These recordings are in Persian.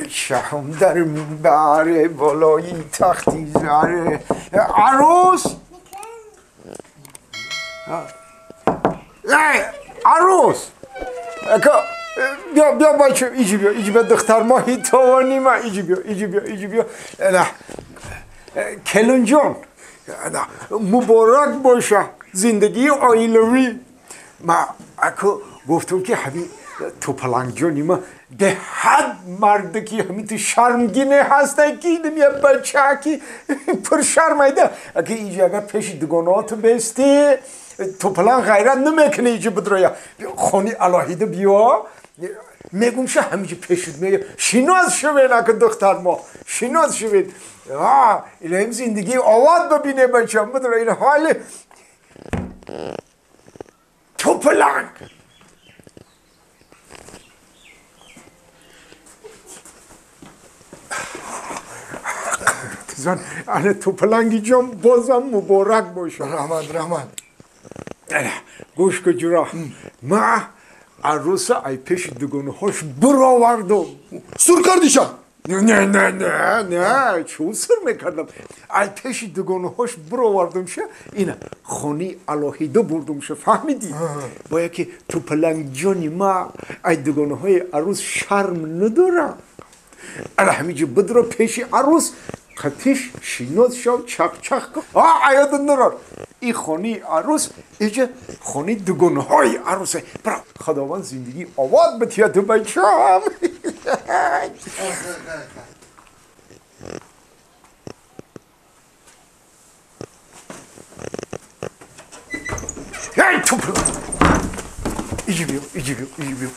شهم در بره بالای تختی زره عروس عروس بیا بچه ایجی بیا دختر ماهی توانی ما ایجی بیا نه کلون جان مبارک باشه زندگی آیلوی ما اکو گفتم که همین توپلنگ جانی ما به حد مرد که همین تو شرمگینه هسته که ایدم یه بچه که پر شرمایده اگه ایجا اگر پیش دگانات بستی توپلنگ غیرت نمیکنه ایجا بدرویا خونی الهیده بیا میگم شه همیشه پیشت میگه شیناز شوید اگه دختر ما شیناز شوید این زندگی آواد ببینه بچه هم بدرو این حال توپلنگ زن انا توپلنگی جان بازم مبارک باشه رحمت گوش کجورا ما عروس ای پیش دگونه هاش براوردم سور کردیشم نه چون سر میکردم ای پیش دگونه هاش براوردم شه اینا خونی الهیده بردم شه فهمیدی باید که توپلنگ جانی ما ای دگونه های عروس شرم ندارم الا همیجی بدرو پیش عروس قطیش شینوز شو چق کن عیاد نرار این خونی عروس ایجا خونی دگونه های عروسه برا خداوند زندگی آواد بتیه تو بچه هم ای توپل ایجی بیو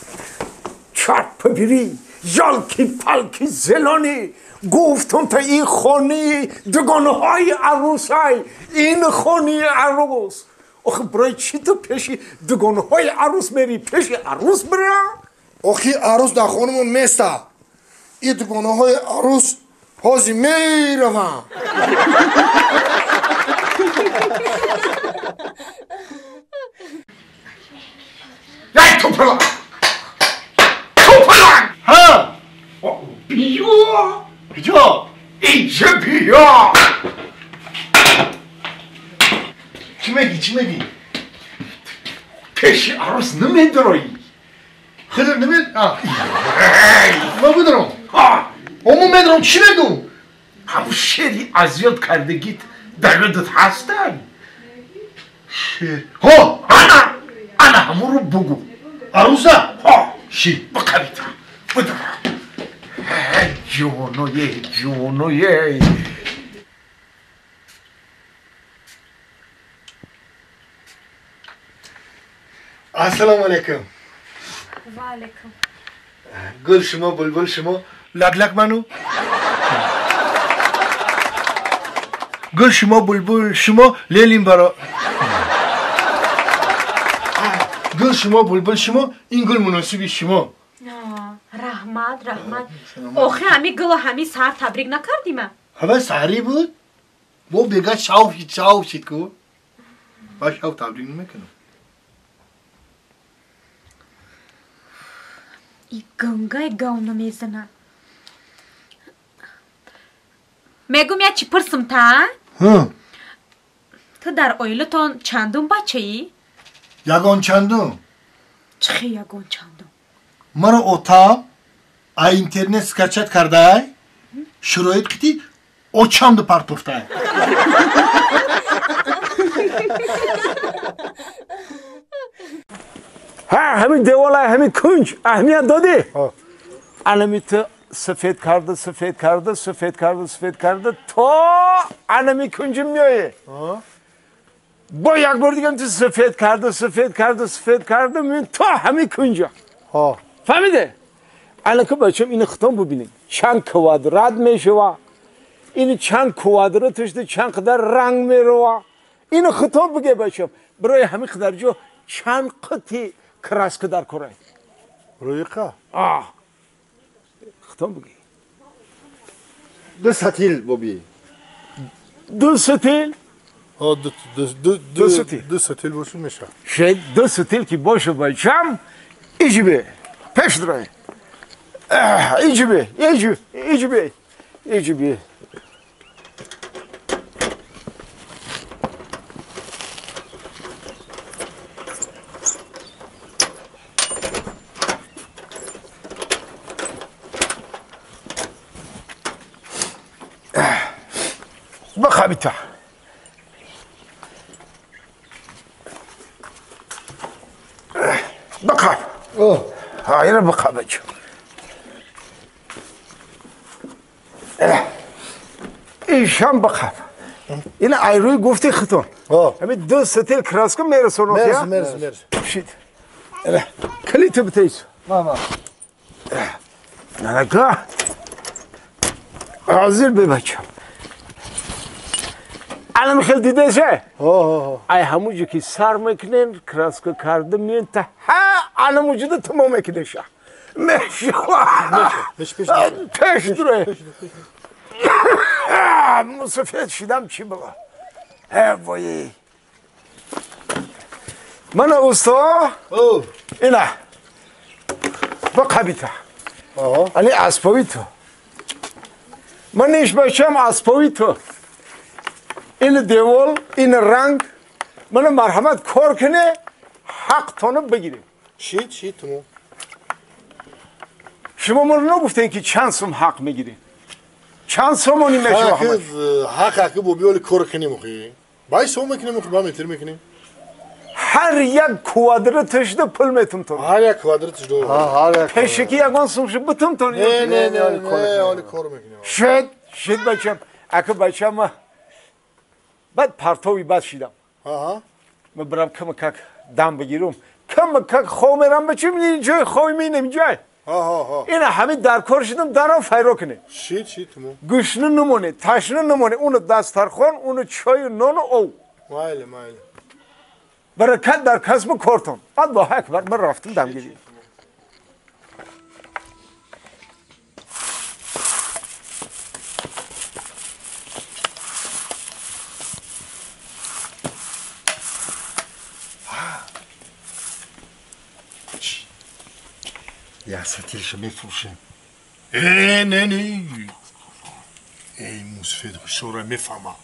چرپ بیری یالکی پالکی زلانی گفتم تا این خونی دگانه های عروس های این خونی عروس آخه برای چی تو پیشی دگانه های عروس میری پیشی عروس برا؟ آخی عروس در خونمون میسته این دگانه های عروس حاضی میروم یای توپلنگ ها بیا کجا اینجا بیا چی میگی پیشی عروس نمیدروی خیلی نمید ما بدرم همون میدرم چی بگم همون شیری ازیاد کردگیت دردت هستن شیر ها انا همون رو بگو عروسه ها شیر بقویتا بدرم جونوی السلام علیکم و علیکم گل شما بلبل شما لک منو گل شما بلبل شما لیلیم برا گل شما بلبل شما این گل مناسبی شما رحمت آخه همی گل همی سر تبریک نکردیم همه سهری بود با بگه چاو شید که با چاو تبریک نمیکنم ای گنگای گاونو میزنن میگم یا چی پرسم تا؟ تو در اویلتون چندون بچه ای؟ یگان چندون چخی یگان چندون؟ مرا اوتا اینترنت سکچت کرده شروعیت کتی اوچم دو پرتوفته ها همین دیوالای همین کنج اهمیت دادی انمی تو سفید کرده تا انمی کنج میایی با یک بار دیگه تو سفید کرده من تا همین کنجا فهمیده؟ الان که بچم این ختم ببینید چند کوادرات میشه این چند کوادراتش ده چند قدر رنگ میروه اینو ختم بگه بچم برای همین قدر جو چند قطعی کراس کدر کرای رویقه ختم بگی دو ستیل بابی دو ستیل دو ستیل باشون میشه شاید دو ستیل که باشه بچم ایجی به پیش درای ایجی بی بخوابی تا بخواب هایره بخواب بچه ایشان بخواب این ایروی گفتی خطون همین دو ستیل کراسکو میرسونو مرس شید کلیتو بتاییسو نگاه حاضر بی بچه الان خیلی دیده شه ای همونجا که سر میکنین کراسکو کرده میین تا الان موجود تمام میکنه شه پیش دوره مسافیت شیدم چی بگم وای من اوستا اینه با قبیتا علی اسپاوی تو من نیش باشم اسپاوی تو این دیوال این رنگ من مرحمت کار کنه حق تانو بگیریم چی تو شما من نگفتین که چند سوم حق میگیریم چند سومونی میشه حق بو بیول کار کنیم اخی بای سوم میکنیم اخی با متر میکنیم هر یک کوادراتش ده پول میتونم تو هر یک کوادراتش دو هر یک پیشکی یگان سومش بتونم تو نه حالی کار میکنیم شد بچم اگه بچم بعد پرتوی بد شیدم من برم کمکک دم بگیرم کمکک خواه میرم بچه میدین جای خواه مینم جای این همه در کار شدم درم فیرو کنه چی تو گشنه نمونه تشنه نمونه اونو دسترخوان اونو چای نان او مایل برکت در کسب کارتون بعد با اکبر من رفتم دم گیریم یا ستیلشو میفروشیم نه ای موسفید شورا میفهمم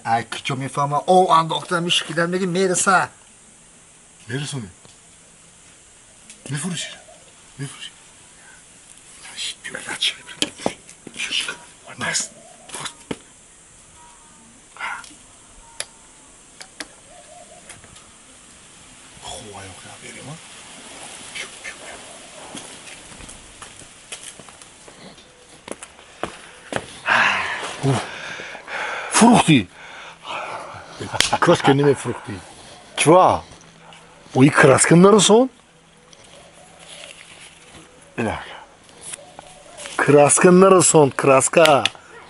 ای کجا میفهمم او انداخته میشکیدن میگه میرسه میرسونه میفروشی نست خواه بریم فروختی کاش که نمیفروختی چرا؟ اوی کراسکن نرسون؟ کراسکن نرسون کراسکا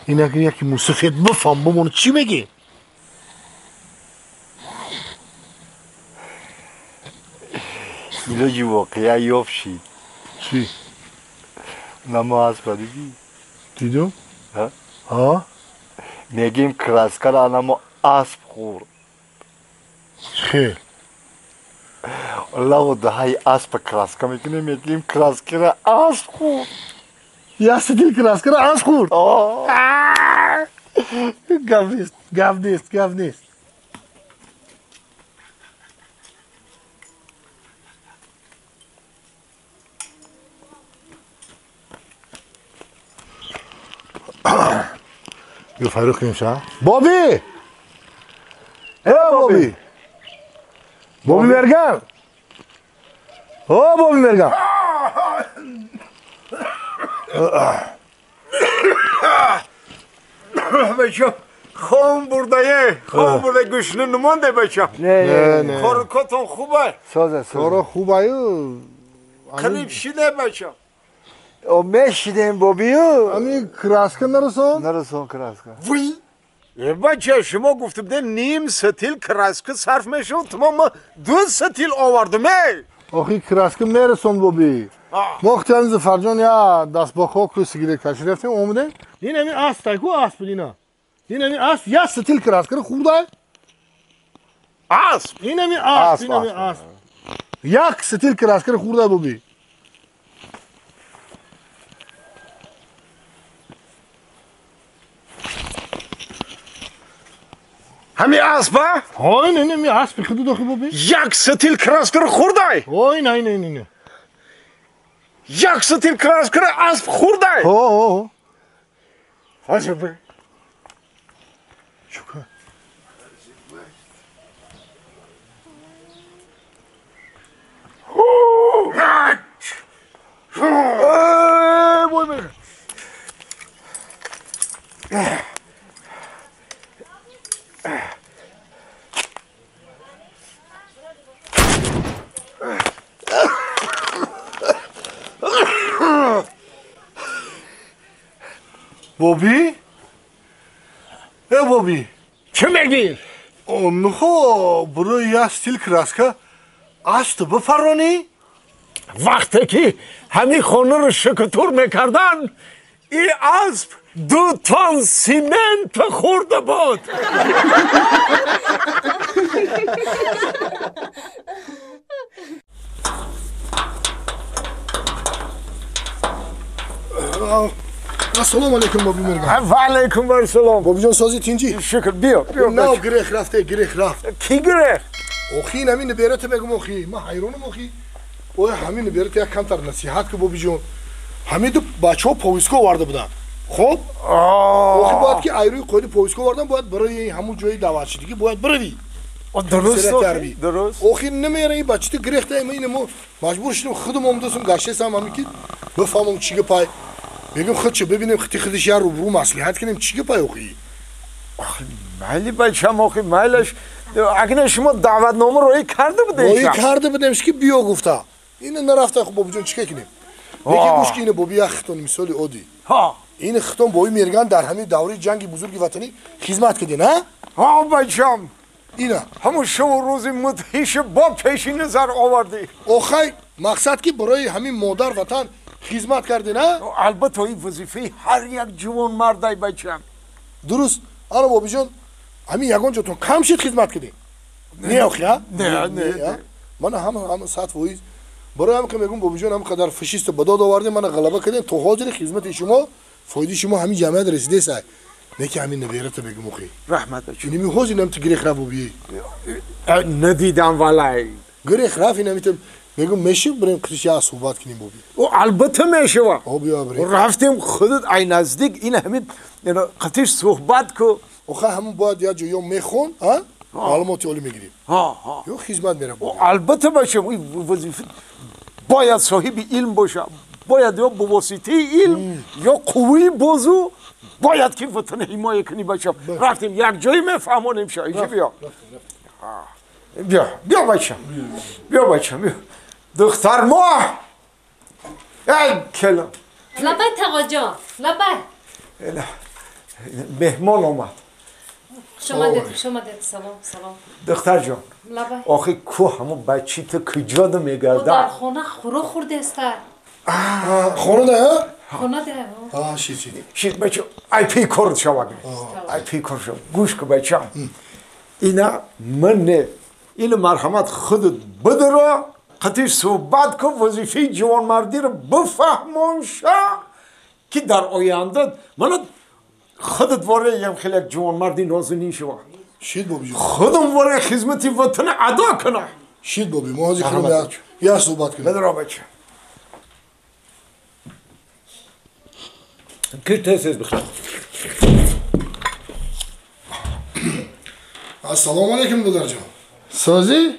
این اگه یکی موسیقیت بفهم بمونه چی میگی؟ ایلاجی واقعا یاب شید چی؟ نما از دیدی؟ دیدم؟ ها؟ میگیم کراسکر انما اسب خورد خیل والله و دهای اسب کراسکر میکنه میگیم کراسکر اسب خورد یا ستیل کراسکر اسب خورد گاف نیست یه فروخ کنیم شا بابی بابی مرگان بابی مرگان بچه خوام برده گشنه نمانده بچه نه کارکاتون خوبه سازه خوبه قریب شده بچه او میشیدیم بابیو امی کراسکن نرسون کراسکر وی بچه شما گفته بده نیم ستیل کراسکه صرف میشه تمام 2 ستیل آوردم آخی کراسکن میرسون بابی مختار زفرجان یا دست با خوک رو سگیره کشی رفتیم اومده این همین اسب تایکو اسب دینا این همین اسب یا ستیل کراسکن خورده اسب این همین اسب یک ستیل کراسکن خورده بابی همین اسبه؟ های نه می اسب خود داخل بابی یک ستیل کراسکر خورده های نه یک ستیل کراسکر اسب خورده ها عجبه چیکار وای من بابی بابی چه میگی؟ نخو برو یا ستیل کراسکا است بفرانی وقتی که همین خانه رو شکتور میکردن این اسب 2 تن سیمنت خورده بود السلام علیکم بابی مرگان و علیکم السلام بابی جان سازی تینجی شکر بیا نه گریخ رفته گریخ رفت کی گره؟ اوخی نمی نبیرت میگم اوخی ما حیرانم اوخی اوه همین نبیرت یک کمتر نصیحت که بابی جان همین دو بچه ها پویسکو وارده بودن خب اوخی باید که ایروی قویدی پویسکو واردن باید برای همون جایی دعوت شدگی باید بروی درست اوخی نمیره این بچه تو گریخته اینه ما مجبور شدیم خودم اومدیم گشته سم همین که بفهمم چیگه پای بگم خودشو ببینیم خودش یار رو مصلحت کنیم چیگه پای اوخی مالی بچم آخی مالش اگه شما دعوت نامه روی کرده بودیمش که بیا گفته اینو نرفته خب بابی جان چیکار کنیم یکی گوش که اینو بابی اختون مثال اودی این ختم بابی میرگان در همین دوره جنگ بزرگ وطنی خدمت کردی نه بچم اینا همون شب روز مدهیش با پیشی نظر آوردی اوخی مقصد که برای همین مادر وطن خدمت کردی نه البته این وظیفه هر یک جوان مردای بچم درست آره بابی جان همین یگان جاتون کم شد خدمت کردی نه اوخی ها نه من هم ساعت وایز برای هم که میگم بابی جان هم قدر فاشیست بداد آوردین من غلبه کردین تو حاضر خدمت شما فایده شما همین جامعه رسیده سای نه که همین نبیرت میگم اوخی رحمت بچم اینی حاضر نم تو گریخ را بابی ندیدم ولی گریخ را فی نمیتم میگم میشه بریم کلیشه صحبت کنیم بابی او البته میشه او بیا بریم رفتیم خودت ای نزدیک این همین قطعش صحبت کو اوخه همون باید یا جویا میخون ها معلومات عالی میگیریم یا خدمت میرم البته بچم این وظیفه باید صاحب علم باشه باید یا به واسطه علم یا قوی بازو باید که وطن حمایت کنی بچم رفتیم یک جایی میفهمونیم شایجه بیا بچم بیا دختر ما ای کلم لبای تقا جان لبای مهمان آمد شما دید سلام دختر جان لبای آخه کو همون بچی تو کجا ده او میگرده در خونه خورو خورده است خونه ده خونه ده شید بچه ای پی کرد شود گوش که بچه اینا من نه این مرحمت خودت بدره قطعش صحبت که وظیفه جوانمردی رو بفهمون که در آینده من خودت واره یم خیلی یک جوانمردی نازنین شوا شید بابی جان خودم واره خدمتی وطن ادا کنه شید بابی ما هزی خودم یا صحبت کنیم بدره بچه که تسیز بخیر السلام علیکم دادر جان سازی؟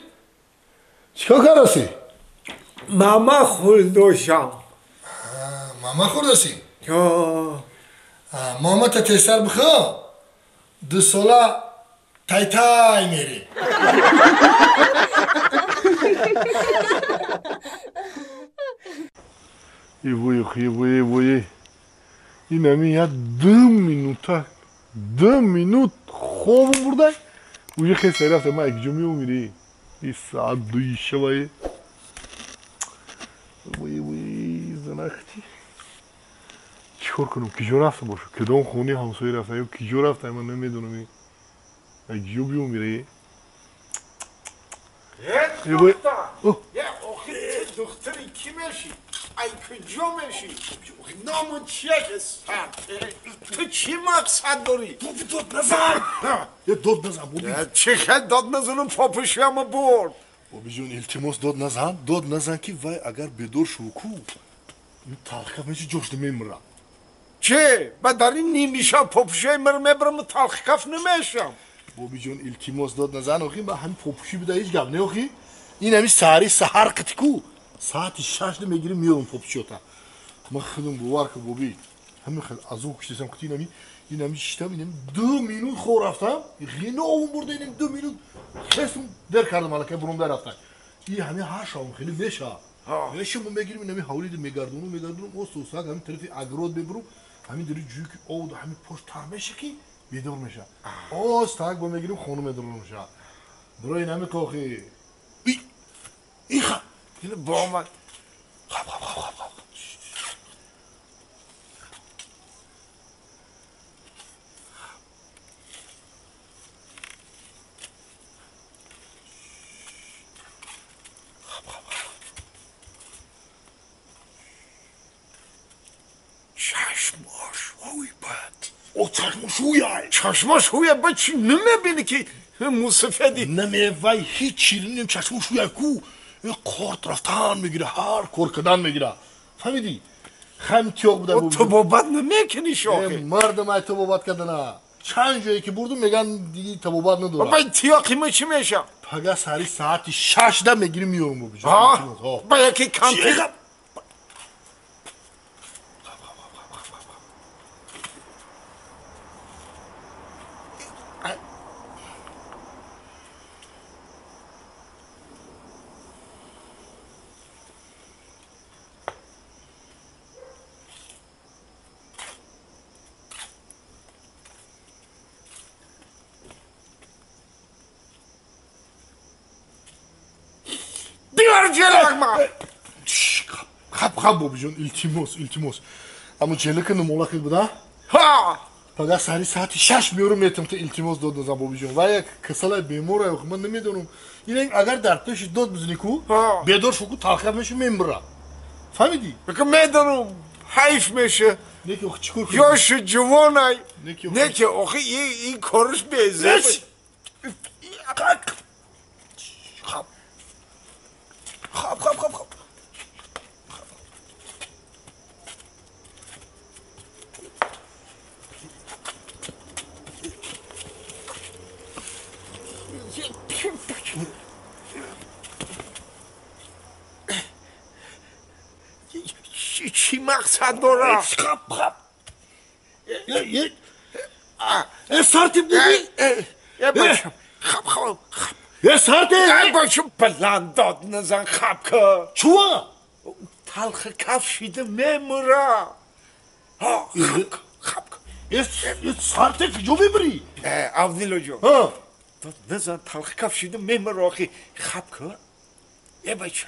چیکار کردی؟ ماما خوردوشم ماما خوردسی؟ ماما تا تستر بخوا 2 ساله تای میری ای وای این همی یا 2 minut خواب برده و یه خیلی رفته ما یک جمعی میری این ساعت 2 شبه وای زنختی چیکار کنم کجا رفته باشه کدام خونه همسایه رفته یا کجا رفته من نمیدونم یک جمعی میری دختری کی میشی؟ ای کجا میشی؟ نام چیه که سرته؟ تو چی مقصد داری؟ بوبی داد نزن یه داد نزن بوبی چه خیلی داد نزنم پاپوشی همه برد بوبی جون التماس داد نزن که وای اگر بدور شوکو این تلخ میشه جوش میمرم چه؟ با در این نیمیشه پاپوشی میبرم تلخ کف نمیشم بوبی جون التماس داد نزن آخی من همین پاپوشی بده هیچ گم نه آخی این همین سهری سهر قتیکو ساعت 6 میگیریم میارم پاپوشی تا ما خودم باور که بوبی همین خیلی از او کشیدم که این همین شیشتم اینم 2 مینوت خور رفتم غینه اون برده اینم 2 مینوت خستم در کردم حالا که برم در رفتم این همین ها شام خیلی میشه میشه ما میگیریم اینم حوالی میگردونم او سوساق همین طرفی اگرود ببرم همین دری جوی که او همین پشت تر میشه که بیدار میشه او استاق با میگیریم خانم درون میشه برای همین کوخی این خب این با من چشماش هوی بد او چشمشویه چشماش هوی بد چی نمیبینی که موسفدی نمیوای هیچ چیزی نیم چشمشویه کو این کارت رفتن میگیره هر کار کردن میگیره فهمیدی خیلی تیاق بوده تو بابت نمیکنی شاخه مردم ای تو بابت کردن چند جایی که بردم میگن دیگه تبابت نداره بابا این تیاقی ما چی میشه پگه سری ساعت 6 ده میگیریم میارم بو بیجا با یکی کانتی بیار جلق ما خب بو بیجون التماس اما جلو که نمولاقی بوده ها پگه سری ساعت 6 میارم میتونم تو التماس داد نزن بو بیجون و یک کسالای بیموره من نمیدونم این اگر در توش داد بزنی کو بیدار شو کو تلخه میشه میمره فهمیدی بگم میدونم حیف میشه نیکی آخه چیکار کنی یاش جوانای نیکی نه آخه این کارش بیزه خب چی مقصد داره خب یه سارتی بودی یه باشم خب یه سارتی یه باشم بلند داد نزن خب که چوه تلخ کف شیده میموره خب یه سارتی کجا میبری عبدالله جان ها داد نزن تلخ کف شیده میموره آخی خب که یه بچه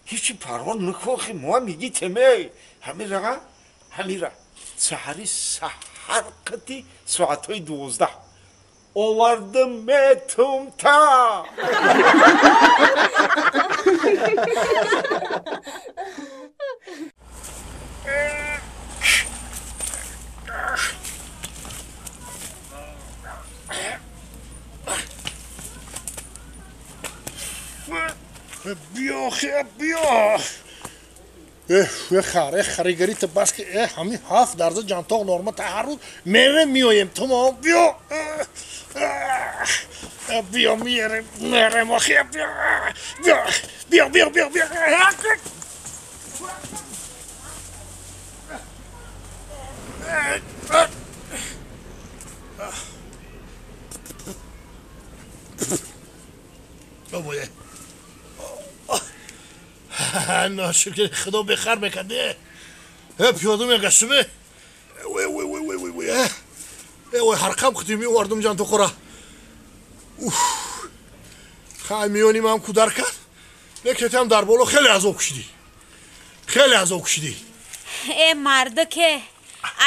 هیچی پروا نکن ما میگی تمه همین را سحری سحر قطی ساعتهای 12 آوردم میتوم تا بیا خریگری تو بس که همین 7 درصد جانتاق نرمه تا هر روز میایم تو بیا میرم آخی بیا بابایه ناشکر خدا بخیر میکنه پیاده میگشتمه وی حرقم خطی میوردم جان تو خورا خیلی میانیم هم کودر کرد نکتی هم در بالا خیلی عذاب کشیدی ای مرده که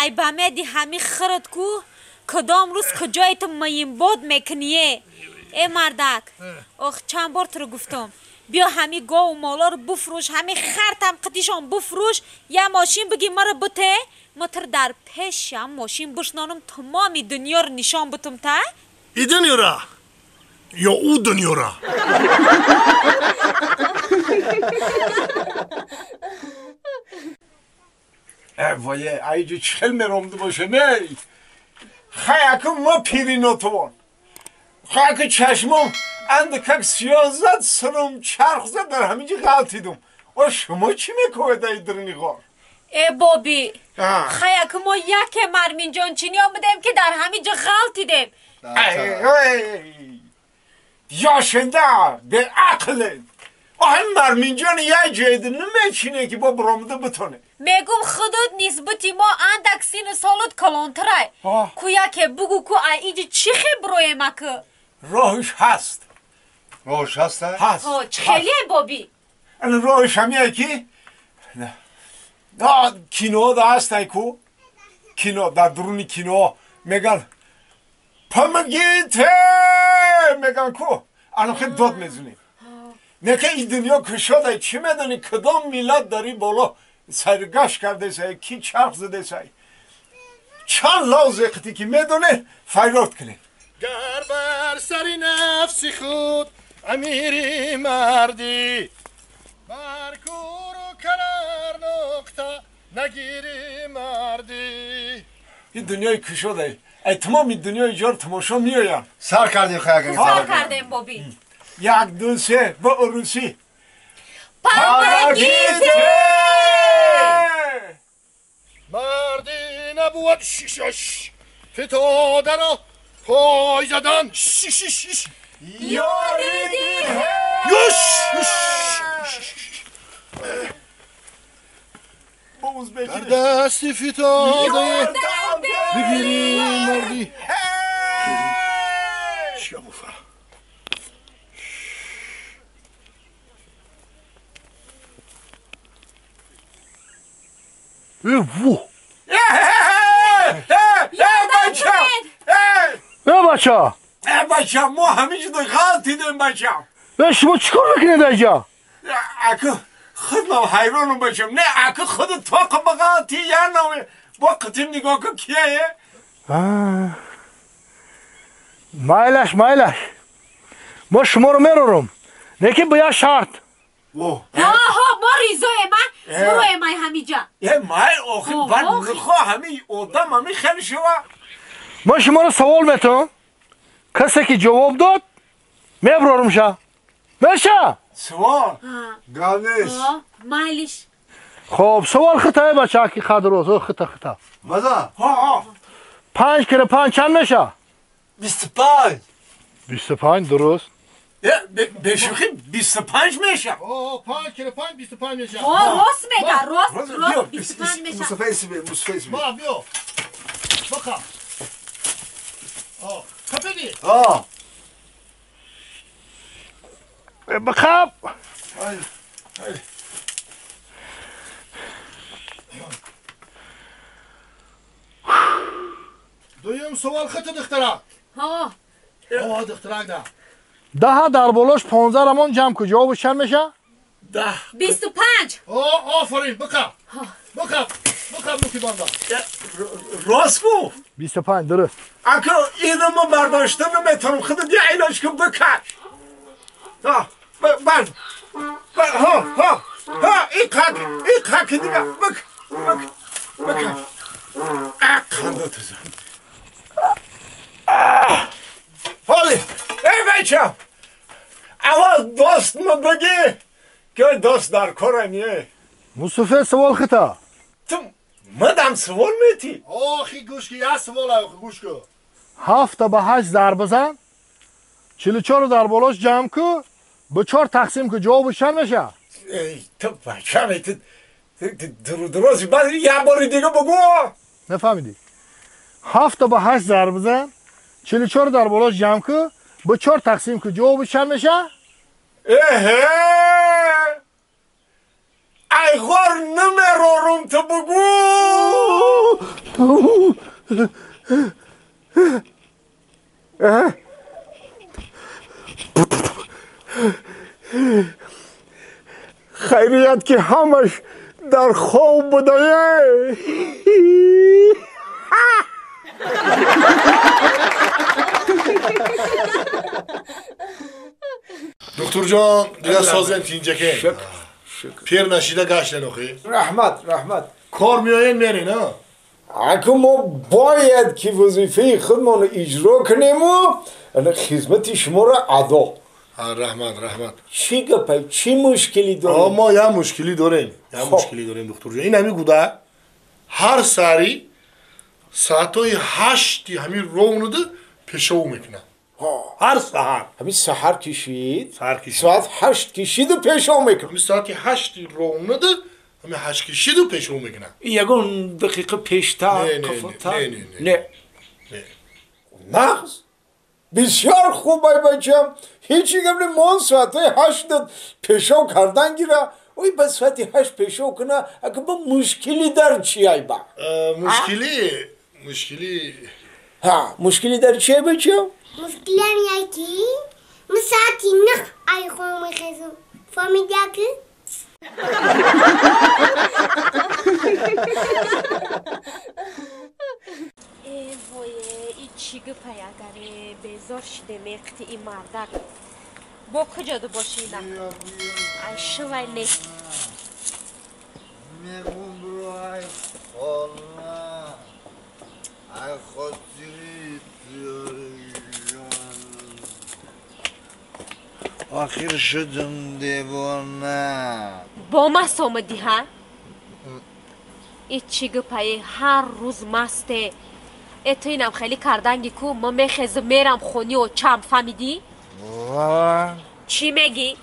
ای بمیدی همی خرد کو کدام روز کجای تو میم بود میکنیه ای مردک اخ چند بار تو رو گفتم بیا همی گاو و مالا رو بفروش، همی خرتم قطیشان بفروش، یا ماشین بگی مرا بته، متر در پیشم ماشین بشنانم تمامی دنیا رو نشان بتم تا. ای دنیا را یا او دنیا را؟ وای ایجا چل میرمده باشه نه خیلی ما پیرینو توان خیلی چشمم اندکک سیاه زد سرم چرخ زد در همینجا غلطیدم و شما چی میکنه در درنی غار؟ ای بابی خیلی که ما یک مرمین جان چینی آمدیم که در همینجا غلطیدیم. یاشنده به عقل آهن مرمین جان یه جایده نمیچینه که با برامده بتونه میگم خودت نسبتی ما اندک سین سالت کلانتره کویا که بگو که ایجا چی خبروی ما که راهش هست روش هسته؟ هست خیلی بابی الان راهش همیه که نه کینو دا هست ایکو کینو در درونی کینو میگن پمگیته میگن کو الان خیلی داد میزونیم نکه این دنیا کشاده چی میدونی کدام میلاد داری بالا سرگشت کرده سای کی چرخ زده سای چند لازقتی که میدونه فیرات کنه گر بر سری نفسی خود امیری مردی بر کور و کنار نکته نگیری مردی این دنیای کشاده ای تمام این دنیای جار تماشا میایم سر کردیم خیلی کار کردیم بابی یک دو سه با عروسی پمگیته مردی نبود شیشش فتادن و پای زدن شیشش یاریدی یوش بوز در بگیره دستی فتاده بگیری مردی چیا بفر وو بچه ما همیشه در غلطی داریم بچه شما چیکار میکنید اینجا؟ اکو خود ما حیرانم بچم نه اکو خود طاقه بغلطی یا نه با قطیم نگاه کن کیه مایلش ما شما رو میرورم لیکن بیا شرط ما ریزوی من بروی من همیجا یه مای آخی بر نخواه همی آدم همی خیلی شوا ما شما رو سوال میتونم کسی که جواب داد میبرارم شه میشه سوال گانش مایلیش خب سوال خطای بچه که خد روزو خطا مزا؟ ها 5 کره 5 چند میشه 25 25 درست بشوخی 25 میشه 5 کره 5 25 میشه راست میگه راست 25 میشه مصطفی با بیا بخواه خفیدی بخواه دویم سوال خط دخترک دخترک ده در بالاش 15 رمان جمع که جوابش چند میشه؟ 25 آفرین بخواه موکی بانده راست گو 25 درست اکو اینو ما برداشته نمیتونم خودت یه علاج کن بکش این قاک دیگه بکش خنده تو زن حالی ای بچه اول دوست ما بگی که دوست در کارمیه مصطفی سوال خطا تو مدام سوال میتی آخی گوش که یه سوال آخی گوش که 7 به 8 ضرب بزن 44 رو در بالاش جمع که به 4 تقسیم که جوابش چند میشه تو بچه میتی درازی بعد یه باری دیگه بگو نفهمیدی 7 به 8 ضرب بزن 44 رو در بالاش جمع که به 4 تقسیم که جوابش چند میشه ای غار نمیرارم تو بگو خیریت که همش در خواب بودایه. دکتر جان دیگه سازن تینجه که پیر نشیده گشتن اخی رحمت کار میاین میری نه اگه ما باید که وظیفه خودمان رو اجرا کنیم و خدمت شما را ادا. رحمت چی گپه؟ چی مشکلی داریم؟ ما یه مشکلی داریم دکتر جان این همی گوده هر سری ساعتای 8 همین رونده پیشو میکنه هر سحر همین سحر کشید ساعت 8 کشید و پیشا میکنه. همین ساعت 8 رونده همین 8 کشید و پیشو میکنه یگون دقیقه پیشتر نه نقص بسیار خوبه بچم هیچی قبل ما ساعت 8 پیشا کردن گیره اوی به ساعت 8 پیشا کنه اگه با مشکلی در چی ای با مشکلی در چی ای بچم؟ مشکلی هم یکی من ساعتی نه ای خواه میخزم فهمیدی که؟ وای این چی گپه اگره بیزار شده میقتی این مردک با کجا دو باشیدم ای شوی نه میگم برو ای خاله ای خاطری دیاری جان آخر شدم دیوانه با مست آمدی ها؟ این چی گپه هر روز مسته تو اینم خیلی کردنگی کو ما میخزم میرم خونی و چم فهمیدی؟ والا چی میگی؟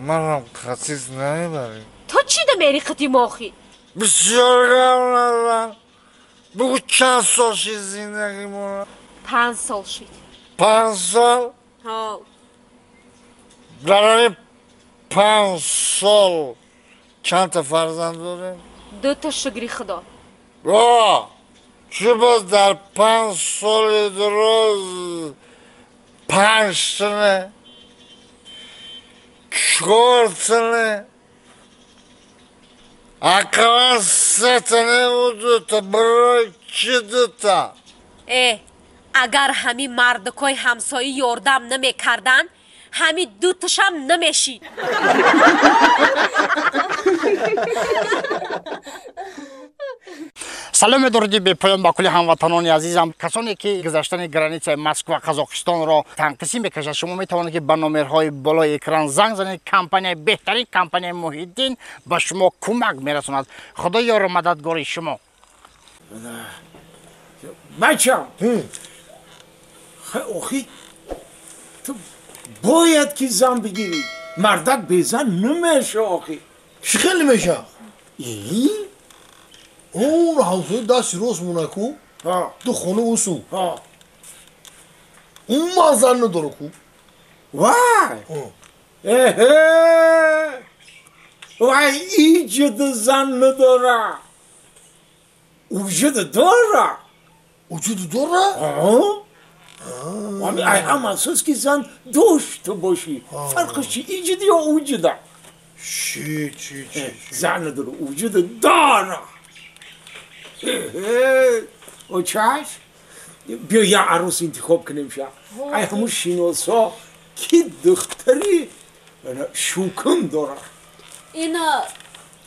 منم خصیص نمیبری تو چی ده میری خطی ماخی؟ بسیار گرم ندارم بگو چند سال شد زندگی مونه 5 سال شد 5 سال؟ ها در این 5 سال چند تا فرزند داریم؟ 2 تا شگری خدا چه باز در 5 سال دراز 5 تنه 4 تنه اقلا 3 تنه و 2 تا برای چه 2 تا؟ اگر همین مردکای همسایی یاردم نمی کردن همین 2 تاشم نمیشی سلام درودی به پایان با کل هموطنان عزیزم کسانی که گذشتن گرانیت مسکو و قزاقستان را تنقسیم میکشد شما میتوانید که به نمرهای بالای اکران زنگ زنید کمپانی بهترین کمپانی محیطین به شما کمک میرساند خدا یار و مددگار شما بچم آخی تو باید که زن بگیری مردک به زن نمیشه آخی چی خیلی میشه اون حوضه دست روز مونکو تو خونه اوسو اون مازن نداره کو وای ایجاد زن نداره وجود داره وجود داره؟ هم اساس که زن داشته باشی فرقش چی ایجادی یا وجوده چی زن نداره وجود داره او چش بیا یه عروس انتخاب کنیم شا ای همون شناسا که دختری شوکن داره اینا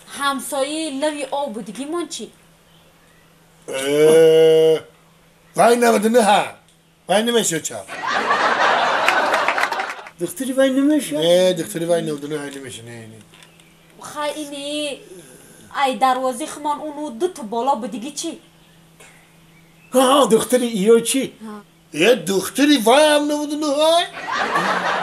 همسایی لوی آب بودگی من چی؟ وای نمیدونه ها وای نمیشه چه دختری وای نمیشه؟ نه دختری وای نمیدونه های نمیشه نه خواهی اینی ای دروازی خمان اونو 2 تا بالا بودگی چی؟ دختری ایو چی؟ یه دختری وای هم نمیدونه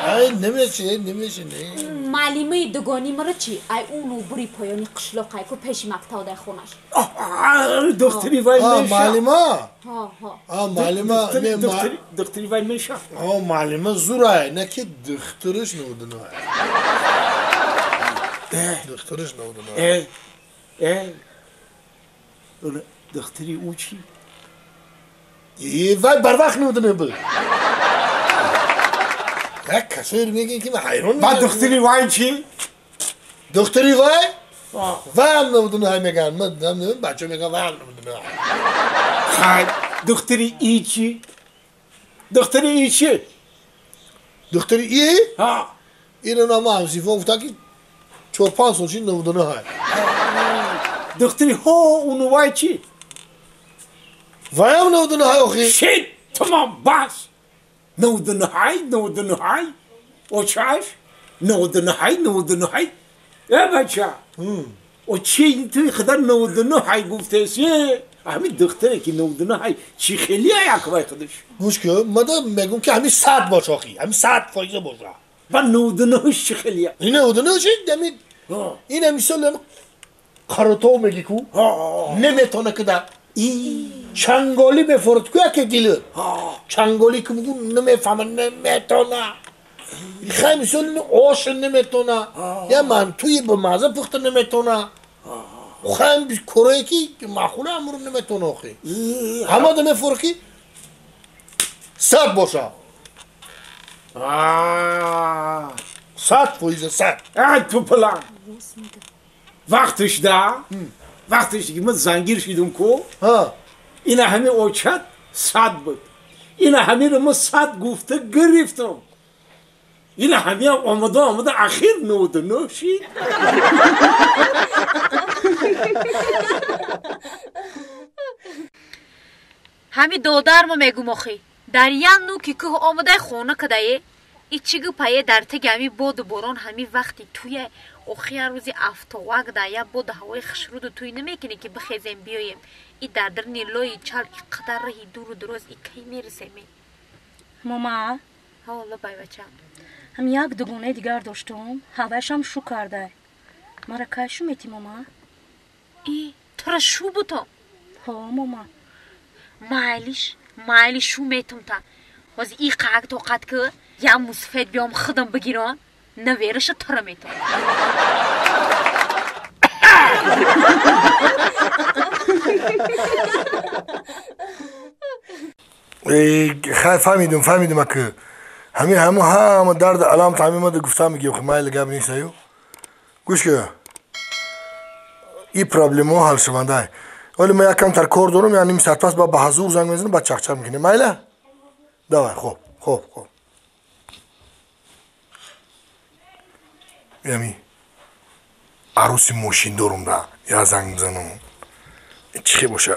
های نمیشه نه معلیمه دگانی مرا چی؟ ای اونو بری پایانی قشلاقای که پیش مکتاو در خونش دختری وای نمیشه معلمه دختری وای نمیشه معلمه زوره نه که دخترش نمیدونه دخترش نمیدونه دختری او چی؟ وای بر وقت نمیدونه بود یک کسایی میگین که من حیران بعد دختری وای چی؟ دختری وای وای هم نمودونه های میگن من نمیدونم بچه میگن وای هم نمودونه های خای دختری ای چی؟ دختری ای چی؟ دختری ای؟ ها اینو نامه همسیفه گفتن که 4-5 سال چی نمودونه های دختری ها اونو وای چی؟ وای هم نمودونه های آخی شید تمام بس نودن های و چاش نودن های ای بچه و چی توی خدا نودن های گفته سی همین دختره که نودن های چی خیلی های اکوای خودش گوش که من میگم که همین 100 باش آخی همین 100 فایزه باشه و نودن هاش چی خیلی های این نمودونه چی؟ این همیشه کارتو میگی کو نمیتونه که در چنگالی بفرد که که دیله چنگالی که میگو نمیفهمه نمیتونه خیلی مثل آش نمیتونه یا من توی به مزه پخته نمیتونه خیلی کره که معقوله امرو نمیتونه آخی همه دمه فرقی 100 باشه 100 فویزه 100 تو پلان وقتش ده وقتش که من زنگیر شدم کو این همه اوچت 100 بود این همه رو ما 100 گفته گرفتم این همه آمده اخیر 99 شید همی دودار میگم آخی در یان نو که آمده خونه کدایه ایچیگو پایه در تگمی بود برون همی وقتی توی آخی روزی افتواق دایا بود هوای خشرود توی نمیکنی که بخیزیم بیایم ای در درنی لوی چال قدر رهی دور و دروز ای کی میرسیم ماما ها والله بای بچم هم یک دگونه دیگر داشتم هوایش هم شو کرده مرا کشو میتی ماما ای تو را شو بودم ها ماما مایلی شو میتم تا وز ای قاق تو قد که یا مصفید بیام خودم بگیرم نویرش تو را میتم فهمیدم که همه درد علام تعمیم ده گفتم میگه خب مایل گاب نیست ایو گوش که این پرابلم ها حل شونده ولی من یکم تر کار دارم یعنی نیم ساعت پس با حضور زنگ میزنم بعد چخچر میکنیم مایله دوای خوب یعنی عروسی ماشین دارم ده یا زنگ میزنم چی باشه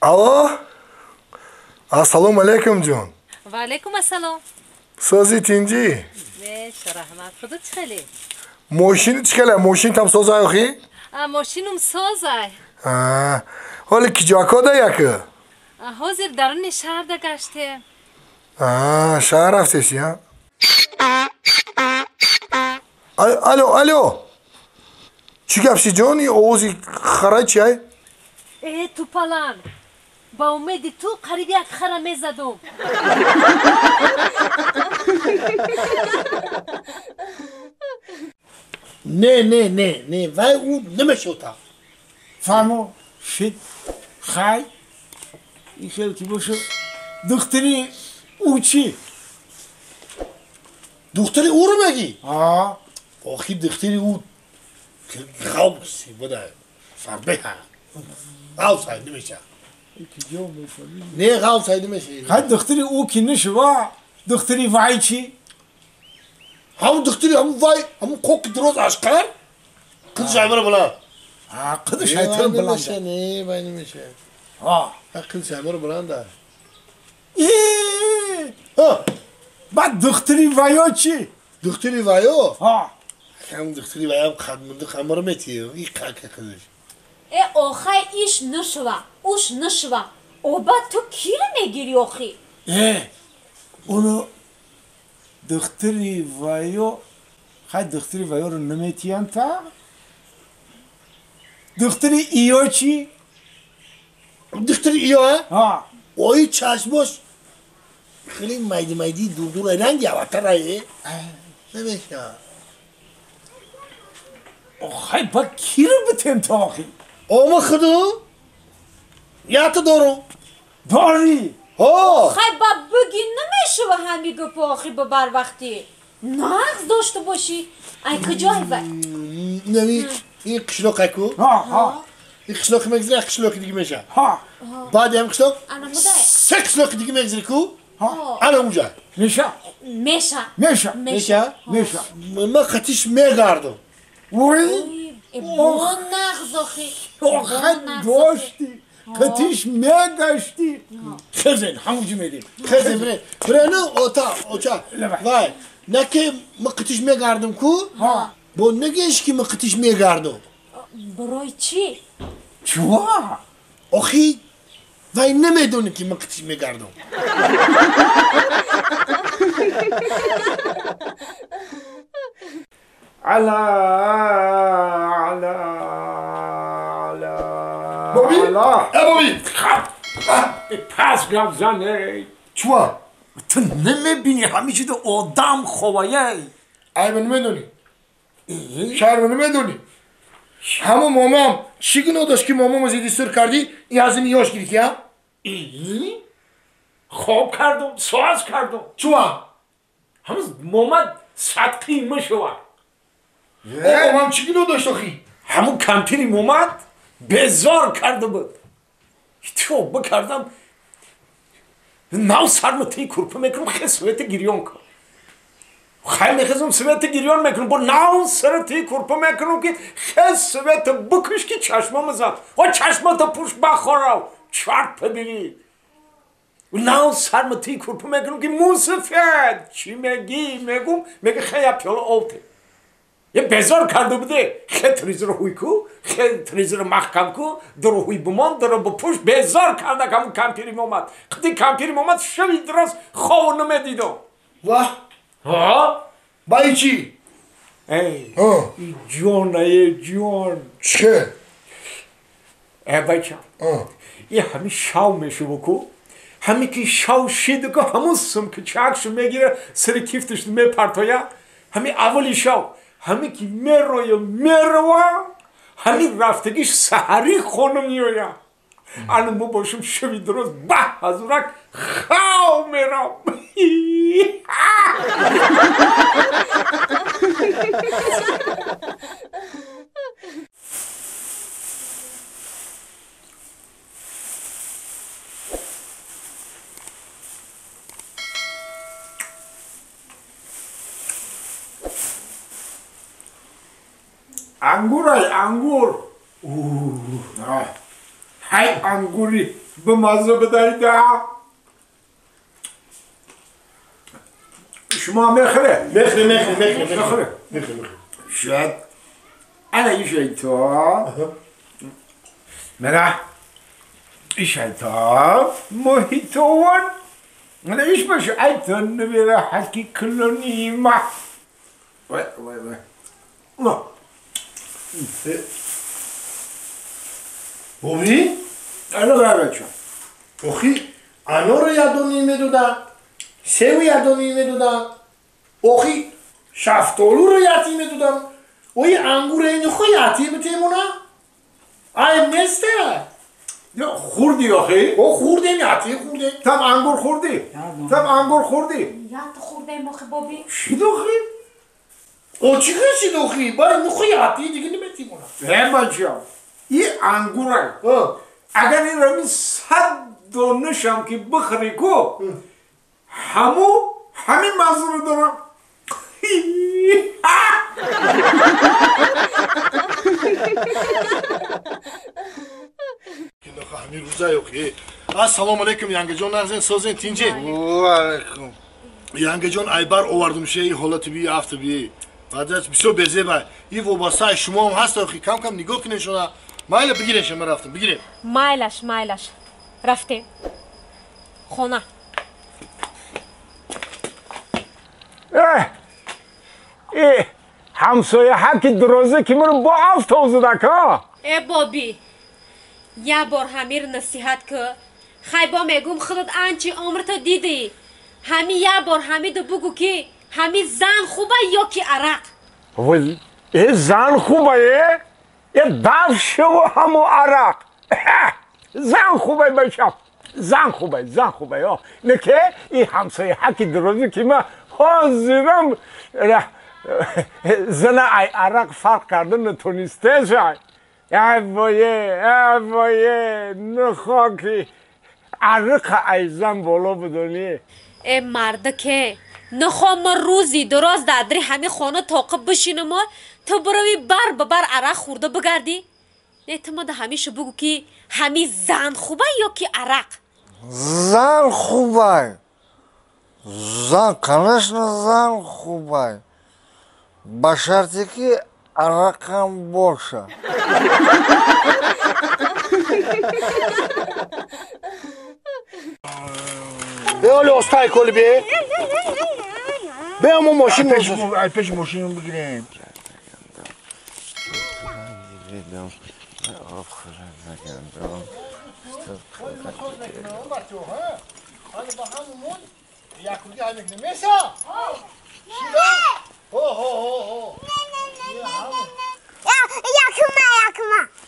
الو السلام علیکم جان و علیکم السلام سازی تینجی باشه رحمت خودت چخلی ماشین چخله ماشین تام ساز آخی ماشینم سازه حالا کی جاکا ده یکه حاضر درون شهر ده گشته شهر رفتشی ها الو چی گفتی جان این آوازی خرای چی های ای تو پلان با امیدی تو قریب یک خره میزدم نه وای او نمیشه تا فهمو شد خای این خیلی که باشه دختری او چی؟ دختری او رو بگی؟ آخی دختری او غوصی بوده فربه غوص های نمیشه نه غوص های نمیشه خای دختری او که نشوا دختری وای چی؟ همون دختری همون وای همون کوک دروز اشکر قدش عمره بلند قدش عمره بلند نه وای نمیشه قدش عمره بلند بعد دختری ویا چی؟ دختری ویا؟ همون دختری ویا هم خدمونده خماره میتیه این قدش ای آخی ایش نشوا اوش نشوا او با تو کی رو میگیری آخی؟ اونو دختری وایو خیلی دختری وایو رو نمیتیم تا دختری ایو چی؟ دختری ایو ها؟ اوی چشماش خیلی میدی دور رنگی آواترایه نمیشه آخه با کی رو بتیم تا آخی اوما خدو یا تو داری ها خیلی با بگی نمیشه و همی گفت آخی با بر وقتی نقص داشته باشی ای کجای وای نمی این قشلوقه کو ها این قشلوق مگذری قشلوق دیگه میشه ها بعد هم قشلوق انا مدای سه قشلوق دیگه مگذری کو انا اونجا میشه میشه ما خطیش میگردم وی با نقص آخی آخه داشتی کتیش میگشتی خزن همونجی میدیم خزن بره نه اوچا وای نکه ما قطیش میگردم کو با نگیش که ما قطیش میگردم برای چی؟ چوا آخی وای نمیدونی که ما قطیش میگردم علا بابی بابی پس گم زنه چوا تو نمیبینی همیشه تو آدم خوایه ای من نمیدونی شهر من نمیدونی همه مامام چی گناه داشت که مامام زیدی سر کردی این از این یاش گیری که ای خواب کردم سواز کردم چوا همز مامد صد قیمه شوه مامام چی گناه داشت آخی همون کمپینی مامد بزار کرده بود تو بکردم ناو سرمتی کرپه میکنم خیلی سویت گیریون کن خیلی میخوام سویت گیریون میکنم با ناو سرتی کرپه میکنم که خیلی سویت بکش که چشمم زد و چشمت پوش بخوراو چرت ببینی و ناو سرمتی کرپه میکنم که موسفید چی میگم میگه خیلی پیال آوته یه بزار کرده بوده خیلی تریز رو هوی کو خیلی تریز رو محکم کو درو هوی بمان درو بپوش بزار کرده که همون کمپیری مومد خیلی کمپیری مومد شوی درست خواه نمیدیدم واه ها؟ بایی چی؟ ای جون ای جون چه؟ ای بچه یه همین شاو میشه بکو همین که شاو شیده که همون سم که چکشو میگیره سر کیفتش میپرتایا همین اولی شاو همین که میروه همین رفتگیش سحری خونه میویا الان ما باشم شوی درست به حضورک خواو میرم انگور های انگوری به مزه بدهیده شما میخره مخره شاید انا ایشای تو منه ایشای تو محیطوان منه ایش باشه ایتون نمیره حکی کلونی ما وای بابی؟ الو بچه آخی انا رو یادونی میدودن سیو یادونی میدودن آخی شفتالو رو یادی میدودن و یه انگور اینو خو یادی میتیمونا ای مسته یا خوردی آخی؟ او خوردیم یادی خوردیم تم انگور خوردی؟ یاد خورده مخی بابی چی داخی؟ او چی خیلی دوخی؟ باید نخو یادی دیگه نمیتیمونا بچه این انگوره اگر این رمی 100 دانشم که بخری کو همین مزرو دارم همین روزای اوکی السلام علیکم ینگه جان نرزین سازین تینجی و علیکم ینگه جان ایبر آوردم شه این حالت بی هفته بی بعدش بسیار بزه بای این وابسته شما هم هست آخی کم کم نگاه کنین شما مایل بگیرین شما رفتم بگیرین مایلش رفته خونه همسایه حکی درازه که من با افتازه دکا ای بابی یه بار همیر نصیحت که خیبا میگم خودت انچی عمر تو دیدی همی یه بار حمید بگو که همی زن خوبه یا که عرق ولی این زن خوبه یه دف شو همو عرق زن خوبه بشم زن خوبه نه که این همسایه حکی درازی که من حاضرم زن ای عرق فرق کرده نتونسته شد وایه نخواه که عرق ای زن بالا بدونی ای مرده که نخواه ما روزی دراز دادری همه خانه تاقب بشینم تو بروی بر ببر عرق خورده بگردی نه تو ما ده همیشه بگو که همی زن خوبه یا که عرق زن خوبه زن конечно زن خوبه با شرطی که عرقم باشه بیا ولی استای کلی بیا بیا همون ماشین پیش ماشین بگیریم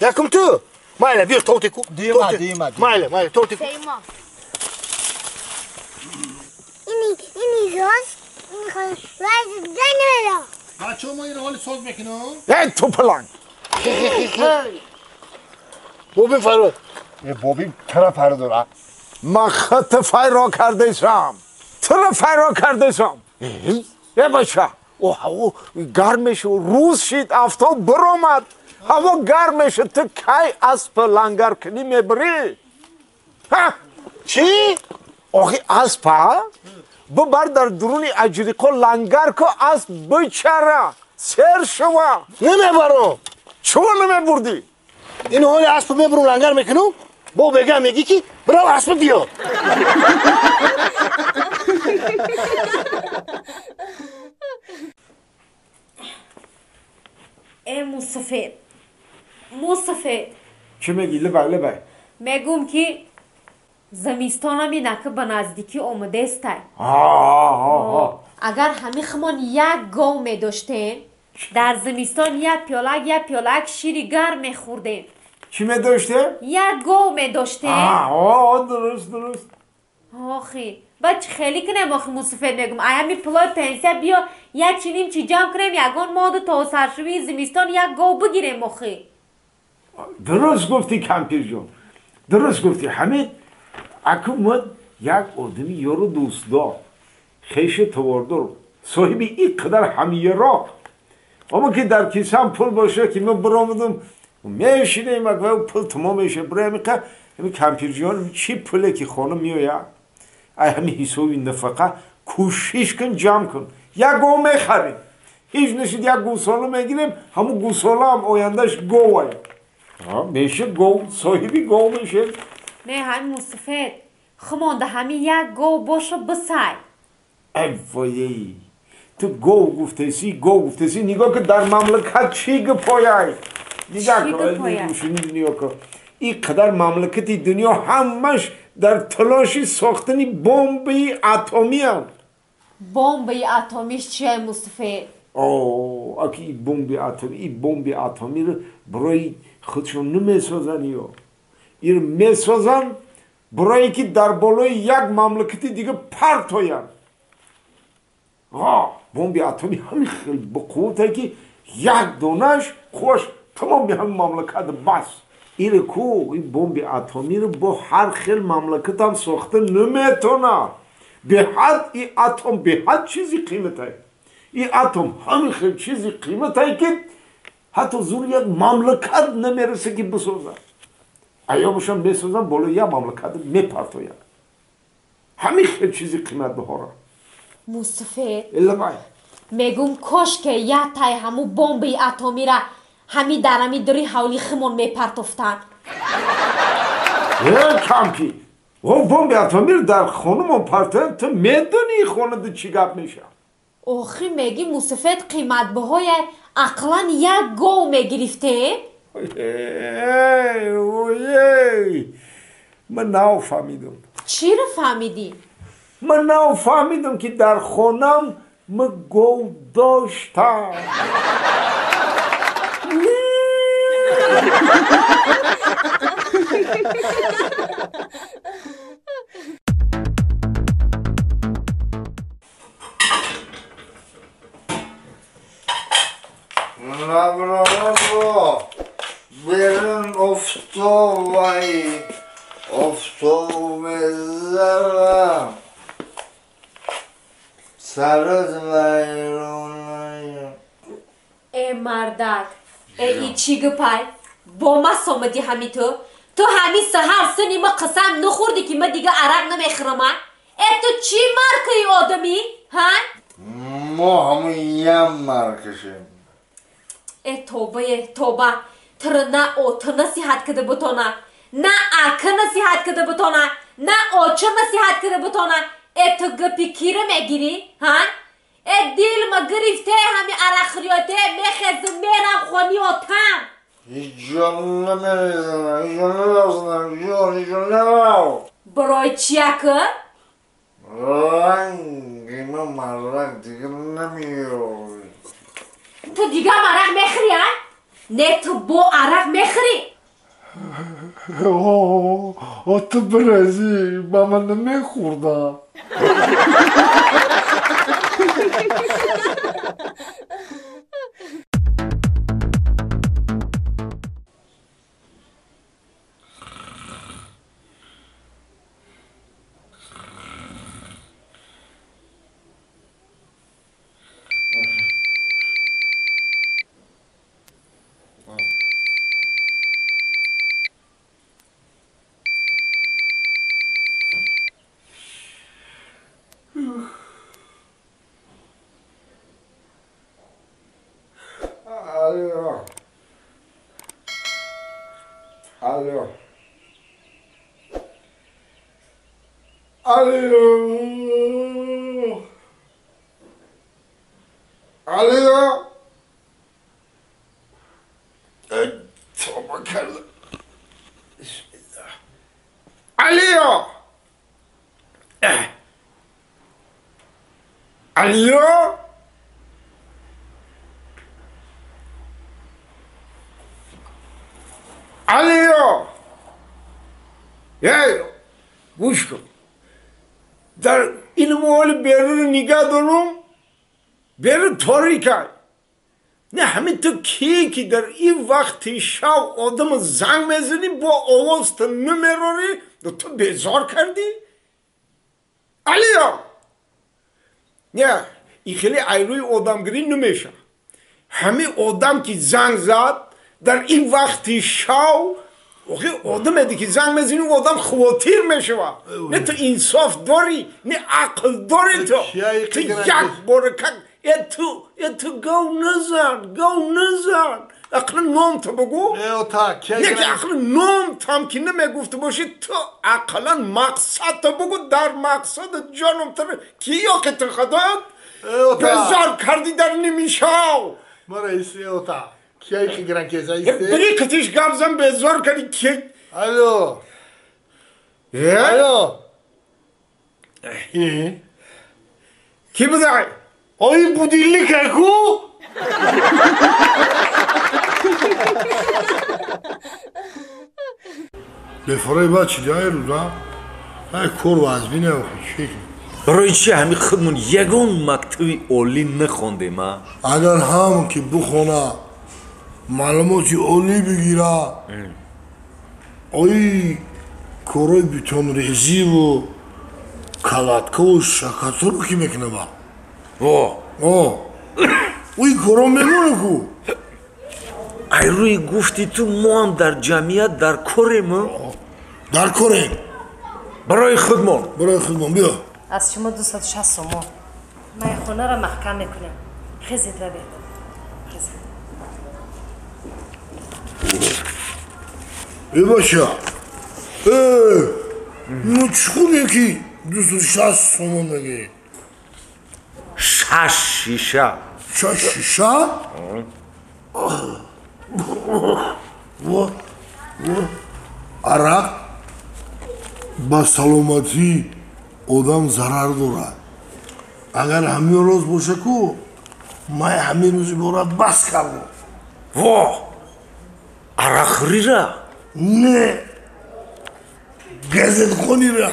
Yakım tu. Mayla bir totiku. Dima. Mayla totiku. اینی راست میخوای راست زنه بچه ما این حال ساز بکنم ای تو پلنگ بوبین فرود بابی ترا پر داره من خط فیرا کرده شم ترا فیرا کرده شم یه باشه او گرمش روز شید افتاب برامد هوا گرمش تو کی اسب لنگر کنی میبری چی؟ آخی اسب ها ببر در درونی اجریقا لنگر که اسب بچره سر شوا نمیبرم چون نمیبردی؟ این حال اسب میبرم لنگر میکنم با بگم میگی که برو اسب بیا ای موسفید چی میگی لبای میگم که زمستان می نکه به نزدیکی آمده است اگر همه خمان یک گاو می داشتیم در زمستان یک پیالک شیر گرم می خوردیم چی می داشته؟ یک گاو می داشتیم درست آخی بچه خیلی کنم آخی موسفید میگم ایا می پلای پنسیا بیا یک چینیم چی جمع کنیم یگان مادو تا سرشوی زمستان یک گاو بگیریم آخی درست گفتی کمپیر جون درست گفتی حمید اکو من یک آدمی یارو دوست دار خیش تواردار صاحبی این قدر همیه را اما که در کیسم پول باشه که من برامدم میشینیم اگه پول تمام میشه برای همین کمپیر جون چی پوله که خانم میاید همین حسابی نفقه کوشش کن جمع کن یک گو میخریم هیچ نشید یک گوساله میگیریم همون گوساله هم آیندهش گوه میشه گو صاحبی گو میشه نه همین موسفید خمانده همین یک گو باشه بسای وای تو گو گفتسی نگاه که در مملکت چی گپایای نگاه کن این قدر مملکتی دنیا همش در تلاشی ساختنی بمبی اتمی هم بمبی اتمیش چیه موسفید؟ اگه این بمبی اتمی رو برای خودشون نمیسازن یا این میسازن برای که در بالای یک مملکتی دیگه پرت هاین بمبی اتمی همین خیلی با قوته که یک دونش خوش تمام همین مملکت بس این بمبی اتمی رو با هر خیل مملکت هم ساخته نمیتونه به حد این اتم به حد چیزی قیمته این اتم همین خیلی چیزی قیمته که حتی زور یک مملکت نمیرسه که بسازن ایا باشن بسازن بالا یک مملکت میپرتاین همین خیلی چیزی قیمت بهاره موسفید البای میگم کاش که یک تای همو بمبی اتمی را همی درمی داری حولی خمون میپرتفتن کمپی بمبی اتمی رو در خانه من پرتاین تو میدونی خانه ده چی گپ میشه آخی میگی موسفید قیمت بهای اقلا یک گو میگرفته من نو فهمیدم چی رو فهمیدی؟ من نفهمیدم که در خونم من گو داشتم. نبرو برن افتوای افتو بزرم سرت ویرونای مردک ای چی گپای با ما سامدی همی تو همی سهر سنی ما قسم نخوردی که ما دیگه عرق نمیخورم تو چی مرکی آدمی ها؟ ما همون یم مرکشیم توبه تر نه او تر نصیحت کده بتونه نه اکه نصیحت کده بتونه نه اوچه نصیحت کده بتونه تو گپی کیره میگیری ها؟ دیل ما گرفته همی عرخریاته میخزم میرم خونی و تم هیچ نمیرزنم هیچ نمیرزنم برای چیه که؟ رنگی من مرک دیگه نمیروی تو دیگه هم عرق میخری ها؟ نه تو با عرق میخری تو برزی با من نمیخوردم الو الو الو توبه کردم بسم الله الو الو یه گوش کن در این مال بیرون نگاه دارم بیرون تاریکه نه همین تو کی در این وقت شب آدم زنگ میزنی با آواز تو نمیروری تو بیزار کردی الیا نه این خیلی ایروی آدمگیری نمیشه همین آدم که زنگ زد در این وقت شب آدم هدی که زنگ میزنی و آدم خواتیر میشه نه تو انصاف داری نه عقل داری تو یک برکت تو گو نزن عقل نام تو بگو نه که عقل نام تام که نمیگفته باشی تو عقلا مقصد تو بگو در مقصد جانم تو کیا که تو خداد بزار کردی در نمیشاو ما رئیسی اوتا کیایی که گرن کیزه ایسته بگی کتیش گرزم بزار کردی که الو الو کی بودای آی بودیلی که کو بفرای با چی دیای رو دا های کور و از بینه چی برای چی همین خودمون یگون مکتبی اولی نخوندیم ها؟ اگر هم که بخونه معلوماتی اولی بگیره آی کورای بیتون ریزی و کلاتکه و شکاتو رو که میکنه با اوی کورا میمونه کو ای روی گفتی تو ما هم در جمعیت در کوریم در کوریم برای خودمون بیا از شما 260 سومو من خونه را محکم میکنم خیزید و بید ای باشه نو چخونه که 260 سومو میگی 6 شیشه 6 شیشه؟ عرق با سلامتی одам зарар дорад агар ҳамин роз боша ку ман ҳамин рӯзи борад бас кардам во арақхӯрира не газетхонира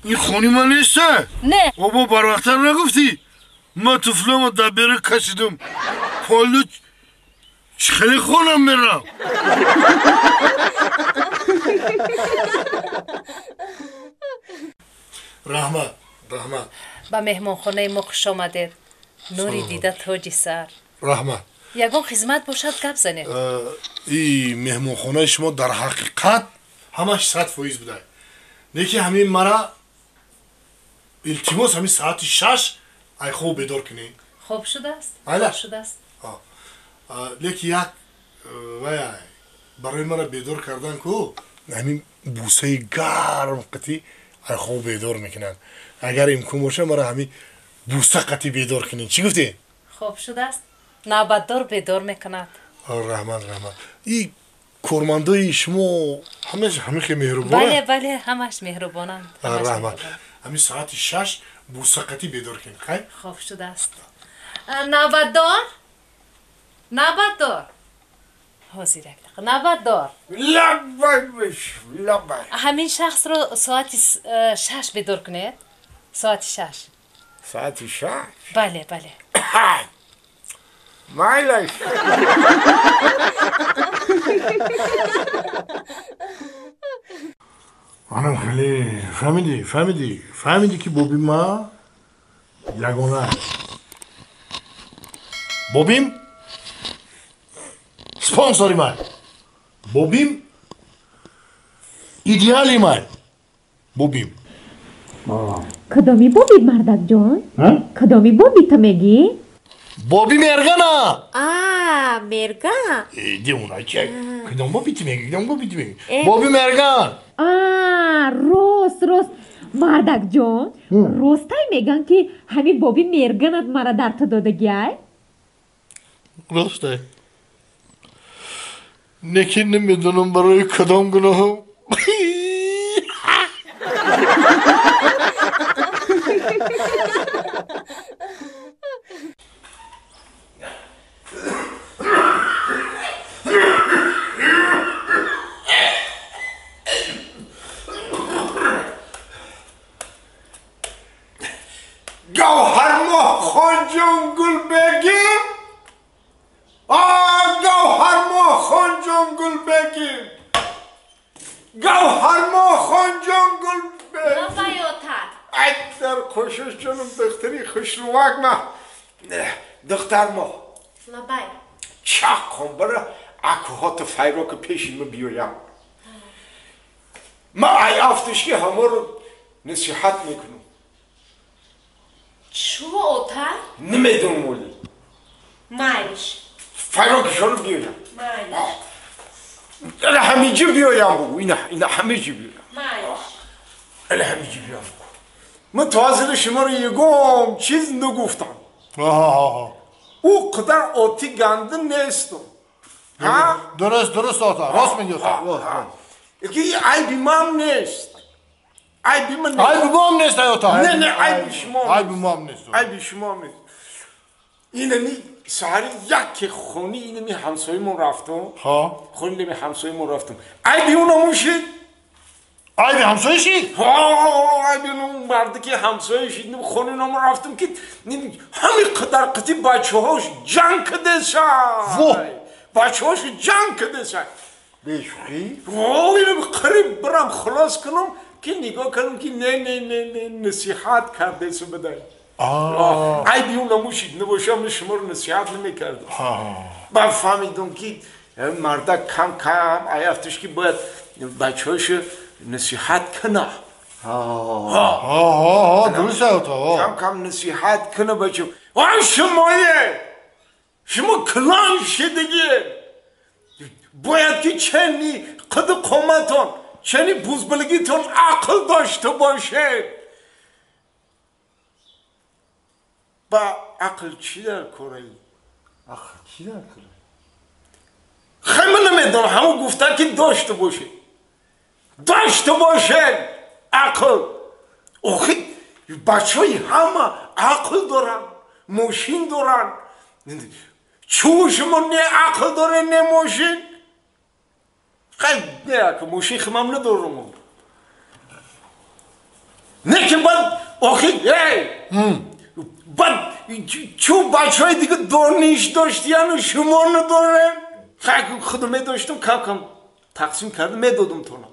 این خونی من نیسته؟ نه بابا براتر نگفتی؟ من طفلمو در بره کشیدم پالو خیلی خونم میرم رحمت ба меҳмонхонаи мо хуш омадед. нури дида тоҷи сар. رحمت ягон хизмат бошад гап занед. این مهمانخانه شما در حقیقت همش 100% بوده لیکن همین مرا التماس همین ساعت 6 ای خوب بیدار کنین خوب шудааст. Айла. خوب шудааст. لیکن یک وای برای مرا بیدار کردن کو همین بوسه گرم قطی ای خوب بیدار میکنن اگر امکان باشه مرا همین بوسه قطی بیدار کنین چی گفتی؟ خوب шудааст. навбатдор бедор мекунад. رحمت این کورماندوی شما همه خیلی مهربانه бале бале ҳамаш меҳрубонанд. رحمت همین ساعت 6 بوسه قطی بیدار کنین خیر؟ خوب шудааст. навбатдор навбатдор ҳозир як дақиқа навбатдор لبای بش لبای ҳамин шахсро соати 6 бедор кунед. соати 6 ساعت 6 бале бале مایلش خانم خیلی فهمیدی که بابی ما یگانه بابیم سپانسوری من بابیم ایدئالی من بابیم کدامی بابی مردک جان؟ کدامی بابی تا میگی؟ بابی مرگانا مرگان دیوونه چه کدام بابی تی میگی بابی مرگان راست مردک جان راستای میگن که همین بابی مرگنت مرا در تو دادگی ای؟ راسته نکی نمیدونم برای کدام گناه گوهر ماه خان جان گل بگیم گوهر ماه خان جان گل بگیم گوهر ماه خان جان گل بگیم ای در خوشش جانم دختری خوشلوک ما دختر ما لبای چاک کن برای اکوهات فیراک پیشی ما بیایم ما ای افتشکی همه رو نصیحت میکنم چو اوتر نمیدونم ولی مایش فیراکشان رو بیایم مایش اله همیجی بیایم بگو اینا همیجی بیایم مایش اله همیجی بیایم بگو من تازه شما رو یکم چیز نگفتم او قدر آتی گنده نیستم درست آتا راست میگی یکی عیبی من نیست عیبی من نیست عیبی ما هم نیست آتا نه عیبی شما عیبی ما هم نیست عیبی شما نیست اینمی سهری یک خونی اینمی همسایمون رفتم خونی همسایمون رفتم عیبی اونو موشید ای به همسایه شید های بین اون مرده که همسایه شید خونه نام رفتم که همین قدر قطی بچه هاش جنگ کده سای بچه هاش جنگ کده سای بیشوخی؟ اینو قریب برم خلاص کنم که نگاه کنم که نه نصیحت کرده سو بدای ای بیون نموشید نباشم شما رو نصیحت نمیکردم من فهمیدم که مرده کم ایفتش که باید بچه هاش نصیحت کنه درسته تو کم نصیحت کنه بچه شما کلان شدگی باید که چنی قد قومتون چنی بزبلگیتون عقل داشته باشه با عقل چی در کره؟ عقل چی در کره؟ خیلی نمیدونم همون گفتن که داشته باشه عقل اوخی بچه های همه عقل دارن ماشین دارن چون شما نه عقل داره نه ماشین خیلی نه که ماشین خمام ندارم نه که بعد اوخی بعد چون بچه های دیگه دانش داشتین شما ندارن خیلی خودم داشتم کم تقسیم کردم دادم تونم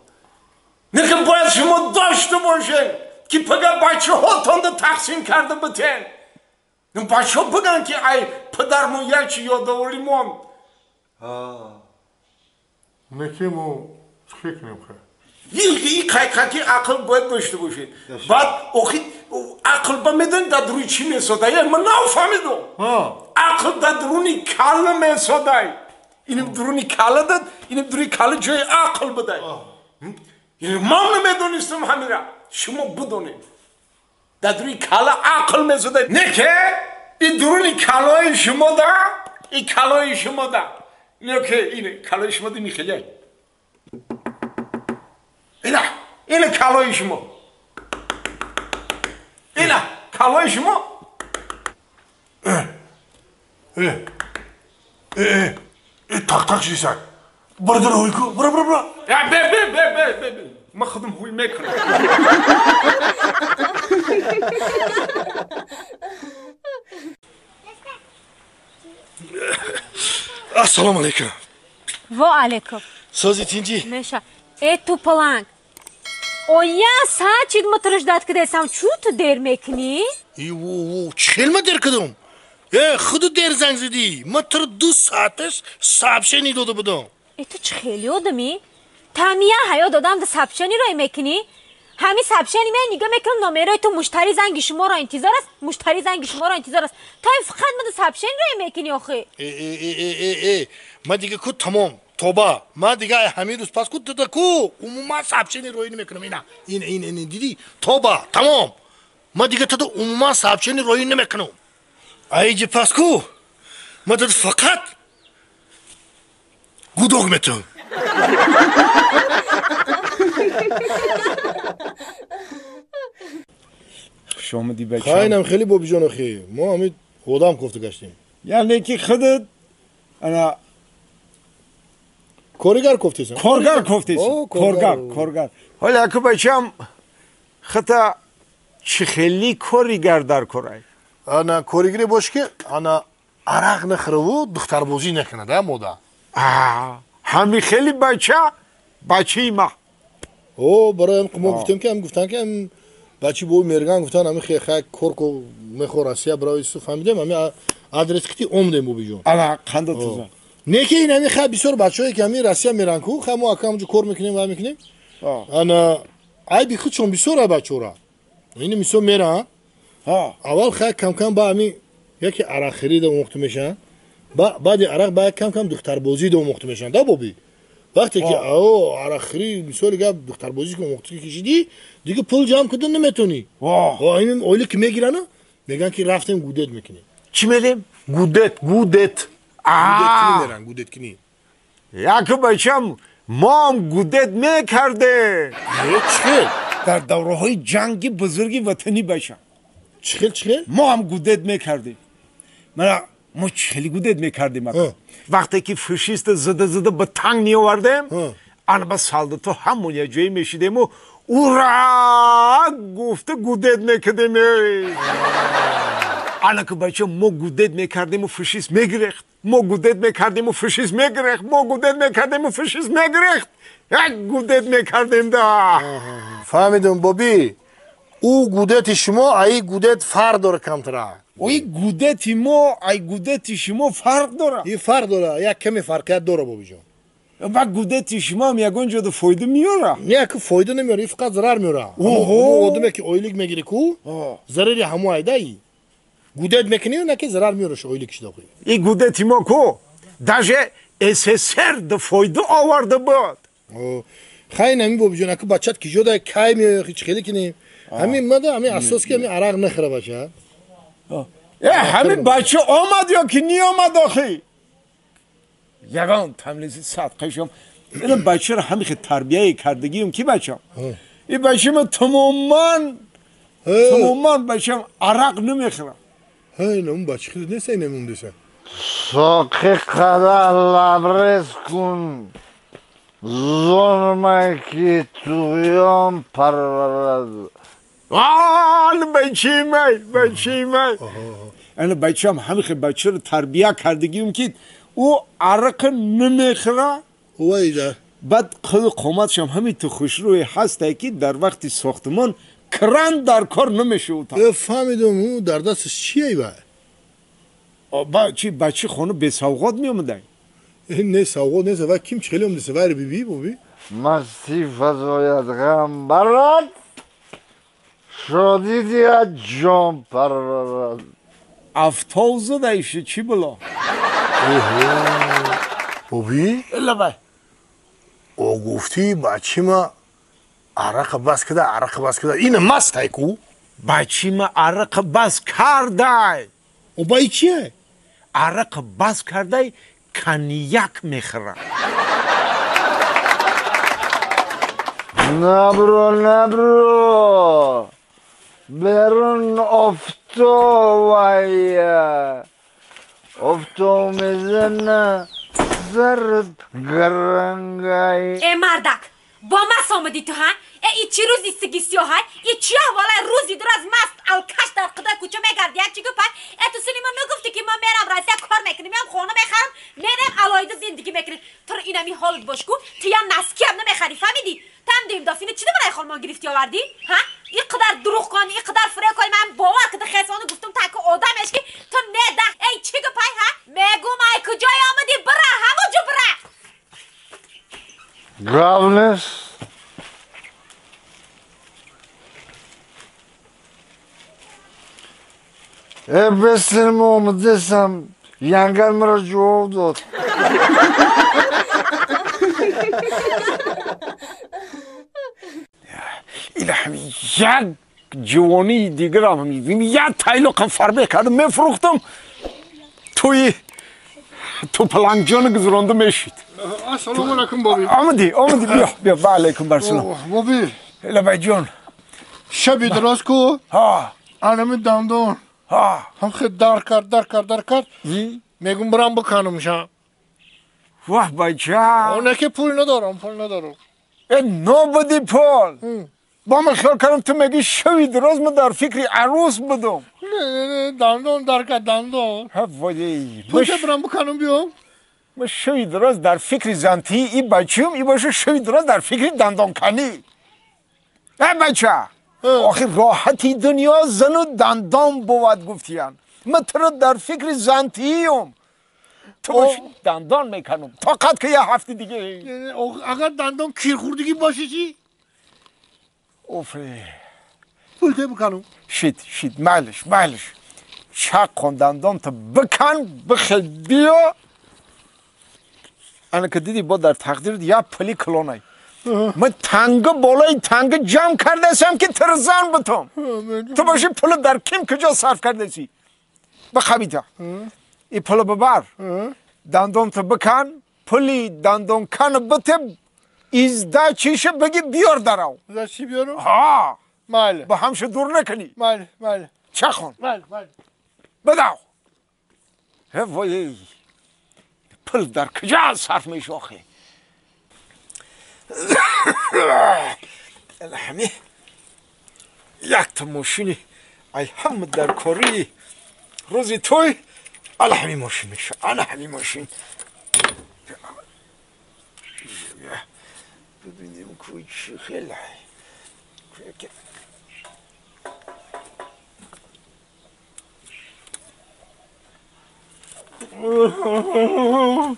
نه که باید شما داشته باشه که پگه بچه ها تانده تقسیم کرده بتن بچه ها بگن که ای پدرمون یکی یادآوری ماند نه که ما فکر نمیکنم این که عقل باید داشته باشه بعد عقل با میدن در روی چی میساده من نفهمیدم عقل در درونی کل میساده اینم درونی کله داد اینم درونی کله جای عقل بده ما نمیدونستم همین را شما بدونید در درونی کله عقل میساده نه که این درونی کلای شما ده این کلای شما ده نه که اینه کلای شما ده میخیلی اینه کلای شما اینه کلای شما تاق شیسن برو در هوی کو برو ما خودم هوی میکنم السلام علیکم و علیکم سازی تینجی میشه ای تو پلنگ او یا ساعت چید مترش داد که دیسم چو تو دیر میکنی؟ چیل ما دیر کدوم خودو دیر زنگ زدی ما تر 2 ساعتش سابشنی داده بدم ای تو چه خیلی آدمی؟ تامیه هیا دادم ده سابشنی رای میکنی؟ همین سابشنی من نگاه میکنم نامرای تو مشتری زنگ شما را انتظار است مشتری زنگ شما را انتظار است تا فقط ما ده سابشنی رای میکنی آخه ما دیگه کو تمام توبه ما دیگه همین روز پس کو داده کو عموما سابشنی روی نمیکنم این دیدی توبه تمام ما دیگه تو عموما سابشنی روی نمیکنم ایجی پس کو ما داد فقط گودوگ میتونم شما دی بچه خواهینم خیلی بابی جان اخی ما همین خودم گفته گشتیم یعنی که خودت انا کارگر گفتیسم کارگر گفتیسم کارگر حالا که بچم خطا چه خیلی کارگر در کرای انا کارگری باش که انا عرق نخره و دختر بازی نکنه ده مودا همین خیلی بچه ما برای هم ما گفتم که هم گفتن که هم بچه بوی مرگان گفتن همین خیلی کارکو میخور آسیا برای سو فهمیدم همین آدرس کتی اومدیم بابی جون انا خنده توزن نه که این همین خیلی بسیار بچه‌ای که همین راسیا میرن کو خیلی ما اکامجو کار میکنیم و میکنیم انا ای بی خود چون بسیار بچه‌ها این میسو میرن اول خیلی کم با همین یکی عرق خرید و مخت میشن بعد عرق با کم دختر بازی دو مخت میشن دا بابی وقتی که عرق خرید مثال گپ دختر بازی که مخت کشیدی دیگه پول جمع کردن نمیتونی این اولی که میگیرن میگن که رفتیم گودت میکنیم چی میریم گودت گودت کنی یک بچم ما هم گودت میکرده چخیل در دوره های جنگی بزرگی وطنی بچم چخیل ما هم گودت میکردیم ما چخیلی گودت میکردیم وقتی که فشیست زده به تنگ نیاوردیم آن با سالدتو همون یه جایی میشیدیم و اورا گفته گودت میکردیم الان که بچه ما گودت میکردیم و فشیست میگرخت ما گودت میکردیم و فشیست میگرخت ما گودت میکردیم و فشیست میگرخت یک گودت میکردیم دا فهمیدم بابی او گودت شما ای گودت فرق داره کمتره ای گودت ما ای گودت شما فرق داره این فرق داره یک کمی فرقیت داره بابی جان و گودت شما هم یکون جا فایده میاره نه که فایده نمیاره این فقط ضرر میاره اون آدمی که اویلیک میگیری کو ضرری همو ایده ای گودت میکنی نه که ضرر میاره شو اویلیکش داخل این گودت ما کو داشه SSR ده فایده آورده بود خیلی نمی بابی جان که بچت که جدا کی میاره هیچ خیلی کنیم همین مده همین اساس که همین عرق نخره بچه همین بچه آمد یا که نی آمد آخی یگان تملیزی صدقه شم این بچه رو همین تربیه کردگیم کی بچه این بچه من تماما بچه هم عرق نمیخورم نه اون بچه خیلی نیست این نمونده سن ساقی قدر لبرز کن ظلمه که تویان پرورد بچه من این بچه هم همین بچه رو تربیه کردگیم که او عرق نمیخوره وایده بعد قومتش هم همین تو خوشروی هسته که در وقت ساختمان کران در کار نمیشه اوتا فهمیدم اون در دستش چیه بچه خانه به سوغات میامده نه سوغات نیست و کیم چخیلی هم دسته ویر بی بابی مستی فضایت غم برد شادی دیا جان پرورد افتوزه دایشه چی بلا بابی؟ لبای او گفتی بچه ما عرق بس کده این مست های کو؟ بچه ما عرق بس کرده او بایی چیه؟ عرق بس کرده کنیک میخوره نبرو برون افتو میزنه زرد گرنگای مردک با مست آمدی تو ها؟ ای چی روزی سگیسی های؟ ای چی احواله روزی در از مست الکش در قده کوچه میگردی ها چی گفت؟ تو سلیمان نگفتی که من میرم راستی کار میکنیم هم خونه میخرم میرم علایده زندگی میکنیم تو اینمی حالت باش کو تو یا نسکی هم نمیخری فهمیدی؟ تم دیم دافینه چی برای خانمان گرفتی آوردی؟ ها؟ این قدر دروغ کنی این قدر فریب کنی من باور که خیسانو گفتم تا که آدمش که تو نده ای چی گفت ها؟ میگم ای کجای آمدی برا همونجا برا گاونس بسلم اومدستم ینگر مرا جواب داد این همین یک جوانی دیگر هم همین یک تایلو فربه کردم میفروختم تو پلنگجان گذرانده میشید السلام علیکم بابی آمدی بیا و علیکم برسلام بابی لبای جان شبی دراز کو آنمی دندون هم خیلی در کرد میگم برام بکنم شم واه بچه اونه که پول ندارم نوبدی پول با من خیال کردم تو میگی شوی دراز من در فکر عروس بدم نه دندون در کرد دندون پول برام بکنم بیام من شوی دراز در فکر زنتی این بچه هم این باشه شوی دراز در فکر دندان کنی بچه آخه راحتی دنیا زن و دندان بود گفتیان من تو در فکر زنتی هم تو باشی دندان میکنم طاقت که یه هفته دیگه اگر دندان کیر خوردگی باشه چی؟ اوفه پولته بکنم شید مالش چک کن دندان تو بکن بخل بیا انا که دیدی با در تقدیر یا پلی کلونای من تنگه بالای تنگه جمع کرده سم که ترزن بتم تو باشی پول در کم کجا صرف کرده سی بخوابیده این پول ببر دندان تو بکن پولی دندان کن بته ایزده چیشه بگی بیار دراو چی بیارم؟ ها ماله با همشه دور نکنی ماله چه خون ماله بداو وای پول در کجا صرف میشه آخه همه یک تا ماشینی ای هم در کاری روزی توی الا همین ماشین میشه الا همین ماشین ببینیم کوی چی خیلی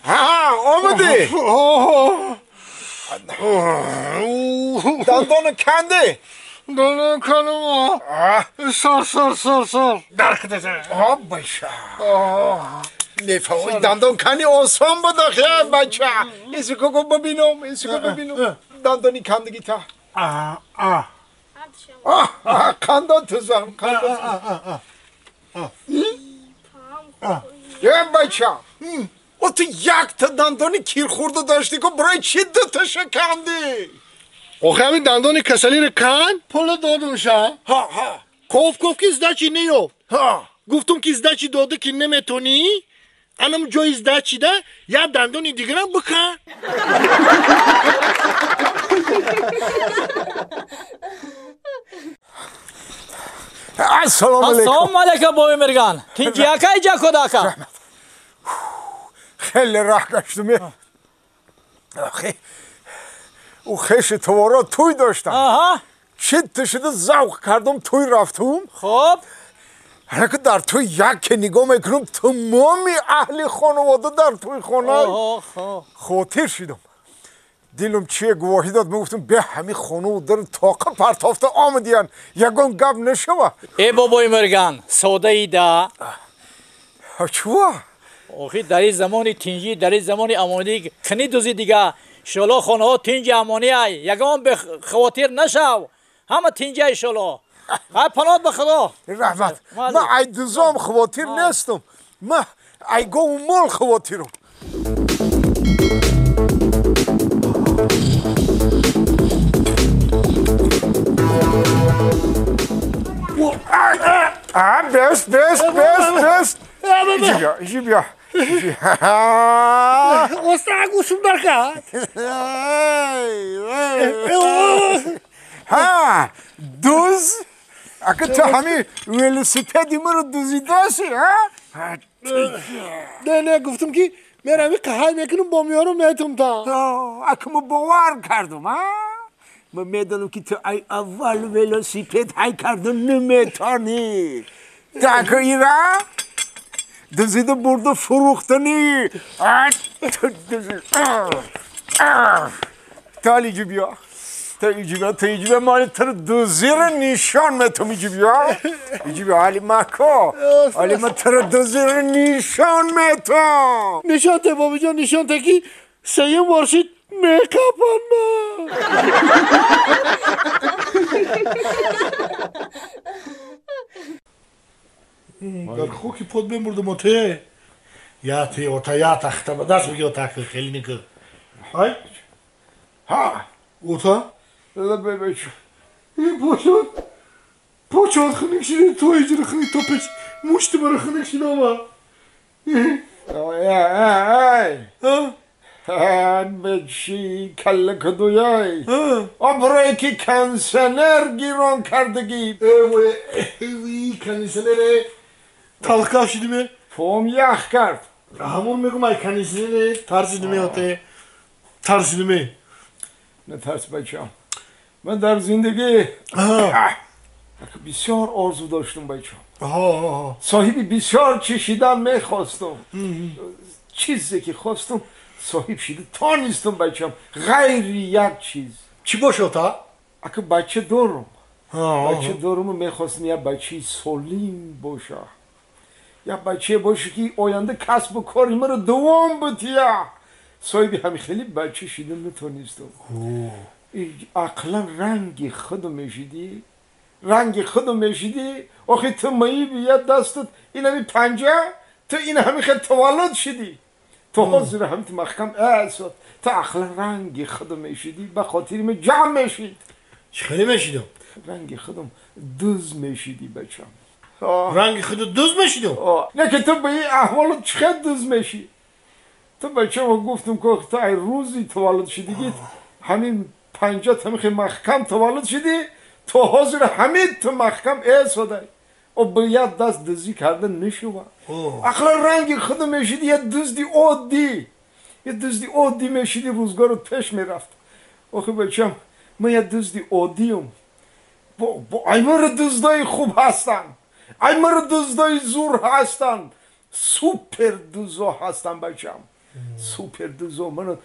ها آمده دندان کنده دندان کنم سر درخت آب باشه نفهمی دندان کنی آسان بوده خیلی بچه ایسی که ببینم ایسی که ببینم دندانی کندگی تا کندان تو زن یه بچه او تو یک تا دندانی کیر خورده داشتی که برای چی دوتاشو کندی؟ آخه همین دندان کسلی رو کن پول دادم شه کف که ازدچی نیو گفتم که ازدچی داده که نمیتونی انم جای ازدچی ده یا دندانی دیگرم بکن السلام علیکم السلام علیکم بوی مرگان تینجی اکای جا کدا کا خیلی راه گشتم آخه او خش توارا توی داشتم چی شده زوق کردم توی رفتم خب حالا که در توی یک که نگاه میکنم تمامی اهل خانواده در توی خانه خاطر شدم دلم چیه گواهی داد میگفتم به همین خانه و در تاقه پرتافته آمدین یکم گپ نشوه ای بابای مرگان سوده ای دا چوه؟ آخی در این زمانی تینجی در این زمانی امانی کنی دوزی دیگه شلا خانه ها تینجی امانی های یکم به خواتیر نشو همه تینجی های شلا های پناد به خدا رحمت من ای دوزام خواتیر نیستم من ای گو مال خواتیرم بس ایجی بیا استاد گوشم درکت ها دوز اگه تو همین ولسیپدی مرا دوزی داشتی نه گفتم که من همین قهر میکنم با میارم میتونم تا اگه من باور کردم من میدانم که تو ای اول ولسیپد های کردن نمیتانی تا ایرا دوزیده برده فروختنی تا ایجی بیا تا ایجی بیا مالی تر دوزی رو نشان میتونم ایجی بیا حالی مکا حالی من تر دوزی رو نشان میتونم نشان ته بابی جان نشان ته که سیم وارشید میکپن در خوکی پود بمردم ته یا ته او تا یا تخته با دست بگی او تخته خیلی نکر های او تا ببیشو پاچان خنک شده تو ایجر خنک تو پچ مشت برا خنک شده آما بچی کله کدویای برای که کنسنر گیران کردگی وی کنسنر تلقاف شدیمه پوم یخ کرد همون میگم ای کنسنر ترسیدمه هاته ترسیدمه نه ترس بچم من در زندگی بسیار آرزو داشتم بچم صاحبی بسیار چشیدن میخواستم چیزی که خواستم صاحب شده تا نیستم بچم غیر یک چیز چی باشه تا؟ اگه بچه دارم میخواستم یه بچه سالم باشه یه بچه باشه که آینده کسب و کاری مرا دوام بتیه صاحبی همین خیلی بچه شده نتونستم اقلا رنگ خودم میشیدی آخه تو مایی بیاد دستت این همی پنجه تو این همی خیلی تولد شدی تو حاضر همی تو محکم احساد تو اقلا رنگ خودم میشیدی به خاطر می جمع میشید چخیلی میشیدم؟ رنگ خودم دوز میشیدی بچم رنگ خودم دوز میشیدم؟ نه که تو به این احوالت چقدر دوز میشی تو بچه ما گفتم که تا ای روزی تولد شدیگید همین پنجات همیخی محکم تولد شدی تو حاضر حمید تو محکم ایساده و باید دست دزدی کردن نشوه اقلا رنگ خود میشدی یه دزدی عادی میشدی روزگارت پیش میرفت آخه بچم من یه دزدی عادیم ایمار دزدای خوب هستن ایمار دزدای زور هستن سوپر دزدا هستن بچم سوپر دزدا من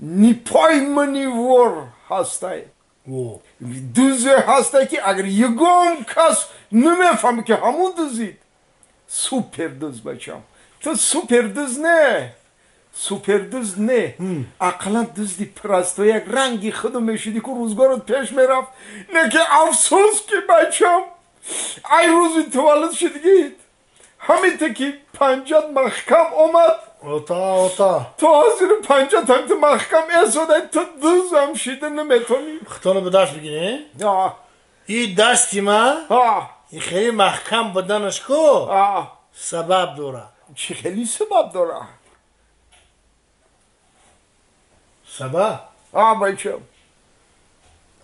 نیپای منیور هسته دوزه هسته که اگر یگام کس نمیفهمه که همون دوزید سوپر دوز بچم تو سوپر دوز نه اقلا دوزدی پرستو یک رنگی خودو میشیدی که روزگارت پیش میرفت نه که افسوس که بچم ای روزی تولد شدگید همین که پنجات محکم آمد اوتا تو حاضر پنجات هم تو محکم ایساده تو دوز هم شیده نمیتونی خطانو به دست بگیره این دستی ما این خیلی محکم بدنش کو سبب داره چی خیلی سبب داره سبب بچم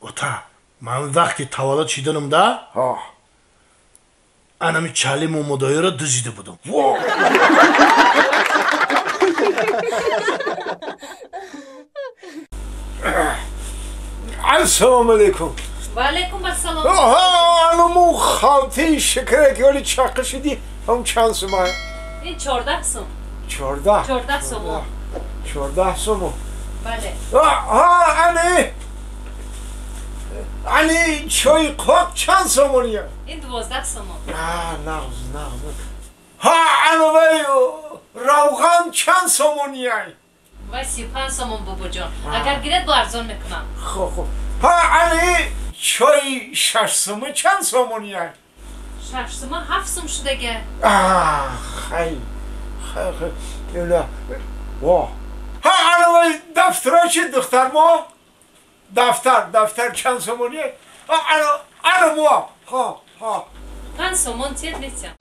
اوتا من وقتی تولد شیدنم ده انمی چلیم و مدایی را دزیده بودم السلام علیکم و علیکم السلام انمو خالتی شکره که ولی چاقه شدی هم چند سمه این 14 سوم 14 سوم 14 سوم بله انی چای قاق چند سومونیه این 12 سوم نغز انوی روغن چند سومونیه وای 35 سوم بابا جان اگر گیرد با ارزان میکنم خوب انی چای 6 سومه چند سومونیه 6 سوم 7 سوم شده گه خیلی انوی دفترها چی دختر ما دفتر چند سومونیه انو 5 سومون تیر نیستم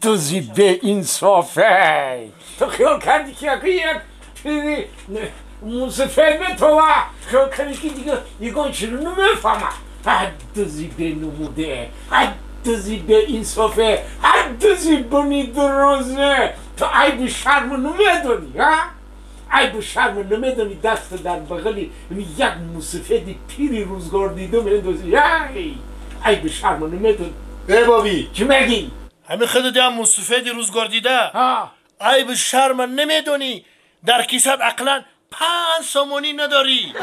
دوزی به انصافه تو خیال کردی که یک پیری موسفید به تو خیال کردی که دیگه یگان چی رو نمیفهمه دوزی به نموده دوزی به انصافه دوزی بنی دروزه تو عیب شرم نمیدونی عیب شرم نمیدونی دست در بغلی یک موسفید پیری روزگار دیدم اندازی عیب شرم نمیدونی بابی چی میگی؟ همین خودت هم موسفیدی روزگار دیده عیب شرم نمیدونی در کیست عقلا 5 سومونی نداری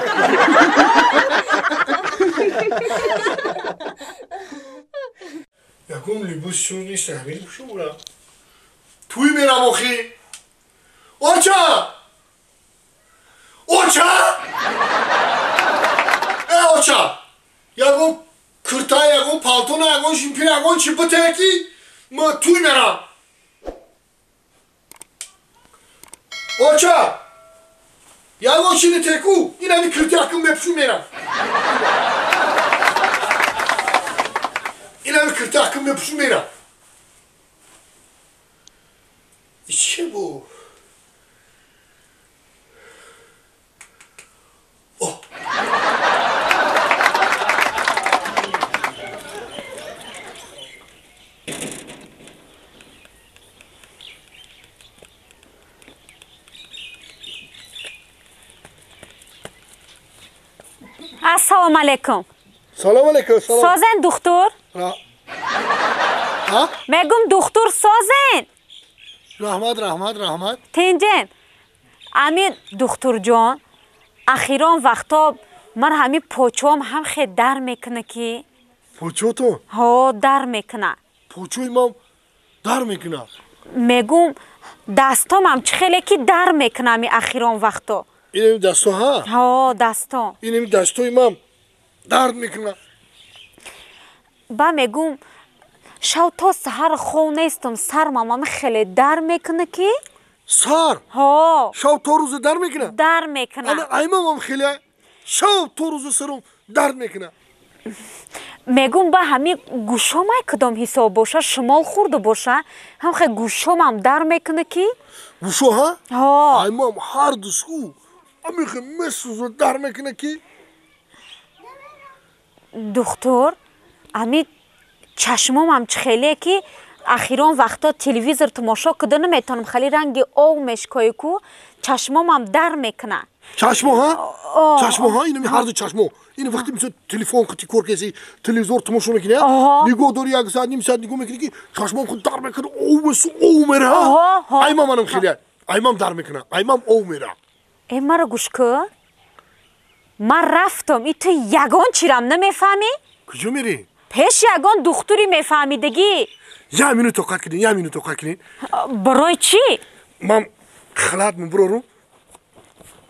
یکم لباس شور نیست همین بشو برم توی میرم آخی اوچا یکم کرتا یکم پالتون یکم شیمپین یکم چی بترکی ما توی میرم اوچا یکم چی نترکو این همی کرتا یکم بپشو میرم این همی کرتا یکم بپشو میرم چه بو السلام علیکم سلام علیکم سازن دختر میگم دختر سازن رحمت تنجن امین دختر جان اخیران وقتا من همین پوچوام هم خیلی در میکنه که پوچو تو؟ ها در میکنه پوچوی مام در میکنه میگم دستام هم خیلی که در میکنه همین اخیران وقتا اینمی دستو ها؟ ها دستام اینمی دستوی مام درد میکنه با میگم شو تا سحر خو نیستم سر مامام خیلی در میکنه که سار ها شو تو روز در میکنه در میکنه ای مامام خیلی شو تو روز سرم درد میکنه میگم با همین گوشم کدام حساب باشه شمال خورده باشه هم خیلی گوشم هم در میکنه که گوشو ها ها ای مام هر دوسکو همین خیلی مسوزو در میکنه که دکتر همین چشمم هم خیلی که اخیران وقتا تلویزیون تماشا کده نمیتونم خیلی رنگ او مشکای کو چشمم هم در میکنه چشمو ها چشمو ها اینو هر دو چشمو این وقتی میشه تلفن قطی کور کسی تلویزیون تماشا میکنه نگاه داری یک ساعت نیم ساعت نگاه میکنی که چشمم خود در میکنه او بس او میره ای مام منم خیلی ای مام در میکنه ای مام او میره ای مرا گوش کن من رفتم ای تو یگان چیرم نمیفهمی کجا میری پیش یگان دختری میفهمیدگی یا مینو توقع کنین یا مینو توقع کنین برای چی من خلات من برو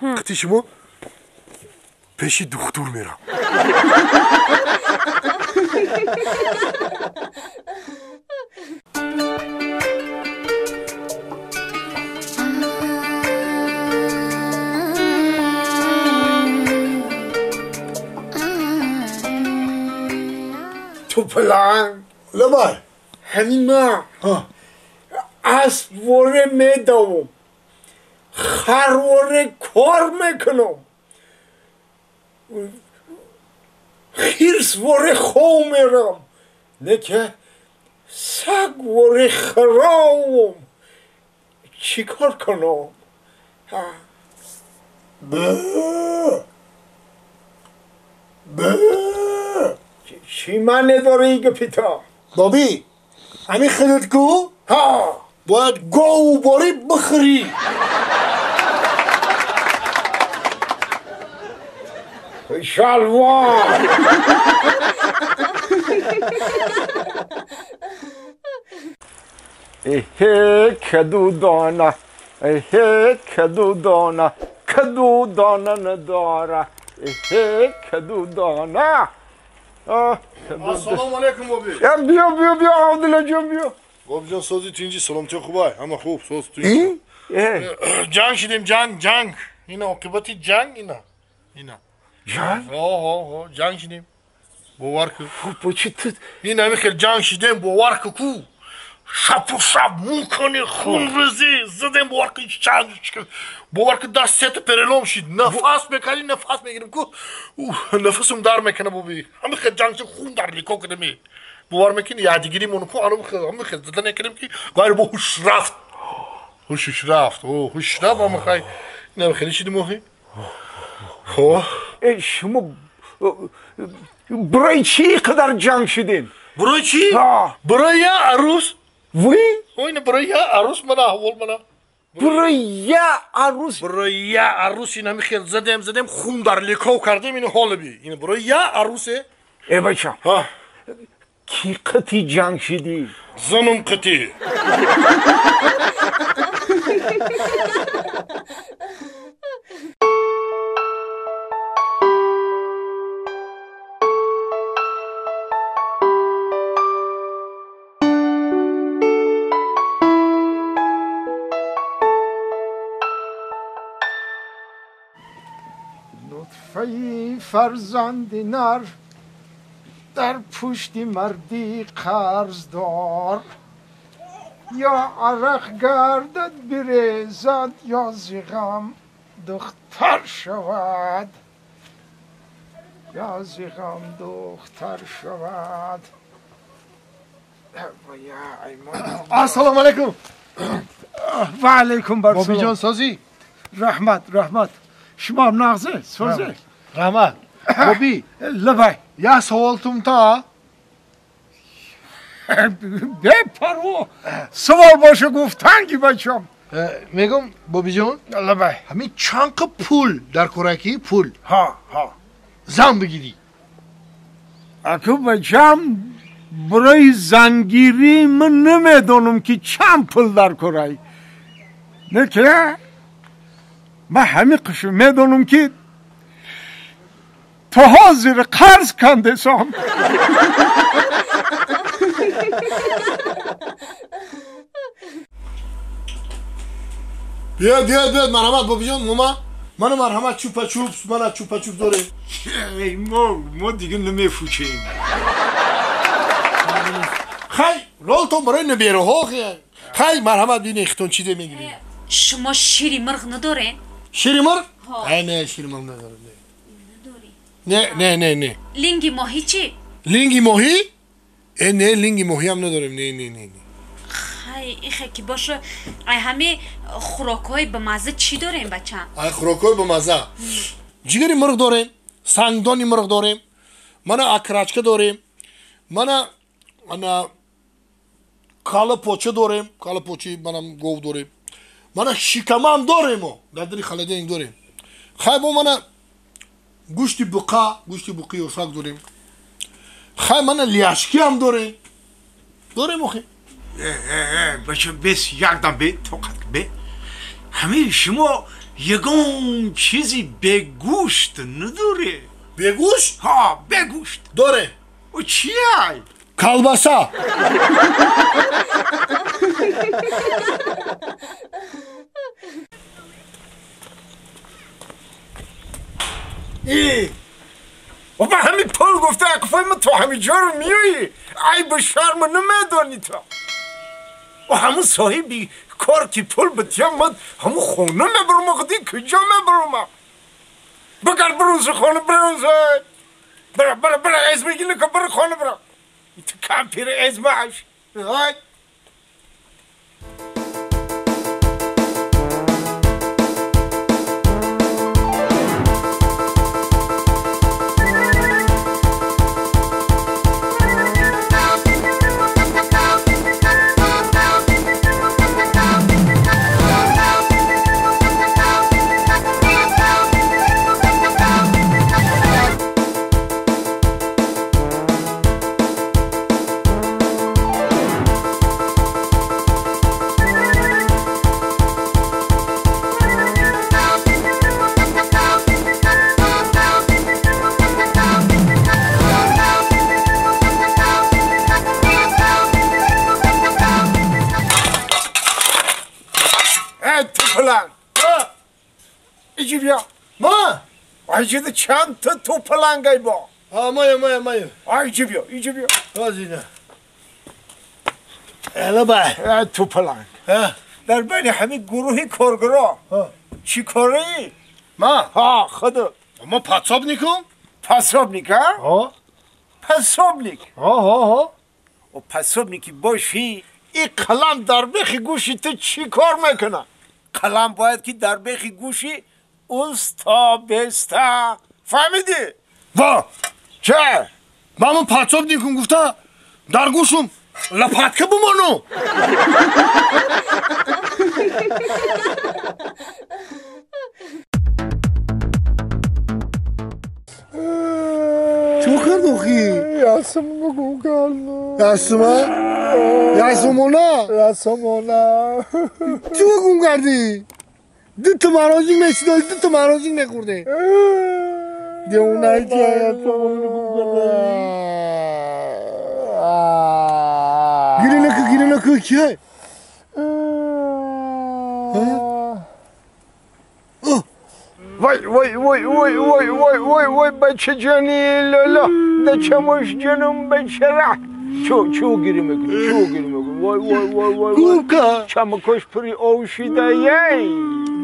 قطی شما پیش دکتر میرم تو پلنگ لبای همین ما اسب وره میدوم خرواره کار میکنم خیرس وره خو میرم نه که سگ وره خراوم چی کار کنم چی معنی داره ایگه پیتا بابی همین خیلیت گو ها باید گو باری بخری شلوار کدو دانه کدو دانه کدو دانه نداره کدو دانه السلام علیکم بابی بیا عبدالله جان بیا بابی جان سازی تینجی سلامتی خوبه همه خوب ساز توی جنگ شدیم جنگ اینا عاقبتی جنگ اینا جنگ؟ ها جنگ شدیم باور کن چی تو این همه خیلی جنگ شدیم باور کن کو شب موکنی خون ریزی زدیم باور کن جنگ باور کن دستت پرلوم شد نفس بکنی نفس میگیریم کو نفسم در میکنه بابی همه خیلی جنگ شد خون در لیکو کدمی باور میکنی یادگیری مونو کو همه خیلی زدن نکنیم که غیر با هوش رفت هوش رفت همه خیلی این همه خیلی شدیم آخی شما برای چی قدر جنگ شدین؟ برای چی؟ برای یه عروس وی؟ اینه برای یه عروس منه اول منه برای یه عروس؟ برای یه عروس این همه خیلی زدیم خون در لیکو کردیم اینو حال بی اینه برای یه عروسه ای بچه کی قطی جنگ شدی؟ زنم قطی نطفه فرزند نر در پشت مردی قرضدار یا عرق گردد بریزد یا زغم دختر شود السلام علیکم و علیکم بابی جان سازی رحمت شما نغزه سازه رحمت بابی لبای یه سوالتم تا بپرو سوال باشه گفتنگی بچم میگم بابی جان لبای همین چانق پول در کورکی پول ها زن بگیری اکو بچم برای زنگیری من نمیدونم که چند پول در کورای نه که من همین قشو میدونم که تو حاضر قرض کنده سام بیاد مرحمت بابی جان ماما من مرحمت چوپا چوپس من چوپا چوپ داره ما دیگه نمیفوچیم خیلی رولتون برای نبیره ها خیلی مرحمت بین اختون چیده میگیریم شما شیری مرغ ندارین؟ شیری مرغ؟ نه شیری مرغ ندارم نه لینگی ماهی چی؟ لینگی ماهی؟ نه لینگی ماهی هم نداریم نه این خیلی باشه همه خوراکای به مزه چی داریم بچه؟ خوراکای به مزه جگری مرغ داریم سنگدانی مرغ داریم من اکراچکه داریم من کالا پوچه داریم کالا پوچه منم گوو داریم من شیکمه هم داریم در دری خالدین داریم خیلی با من گوشت بقی اشاق داریم خیلی من لیاشکی هم داریم اخی بچه بس یکدم به توقت به همه شما یگان چیزی به گوشت نداره به گوشت؟ ها به گوشت داره و چیه؟ کالباسا و به همین پل گفته اکفای من تو همین جا رو میایی ای به شرم نمیدانی تو و همون صاحبی کار که پل بتیم من همون خونه میبرم خودی کجا میبرم بگر برونز خانه برونزه برا از بگی نکن برا خانه برا تو کم پیر از معش ایجی بیا ما ایجی ده چند تا تو پلنگای با مایه ایجی بیا رازیده اله بای تو پلنگ در بین همین گروهی کارگرا چی کاری؟ ما خدا ما پاسابنیک پاسابنیک ها؟ پاسابنیک ها و پاسابنیکی باشی این قلم در بخی گوشی تو چی کار میکنه؟ قلم باید که در بخی گوشی اوستا بستا فهمیدی؟ چه؟ من پاسابنیکم گفته در گوشم لپاتکه بمانو چو کرد اخی؟ یاسم گم کردم یاسمونا چو گم کردی؟ دو مراجع نشدی دو مراجع نخورده دیونایی چی یاسمونا گم کردی گیری نکه چیه؟ وای بچه جانی لالا ده چموش جنم بچه رح چو گیری میکنی وای گم که چمکش پری اوشیده یی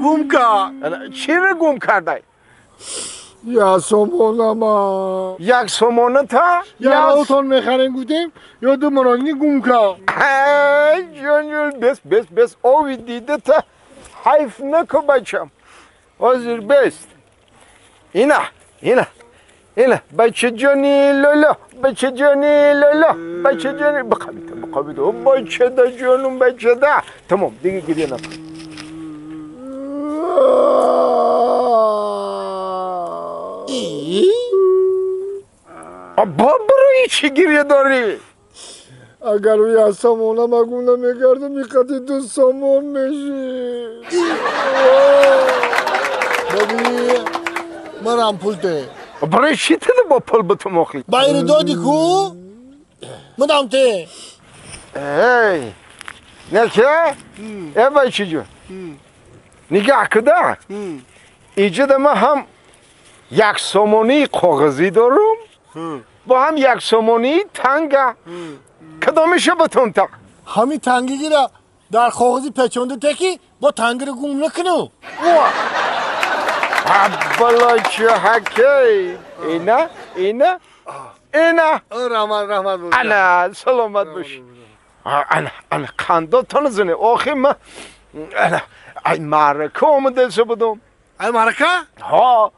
گم که چی رو گم کرده؟ یاسمونا ما یک سومونه تا؟ یا اوتون میخرین گودیم یا دو مرانی گم که جانیل بس اوی دیده تا حیف نکو بچم حاضر بست اینه بچه جانی لالا بچه بقابید بچه ده جانم بچه ده تمام دیگه گریه نکن با برای چی گریه داری؟ اگر او یاسمونا مگو نمیکرده میخوادی تو سامون میشی بابی مرم پول ده برای چی تده با پل به تو مخلی؟ بایر دادی کو؟ مدام ته نه که؟ بچه جون نگاه کده اینجا ما هم یک سومونی کاغذی دارم با هم یک سومونی تنگه کدامشه بتون تا همین تنگی را در کاغذی پیچونده تکی با تنگی رو گم نکنو بلا چه حکی اینا اینا اینا رحمت بود انا سلامت باشی انا خنده تنزنه آخی ما انا ای معرکه آمده سبودم ای معرکه؟ ها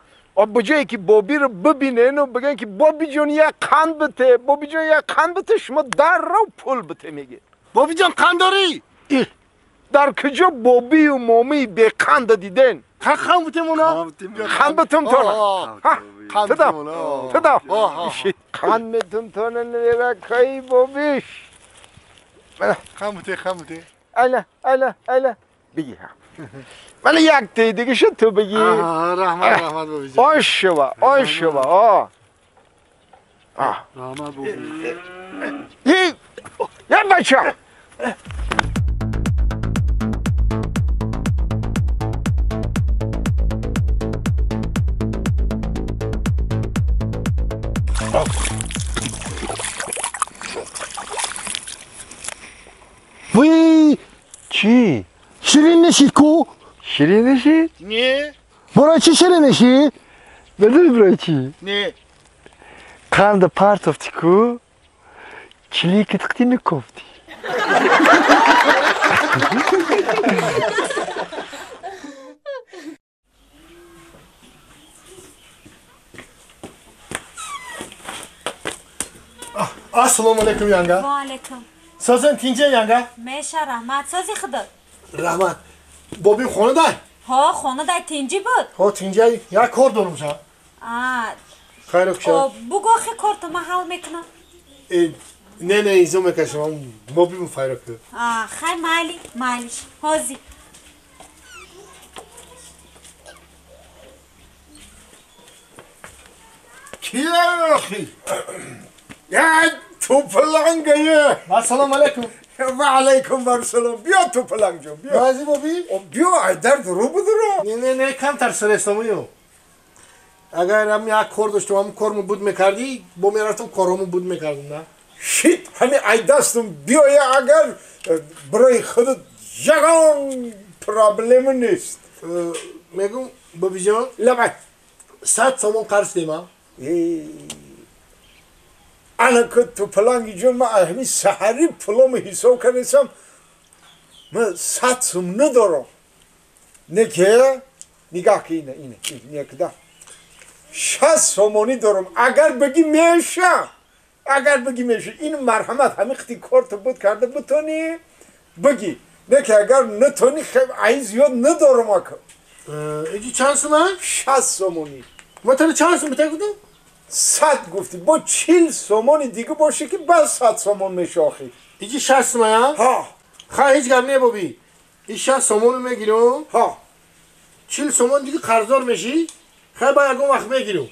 بجایی که بابی رو ببینن و بگن که بابی جان یک قند بته بابی جان یک قند بته شما در رو پول بته میگه بابی جان قند داری؟ در کجا بابی و مامی به قند دیدن قند بته مونا؟ قند بتم تانه تدام قند بتم تانه نیره کهی بابیش قند بته الا بگی ولی یک تی دیگه شد تو بگی رحمت بابی جان آش شوا رحمت بابی یه بچه وی چی؟ شیرین نشید کو؟ شیرین نشید؟ نه برای چی شیرین نشید؟ بدونی برای چی؟ نه قند پرت افتی کو؟ چلی که تقتی نکفتی Assalomu alaykum yanga. Va alaykum. Sozan tincha yanga. Mesha rahmat sozi xudud. Rahmat. Bobim xonada? Ha, xonada tinji bud. Ha, tincha ya kor durumsa. Xayr oqsham. Bu goxi kortuma hal mekunam. Ne izin mekasham. Bobim fayrakdı. Xay mayli. Hozi. Kiya axi Ya toplangaye Assalomu alaykum. Va alaykum assalom bia toplangcım bia Nazi bobi? Bia Aydar duru buduro Ne kam ters restamuyor. Eğer hem ya kor doştum hem kor mu bud mekardi, bu meratım korumu bud mekardım da. Shit hani aydastım bia ya agar burayı xudud jagan problemin ist Megum babicam Lama saat somon qarz dema. Ana که تو پلانگی جون ما همین سحری پلامو حساب کردم من 100 سوم ندارم نه که نگاه که اینه کدا 60 سومانی دارم اگر بگی میشه این مرحمت همین خطی کارت بود کرده بتونی بگی نه که اگر نتونی خیلی عین زیاد ندارم اکا ایجی چند سومه؟ 60 سومانی ما تره چند سومه تگودم؟ 100 گفتی با 40 سومانی دیگه باشه که بس 100 سومان میشه آخی ایجی 60 سومه ها؟ خواهی هیچ گرنه بابی این 60 سومانو میگیرم 40 سومان دیگه قرضدار میشی خیلی با یکم وقت میگیرم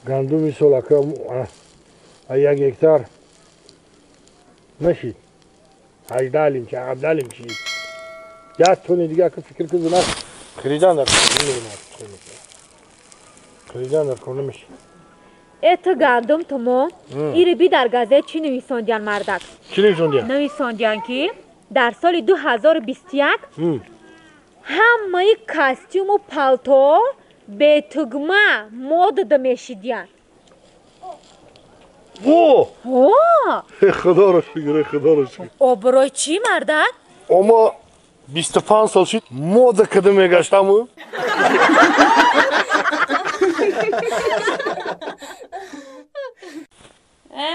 گندومی سولکه یک هکتار نشید 18 لیمچه عقب لیمچه یا تونی دیگه که فکر کنی نه خریدن در کنه میشه ات گندم تمام ایره بی در گازه چی نویساندیان مردک چی نویساندیان که در سال 2021 همه کاستیوم و پالتو به تگمه مود دمیشیدیان خدا رو شکر برای چی مردک؟ اما 25 سال شد موده کده میگشتم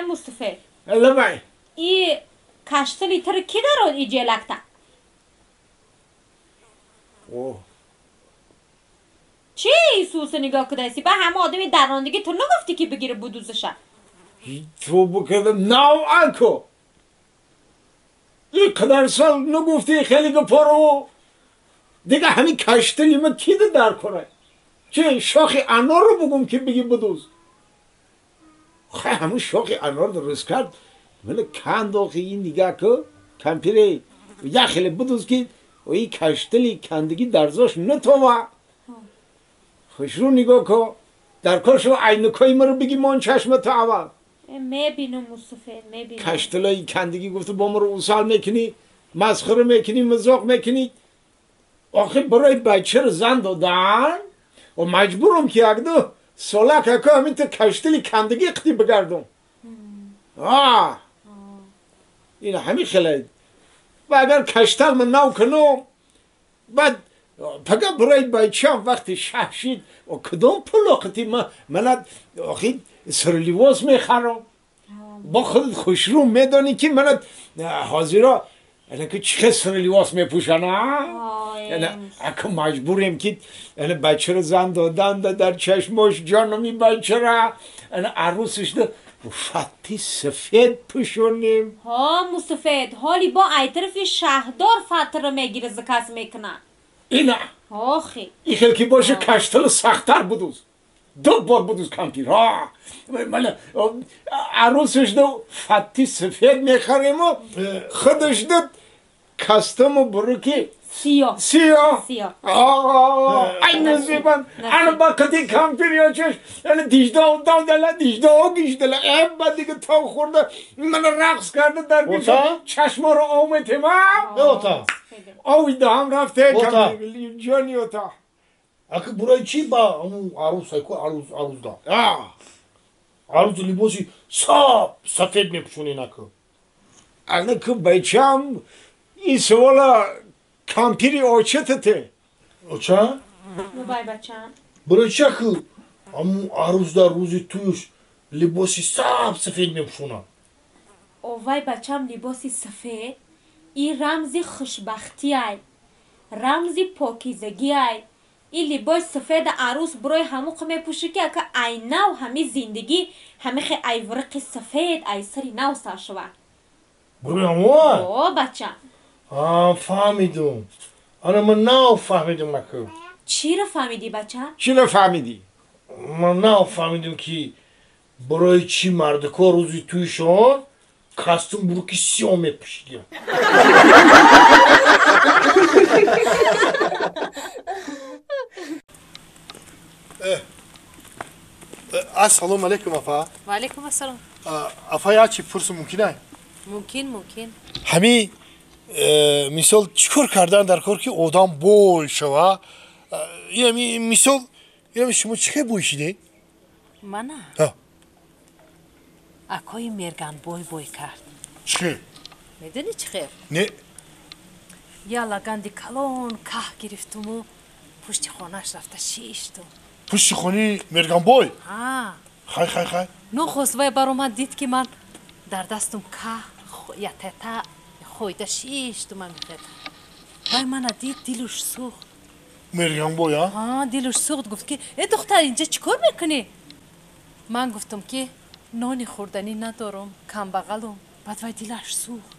مصطفی لبای ای کشت لیتر کی دارد ای جلکتا؟ چی سوس نگاه کدایسی؟ با همه آدمی درندگی تو نگفتی که بگیره بدوزشه تو بکردم ناو انکو این قدر سال نگفتی خیلی گپارو دیگه همین کشتری من کی در کنه چه شاخی انار رو بگم که بگی بدوز خیلی همون شاخی انار درست کرد ولی کنداخی این نگاه که کمپیره یخلی بدوز که و این کشتلی کندگی درزاش نتوه خوش رو نگاه که در کارشو عینکای ما رو بگی من چشمت اول میبینم مصطفی میبینم کشتلای کندگی گفته با ما رو اصال میکنی مسخره میکنی مزاق میکنی آخه برای بچه رو زن دادن و مجبورم که یک دو سالک که همین تا کشتلی کندگی اقتی بگردم این همین خیلی و اگر کشتل من نو کنم بعد پگه برای بچه هم وقتی شهشید و کدام پلاقتی من آخی سرلیواز میخرم با خودت خوش رو میدانی که من حاضره یعنی که چه سرلیواز میپوشن یعنی اکا مجبوریم که یعنی بچه رو زن دادن در چشماش جانمی بچه را یعنی عروسش ده فتی سفید پوشونیم ها مصطفی حالی با ای طرف شهردار فتر رو میگیره زکاس میکنن اینا آخی این خیلی که باشه کشتل سختر بدوز 2 بار بدوز کمپیر من عروسش ده فتی سفید میخریم و خودش ده کستم و بروکی سیاه ای نزیبان انا با کتی کمپیر چش یعنی دیجده و گیش دل با دیگه تا خورده من رقص کرده در بیشه چشما رو آمده ما اوی ده هم رفته کمپیر جانی اوتا اکه برای چی با اون عروس های که عروس دا عروس لباسی سفید میپشونی نکه انا که بچه هم این سوالا کمپیری آچتته آچه؟ بای بچم برای چه که همون عروس در روزی توش لباسی سفید میپشونن وای بچم لباسی سفید این رمزی خوشبختی ای رمزی پاکیزگی ای این لباس سفید عروس برای همون قمه پوشه که ای نو همی زندگی همی خی ای ورق سفید ای سری نو سر شوه برای همون؟ او بچم فهمیدم انا من نو فهمیدم نکه چی رو فهمیدی بچم؟ چی رو فهمیدی؟ من نو فهمیدم که برای چی مردکا روزی تویشون کاستوم بروکی سیاه میپوشیدن السلام علیکم افا و علیکم السلام افا یا چی پرس ممکنه؟ ممکن همی مثال چیکار کردن در کار که آدم بول شوه یعنی مثال یعنی شما چه بوشیده؟ من اکای مرگان بوی کرد چه؟ میدونی چه خیر؟ نه یا لگندی کلون که گرفتم و پشت خانهش رفته شیشتم پشت خانی مرگان بوی؟ خای نخست وی برام دید که من در دستم که یا تتا خویده شیشتم من میخواد وی من دید دلش سوخت مرگان بوی ها؟ دلش سوخت گفت که ای دختر اینجا چیکار میکنی؟ من گفتم که نانی خوردنی ندارم کم بغلم بعد وی دلش سوخت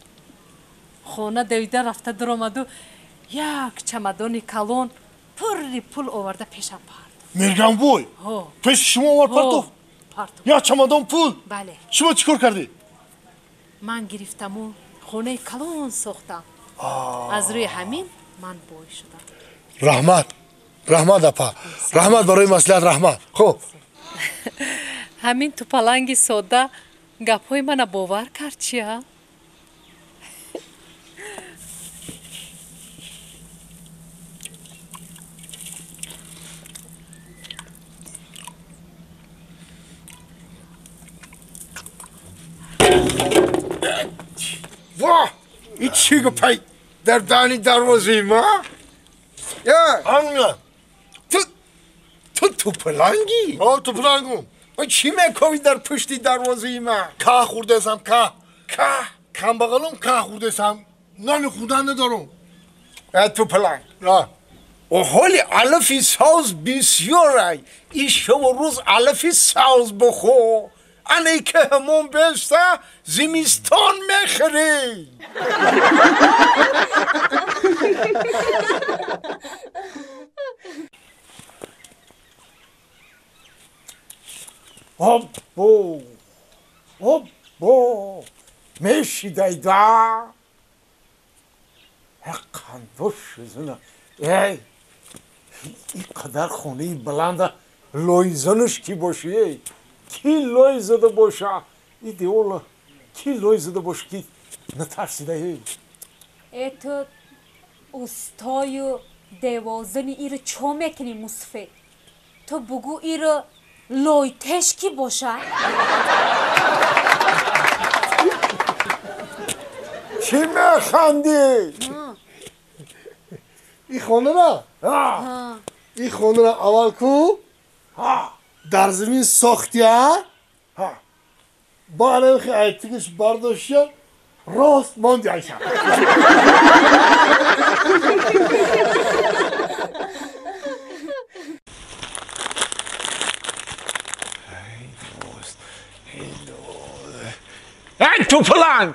خانه دویده رفته در آمد و یک چمدان کلون پری پول آورده پیشم پرد مرگان بوی؟ پیش شما آورد پرد؟ یا چمدان پول؟ بله شما چیکار کردی؟ من گرفتم و خانه کلون ساختم از روی همین من بوی شدم رحمت اپا رحمت برای مصلحت رحمت خب همین تو پلنگی ساده گپای من باور کرد چیه؟ واه این چی گپی در دانی دروازه ما؟ همینه تو پلنگی؟ تو پلنگم و چی میکنی در پشتی دروازه ما؟ که خورده سم کم بغلم که خورده سم نانی خوردن ندارم تو پلنگ و حالی علفی ساز بسیار ای این شب و روز علفی ساز بخور انه که همون بسته زمستان میخری میشیدای دا قندوش شزونه ای این قدر خونه بلنده لایزنش کی باشه کی لای زده باشه این دیولا کی لای زده باشه کی نترسیده ای تو استای و دوازن ای رو چو میکنی مصفه تو بگو ای رو لایتش کی باشه چی میخندی؟ این خونه را این خونه را اول کو در زمین ساختیه با الان خیلی ایتیکش برداشتیه راست ماندی ایشه ای توپلنگ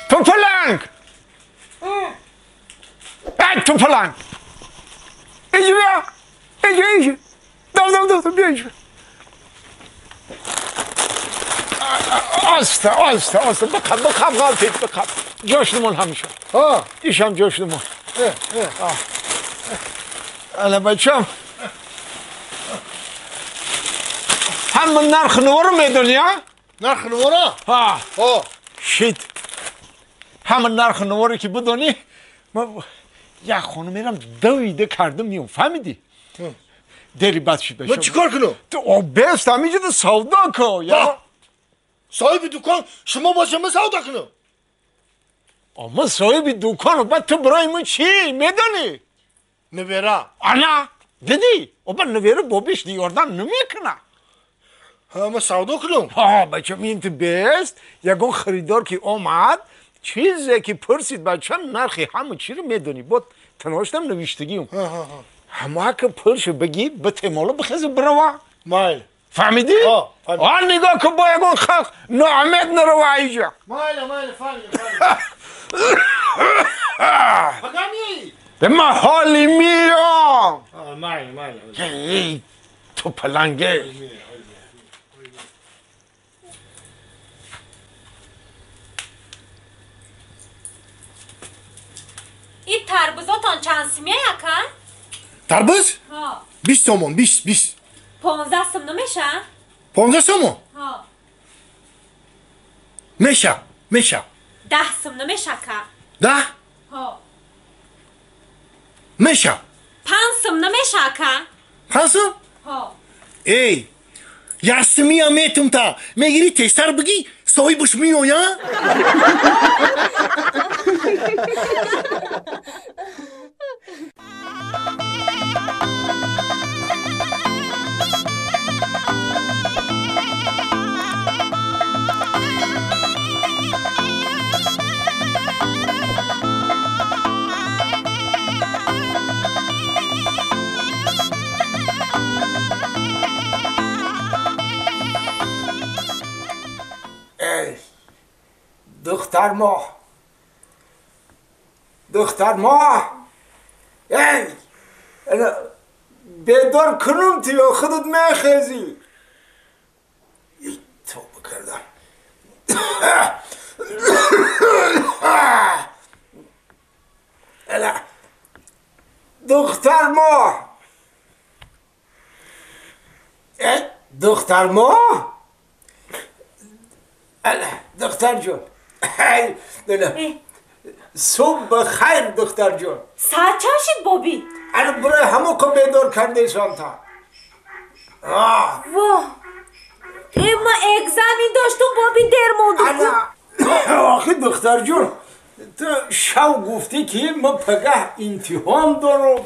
توپلنگ ای توپلنگ ایجی بیا ایجی دم بیا ایجی آسته بخم غلطید بخم جاش نمون همیشه ایشم جاش نمون الا بچم همه نرخ نورو میدونی ها؟ نرخ نورو؟ شید همه نرخ نورو که بدونی من یک خونه میرم دویده کردم میام فهمیدی؟ دری بد شید بشم من چیکار کنم؟ تو بیست همیشه تو سودا کن صاحب دکان شما باشه من سودا کنم اما صاحب دکان بعد تو برای من چی میدونی؟ نویره آنا دیدی؟ او نویره بابیش دیاردن نمیکنه من سودا کنم بچه این تو بیست یکون خریدار که اومد چیزی که پرسید بچه نرخی همه چی رو میدونی بود تنهاشتم نوشتگیم همه که پرش بگی به تیمالا بخیز بروا مایل فهمیدی؟ نگاه که با یکون خلق ناامید نروا ایجا مایل به ما حالی میام مایل تو پلنگه این تربوزاتان چند سیمیه یکن؟ تربوز؟ 20 تومن 20 15 سم نمیشه؟ 15 تومن؟ میشه 10 سم نمیشه که 10 میشه 5 سم نمیشه که 5 سم؟ ای یاسمی هم میتونم تا میگیری تستر بگی صاحبش میویا دختر ما ای بیدار کنم تو خودت میخیزی تو بکردم دختر ما دختر ما دختر جون صبح بخیر دختر جون ساعت چند شد بابی؟ الان برای همه که بیدار کرده شانتا واه اما اگزامین داشتم بابی دیر موندم آخه دختر جون تو شو گفتی که ما پگه امتحان دارم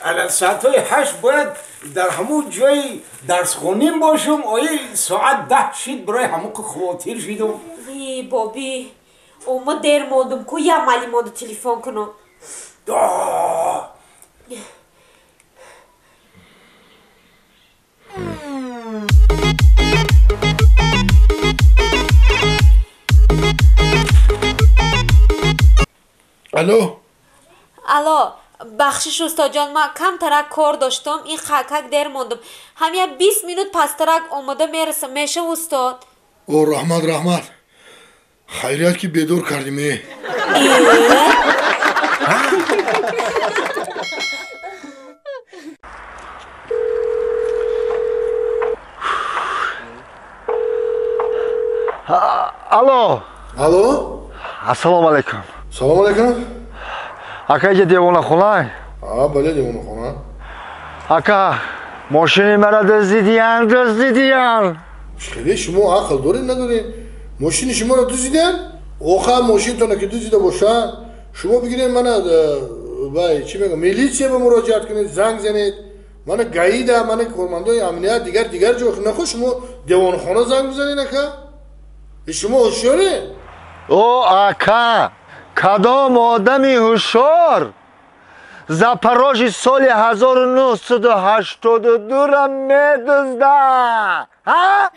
الان ساعتهای 8 باید در همون جای درس خونیم باشم آیه ساعت 10 شد برای همون که خواتیر شدم ای بابی اما دیر موندم که یه عملی مونده تلفن کنم الو بخشش استاد جان ما کم ترک کار داشتم این خاکک دیر موندم همین 20 مینوت پس ترک اومده میرسم میشه استاد او رحمت خیریت که بیدور کردیم. Alo. Alo. Assalomu alaykum. Salom alaykum. Aka اینجا دیوانه خونه؟ بله دیوانه خونه. Aka ماشین مرا دزدیدن. خیلی شما عقل دارین ندارین؟ ماشین شما رو دزدیدن؟ آخه ماشین تو که دزدیده باشه شما بگیرین من بای چی میگم میلیسیا به مراجعت کنید زنگ زنید من گاییده من کارمندای امنیت دیگر جا نخو شما دیوان خانه زنگ بزنید نکه شما هوشیاری او آکا کدام آدمی هوشیار زپروژ سال 1982 را میدزده ها؟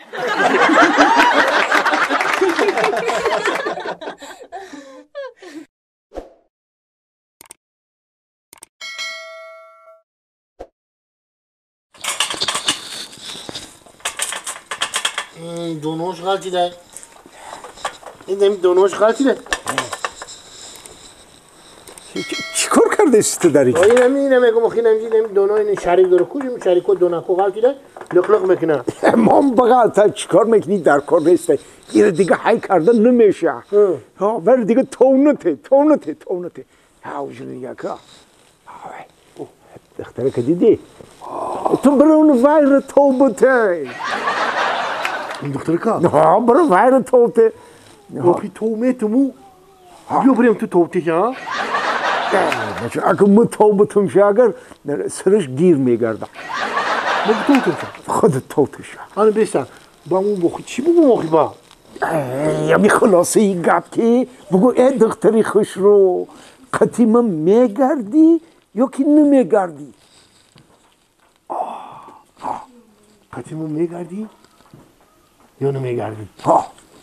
دونوش غلطی ده این دونوش غلطی ده چیکار کرده است داری؟ اینم میگم خیلی نمیدونم دونا این شریک داره کجا شریکو دوناکو غلطی ده لق میکنه ما بغل تا چیکار میکنی در کار نیست این دیگه هی کرده نمیشه ها ولی دیگه تونته ها وجود دیگه که دختره که دیدی تو برو اون ویر توبته این دختره که ها برو ویر توبته اوکی تومه تمو بیا بریم تو توبته ها اگه من توبتم شه اگر سرش گیر میگردم خود توتش آن بیستن با اون بخی چی بگو مخی با یعنی خلاصه این گپ که بگو ای دختری خوش رو قطیمه میگردی یا که نمیگردی قطیمه میگردی یا نمیگردی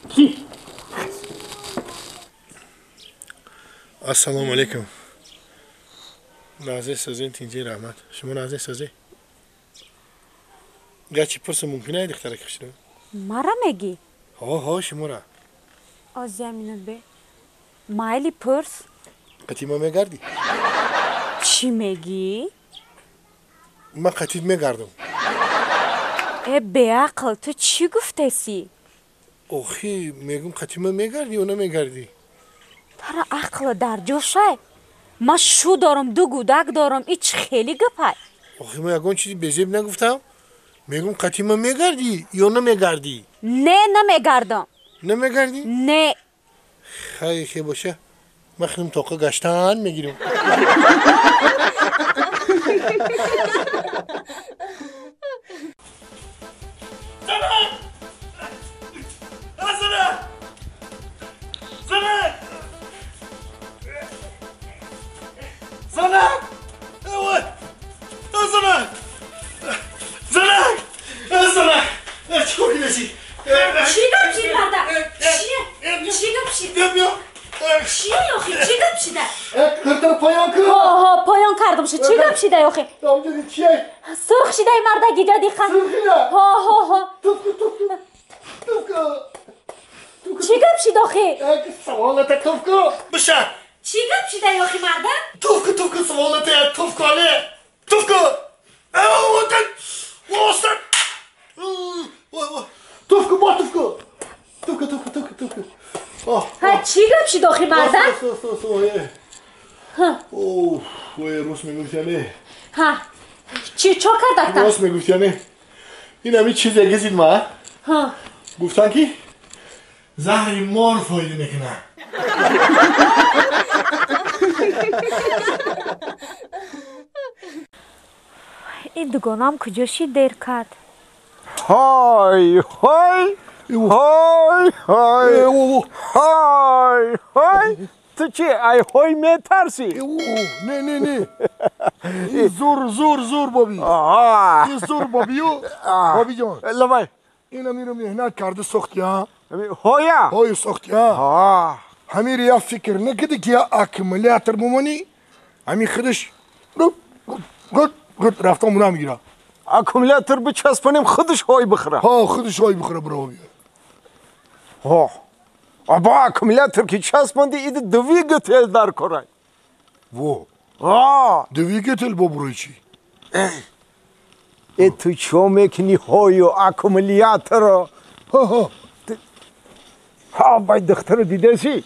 چی؟ السلام علیکم نازه سازین تینجی رحمت شما نازه سازی گرچه پرس ممکنه دختره کشید مرا میگی؟ ها شما را از زمین به مایلی پرس قطیمه میگردی چی میگی؟ من قطیب میگردم ای بیعقل تو چی گفته سی؟ اوخی میگم قطیمه میگردی یا نمیگردی ترا عقل در جوشه ما شو دارم دو گودک دارم ایچ خیلی گپای اوخی من یکون چیزی بزیب نگفتم میگم قطیمه میگردی یا نمیگردی نه نمیگردم نمیگردی؟ نه خیلی باشه من خیلیم توقع گشتن میگیرم پایان کردم شد چی گپ شده آخه سرخ شده مرده گیجادی خان ها چی گپ شده آخه سوالت توفکو بشه چی گپ شده آخه مرده توفکو سوالت توفکو علی توفکو توفکو با توفکو چی گپ شده آخه مرده اوه روز میگفتیانه چی چا کرد دکتر روز میگفتیانه این همی چیز اگزید ما گفتن که زهر مار فایده میکنه این دوگانم کجاشی دیر کرد های تو چی ای های میترسی نه زور بابی این زور بابیو بابی جان لبای این میرم مهنت کرده سختی ها های سختی ها همین ریا فکر نکده که اکملیاتر بمانی همین خودش گفت رفتم اونا میگیره اکمولاتور بچسبونیم خودش های بخوره خودش های بخوره برو بیا با اکومولاتور که چسبانده ایده دویگتل در کارای دویگتل با بروی چی؟ ای تو چو میکنی های و اکومولاتور باید دختر دیده سی؟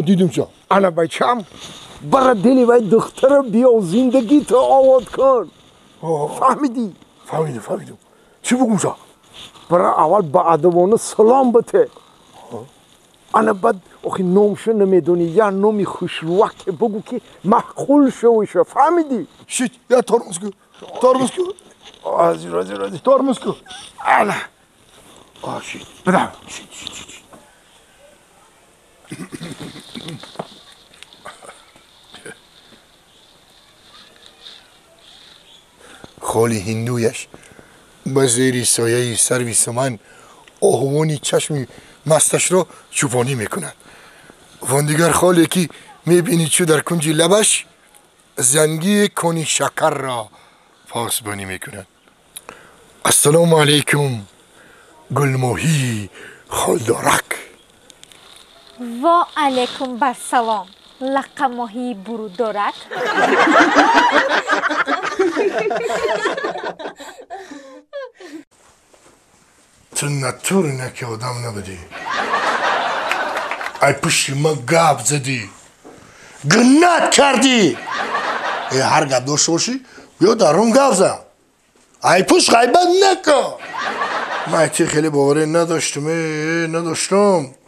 دیدم چه؟ انا بچم برای دلی باید دختر بیا زندگی تو آواد کن فهمیدی؟ فهمیدم چی بگم چه؟ برای اول با ادوانه سلام بته انا بعد اخی نومشو نمیدونی یا نومی خوشروح که بگو که مخول شوشه فهمیدی؟ شیت یا ترمز کو رازی ترمز کو انا شیت بدم شیت خالی هندویش به زیر سایه سرویس من آهوانی چشم مستش را چوبانی میکنند وان دیگر خالی که میبینی چو در کنج لبش زنگی کنی شکر را پاسبانی میکنند السلام علیکم گلماهی خالدارک و علیکم بر سلام لقماهی برودارک تو نطور نکه آدم نبودی ای پشتی ما گاب زدی گنات کردی هر گاب داشته باشی بیا درون گاب زن ای پشت غیبت نکن من تی خیلی باوری نداشتم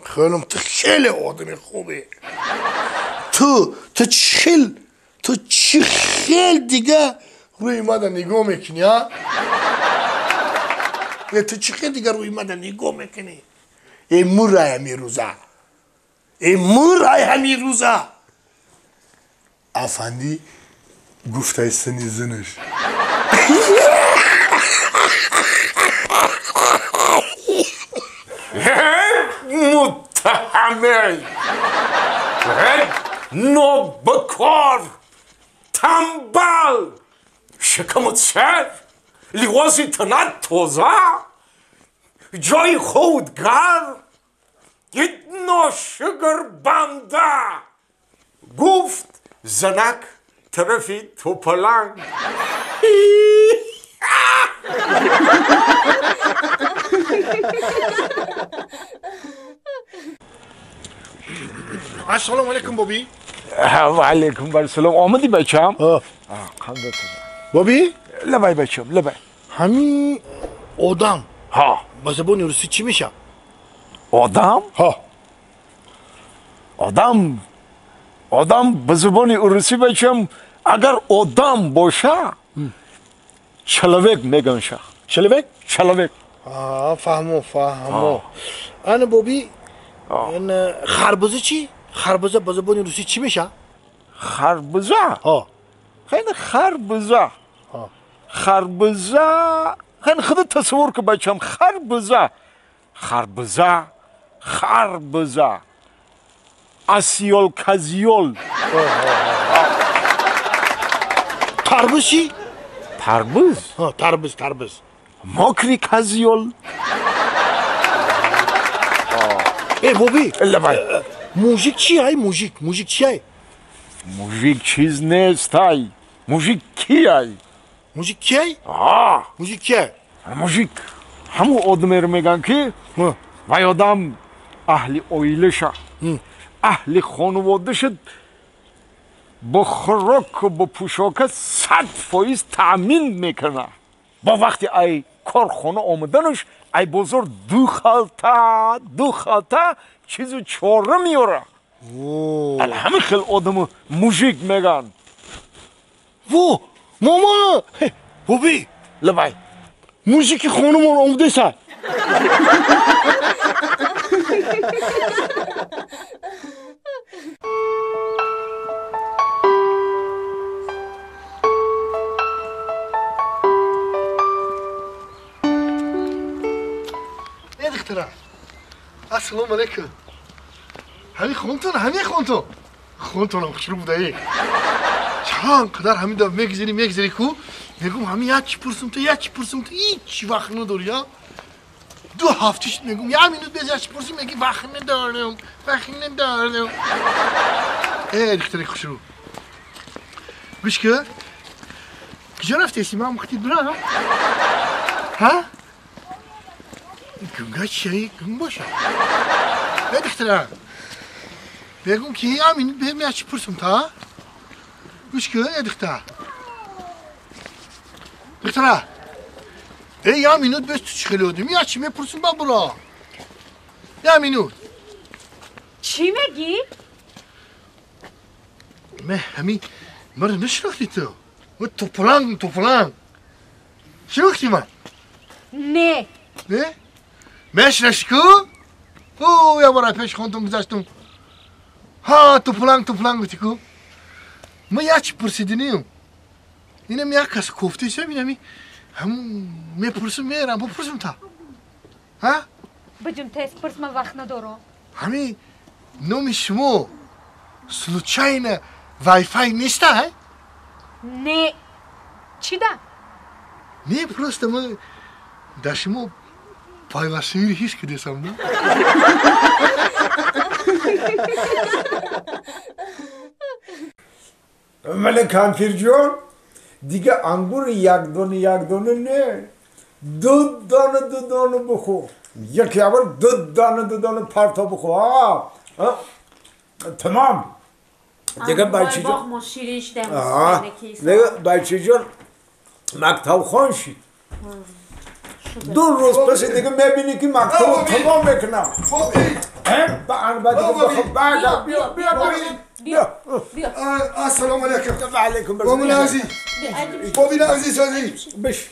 خیلیم تو خیلی آدم خوبی تو چی خیلی دیگه روی ماده نگاه میکنی ها تو چی خیلی دیگه روی ماده نگاه میکنی ای مور ای همی روزه افندی گفته سنی زنش متهمه نابکار تنبل شکمت سر لباسی تنت تازه جای خودگر یک ناشگر بنده گفت زنک طرفی توپلنگ السلام علیکم بابی و علیکم السلام آمدی بچم بابی لبای بچم لبای همین آدم با زبان روسی چی میشه آدم آدم به زبان روسی بچم اگر آدم باشه چلوک میگن شه چلوک فهمو انا بابی این خربزه چی؟ خربزه با زبان روسی چی میشه؟ خربزه؟ خیلی خربزه خیلی خودت تصور که بچم خربزه اسیول کزیول تربوز چی؟ تربوز ماکری کزیول ای بابی لبای موژیک چی های موژیک چی های موژیک چیز نیست های موژیک کی های موژیک همون آدمی رو میگن که وای آدم اهل اویله شه اهل خانواده شد با خوراک و با پوشاک 100% تأمین میکنه با وقتی ای کارخانه آمدنش ای بزرگ دو خالته چیزو چاره میاره همه خیلی آدم موژیک میگن ماما بابی لبای موژیک خانمان آمده سر ای دختره السلام علیکم همین خونتون هم خوشرو بوده ای چند قدر همین دا میگذری کو میگم همین یکی پرسم تو هیچ وقت نداری ها 2 هفتهش میگم یه مینوت بذارش پرسی میگی وقت ندارم دختر خوشرو گوش کن کجا رفتی سیما مختی برام ها گنگا چی گنگ باشه دختر بگم که یه مینوت بهم چی پرسم تا گوش کن دختر یه مینوت بس تو چخلودم یا چی میپرسم با برا یه مینوت چی میگی؟ همین مرا نشناختی تو و توپلنگ شناختی من؟ نه مشناختی کو؟ او یه بار پیش خوندم گذاشتم ها توپلنگ گفتی کو؟ من یه چی پرسیدنیم اینم یک کس کوفته شد اینمی همون میپرسم میرم بپرسم تا ها؟ بجون تست پرس من وقت ندارم همین نام شما سلوچاین وای فای نیسته ها؟ نه چی ده؟ نه پرسته من در شما پایوستگی هیچ که دیسم نه؟ ملک کامپیر جون دیگه انگور یک دونه نه 2 دانه بخور یکی اول 2 دانه پرتا بخور تمام دیگه بچه جون دیگه بچه جون مکتب خوان شید 2 روز پس دیگه میبینی که مکتب تمام میکنم بیا السلام علیکم و علیکم بابی عزیز بش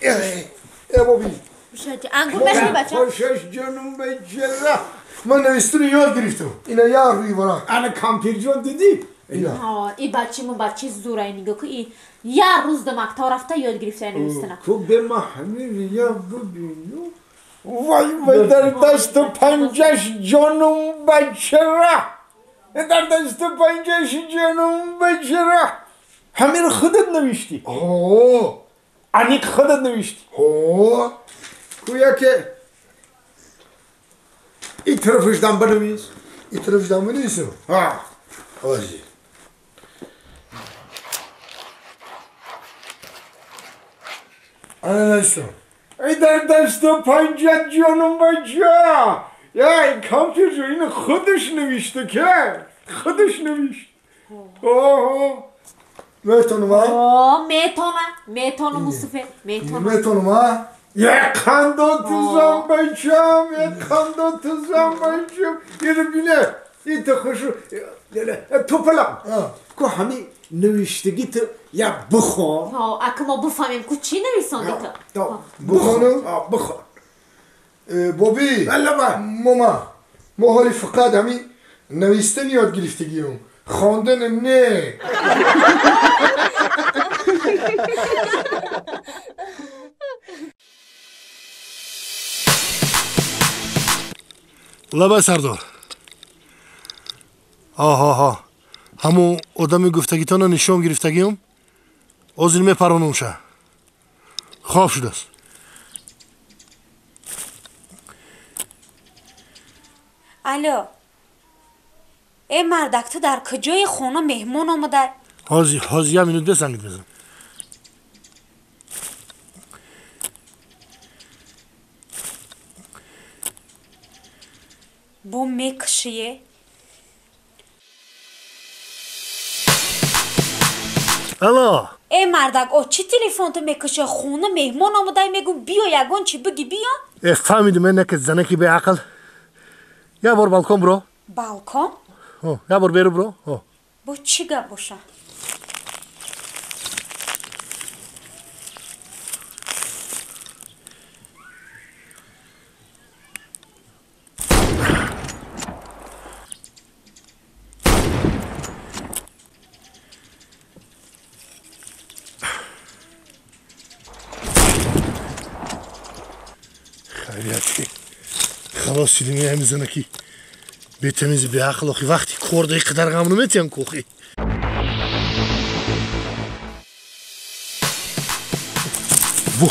بابی انگور بشنی بچه خوشش جنوم به جره من نوستون یاد گرفتم اینا یار روی برا انا کامپیر جون دیدی؟ این بچه من بچه زورای نگه که این یه روز ده مکتب رفته یاد گرفته نوستنه تو به من همین ریا ببینو وای در دست پنجش جانم بچه را در دست پنجش جانم بچه را همین رو خودت نوشتی انیک خودت نوشتی کویا که این طرفش دم بنویس این طرفش دم بنویسم آجی انا نوشتم ای در دست پنجت جانم بچه یا این کامپیوتر اینو خودش نوشته که خودش نوشت میتونم ها؟ میتونم مصطفی میتونم ها؟ یک خنده تو بچم اینو بینه این تو خوشو تو پلم که همین نوشتگی تو یا بخون اگه ما بفهمیم که چی نویساندی تو بخونم؟ بخون بابی ماما ما حالی فقط همین نویستن یاد گرفتگیم خواندن نه لبه سردار ها همون آدمی گفتگیتان رو نشان گرفتگیم از این میپرانم شه خواب شده است الو ای مردک تو در کجای خونه مهمون آمده حاضی یه مینوت بزنید بزن بو میکشیه الو ای مردک او چی تلفن تو میکشه خونه مهمون آمده میگو بیا یگون چی بگی بیا فهمیدی من که زنکی به عقل یه بار بالکن برو بالکن؟ یه بار بیرو برو با چی گپ باشه خیلیتی خلاص شدیم یه همیزنه که به تمیزی به عقل آخی وقتی کرده قدر غم نمیتیم کوخی وو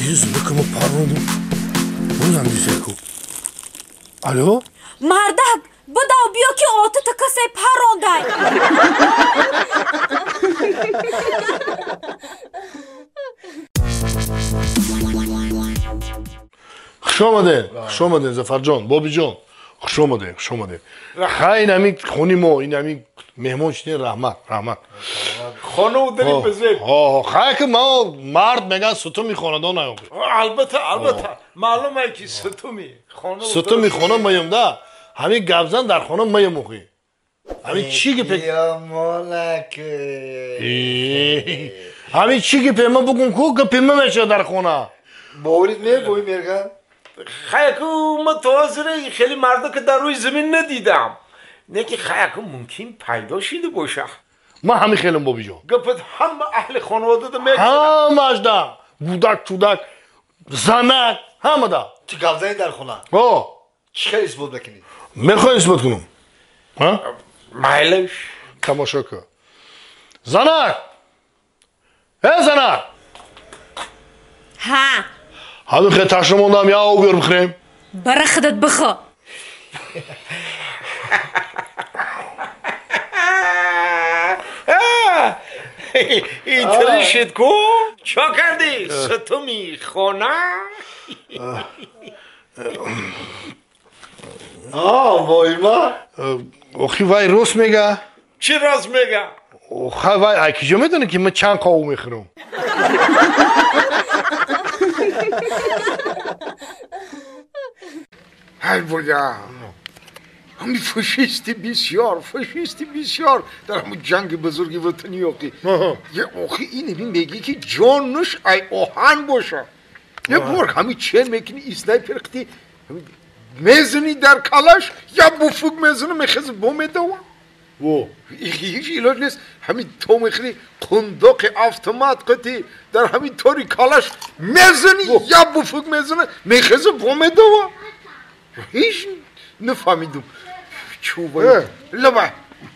یه زنده که ما پرونم اونم میشه کو الو مردک بداو بیا که آتو تا کسی پروندای خوش آمدین زفر جان بابی جان خوش آمدین خیلی نمی خونی ما این نمی مهمان شدین رحمت خانه و داری بزید خیلی که ما مرد میگن ستومی خاندان نیام البته معلومه که ستومی خانه میم ده همین گبزن در خانه میم موخی همین چی که یا مالک همین چی که پیما بگون که پیما میشه در خانه باورید بوی مرگن خیلی متوازره خیلی مرده که در روی زمین ندیدم نه که خیلی ممکن پیدا شده باشه ما همین خیلیم بابی جان گفت همه اهل خانواده ده میگن همه اجده بودک چودک زنک همه ده تو گبزنی در خونه چی خیلی اثبات بکنید میخوای اثبات کنم مایلش تماشا کن زنک زنک ها همین خیلی تشنه موندم یا او بیار بخوریم برا خودت بخو اینطوری شد کو چا کردی ستومی خانه وای ما اوخی وای روست میگه چی راست میگه اوخی وای ایکی جا میدونه که من چند کاو میخورم ای بودا همین فاشیستی بسیار در همون جنگ بزرگی وطنی آقی یه آقی اینه میگی که جانش ای آهن باشه یه بار همین چه میکنی اسنایپر قتی میزنی در کلاش یا بفوق میزنه میخواد بومه و هیچ علاج نیست همین تو میخوری قنداق اتومات قتی در همین طوری کلاش میزنی یا بفوق میزنه میخواد بومه هیچ نفهمیدم چوبایی لبا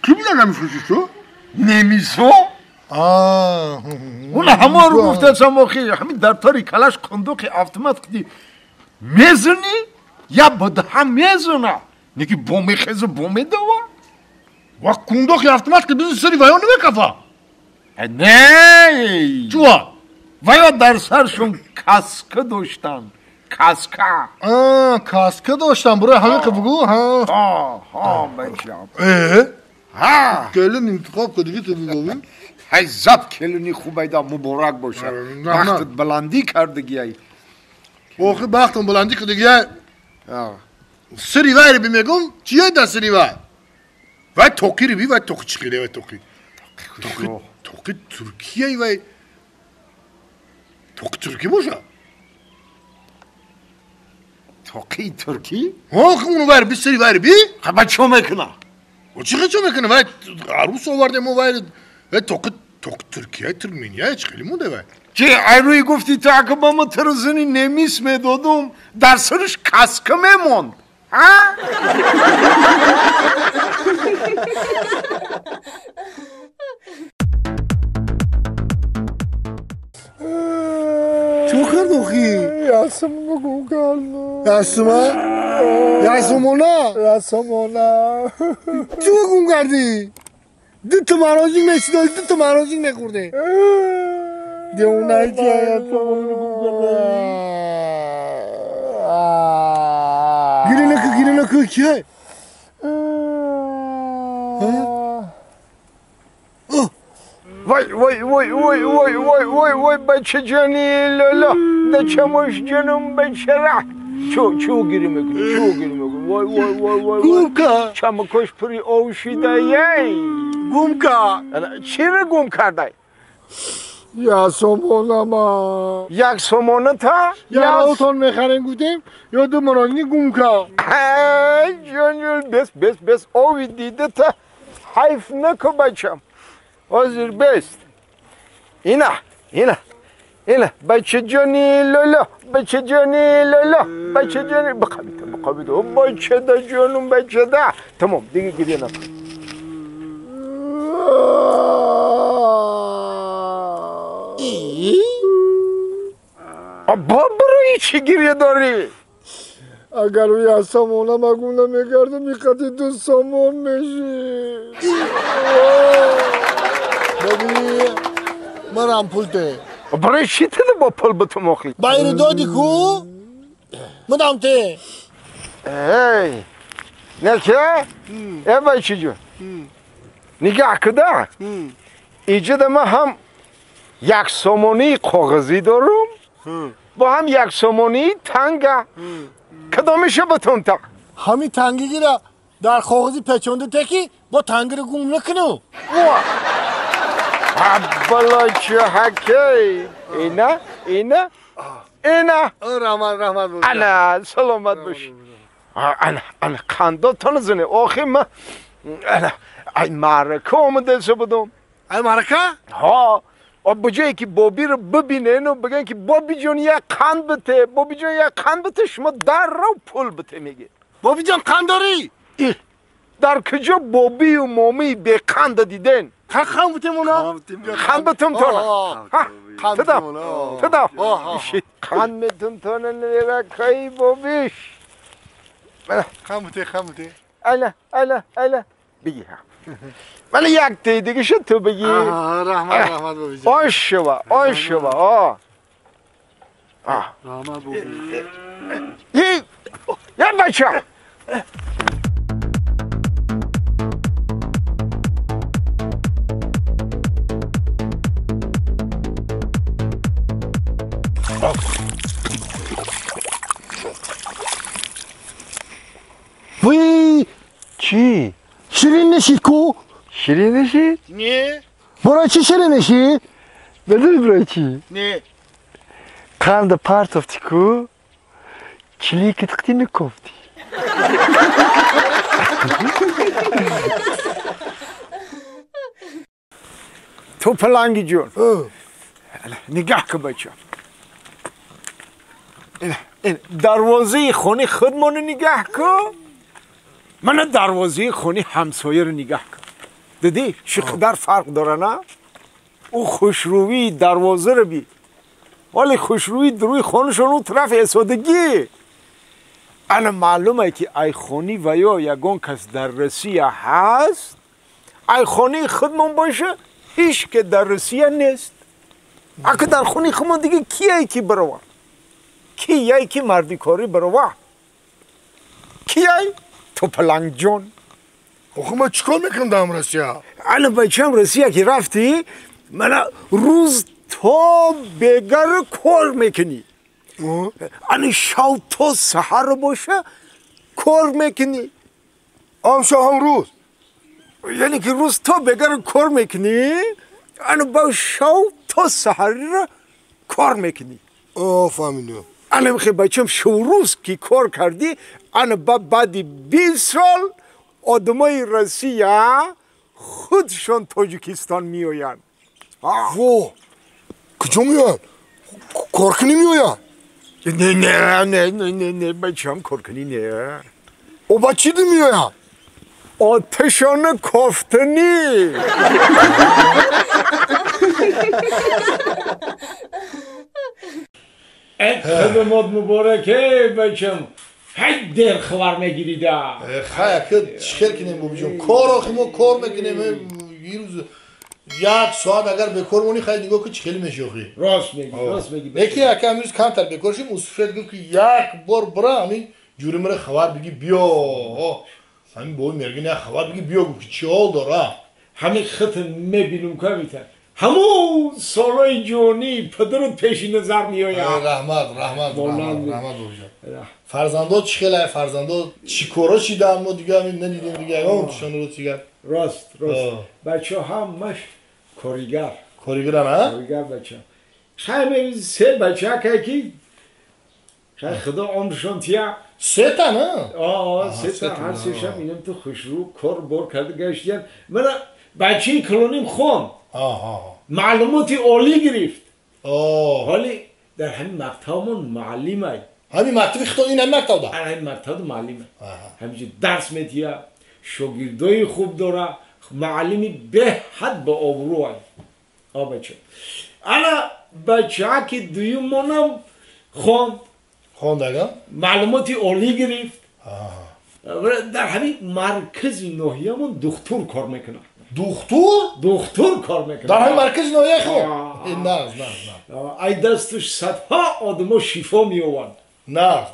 کی بودن نمیفروشی تو؟ نمیسو اون همه رو گفته سماخی همین در طوری کلاش قنداق اتومات قتی میزنی یا بده هم میزنه نکی بومه خیزه بومه و قنداق اتومات که بزن سری وایان نمیکفا نه چوا ویا در سرشون کاسکه داشتن کاسکه داشتن برای همه که بگو بچه کلون انتخاب کدی تو بگویم های زب کلونی خوبه دا مبارک باشه وقتت بلندی کردگی ای اوخی بختم بلندی کردگی ای سری وای رو بمیگم چیه در سری وای وای توقی رو بی وای توقی چیه وای توقی ترکیه ای وای توقی ترکی باشه توقی ترکی؟ اونو وای رو بی سری وای رو بی خب چو میکنه؟ و چی چو میکنه وای عروس آورده مو وای توقی ترکیه ترکمنیه چی خیلی مونده وای که ایروی گفتی تا اگه با ما ترزنی نمیس میدادم در سرش کاسکه میموند چو کرد اوخی؟ یاسم بگو کردم یاسمونا چو گم کردی؟ دو مراجع میشی داری دو مراجع نخورده دیونایی که یاسمونا گم کرده گیری نکو کیه؟ وای بچه جانی لالا ده چموش جنم بچه را چو گیری میکنی وای گم که چمکش پری اوشیده یی گم که چی رو گم کرده؟ یا سومونه ما یک سومونه تا؟ یا اوتون میخرن گودیم یا دو مرانی گم که جانیل بس اوی دیده تا حیف نکو بچم حاضر بست اینه بچه جانی لالا بچه بقابیده بچه ده جانم بچه ده تمام دیگه گریه نکن با برای چی گریه داری؟ اگر روی از سامانه مگون نمیگرده میخواهی تو سامان میشی ببین من هم پول ته برای چی تده با پل به تو مخی؟ بایر دادی کو؟ مدام ته ای نکه؟ ای بچی جون نگاه کده ایجاد ما هم یک سامانی کاغذی دارم با هم یک سامانی تنگه کدامشه بتون تا همین تنگی را در کاغذی پیچونده تکی با تنگی رو گم نکنو بلا چه حکی اینا رحمت بود انا سلامت باشی انا خنده تنزنه آخی من انا ای معرکه آمده سه بدم ای معرکه؟ ها بجایی که بابی رو ببینن و بگن که بابی جان یک قند بته بابی جان یک قند بته شما در رو پول بته میگه بابی جان قند داری؟ در کجا بابی و مامی به قند دیدن قند بته مونا؟ قند بتم تانه تدام قند میتون تانه نیره کهی بابیش قند بته الا بگی من یک تی دیگه شد تو بگی رحمت بابی جان آش شوا رحمت بابی یه بچه وی چی؟ شیرین نشید کو؟ شیرین نشید؟ نه برای چی شیرین نشید؟ بدونی برای چی؟ نه قند پرت افتی کو؟ کلی کتقتی نکفتی تو پلنگی جون نگاه که بچه این دروازه خونه خودمون نگاه که من دروازه خونه همسایه رو نگاه که دیدی چقدر فرق داره نه او خوشروی دروازه رو بی ولی خوشروی دروی خونشون اون طرف اسودگی انا معلومه که ای خونی و یا یگان کس در رسیه هست ای خونی خودمون باشه هیچ که در رسیه نیست اگه در خونی خودمون دیگه کیه که بروه کیه که مردی کاری بروه کیه تو پلنگ جون آخه من چیکار میکنم دارم رسیه انا بچه هم رسیه که رفتی من روز تا بگر کار میکنی انا شو تا سحر باشه کار میکنی شو هم روز یعنی که روز تا بگر کار میکنی انا با شو تا سحر کار میکنی فهمیدم انا میخوای بچم شو روز که کار کردی انا بعد 20 سال آدمای رسیه خودشون تاجیکستان میآین واه کجا میان؟ کارکنی میآین؟ نه بچم کارکنی نه او با چی دی میآین؟ آتشان کافتنی خدمات مبارکه بچم هی دیر خبر میگیریده خیلی که چکر کنیم بابی جون کار آخی ما کار میکنیم یه روز یک ساعت اگر بکار مونی خیلی نگاه که چکلی میشه آخی راست میگی یکی یکی همیز کمتر بکارشیم اصفیت گفت که یک بار برا همین جوری مره خبر بگی بیا همین با مرگین یک خبر بگی بیا گفت که چی حال داره همین خط میبینم که میتر همون سالای جوانی پدرت پیشی نظر میآید رحمت بابی جان فرزندات چخیله فرزندات چی کارا چیده اما دیگه همین ندیدیم دیگه همون شانه رو چیگر راست بچه همش کاریگر نه؟ کاریگر بچه خیلی سه بچه که خیلی خدا عمرشان تیه سه تا نه؟ سه تا هر سه شب اینم تو خوشرو کار بار کرده گشتیم من بچه کلونیم خون معلوماتی عالی گرفت حالی در همین مکتبمون معلمه همین مکتب خدا این هم مکتب ده؟ همین مکتب معلمه همینجور درس میتیه شاگردای خوب داره معلمی به حد با آبروه بچه انا بچه که دویمونم خون خوندگان معلوماتی عالی گرفت در همین مرکز ناحیه‌مون دکتر کار میکنه دکتر کار میکنه در همین مرکز ناحیه خود نه ای دستش صدها آدم شفا می آورد نه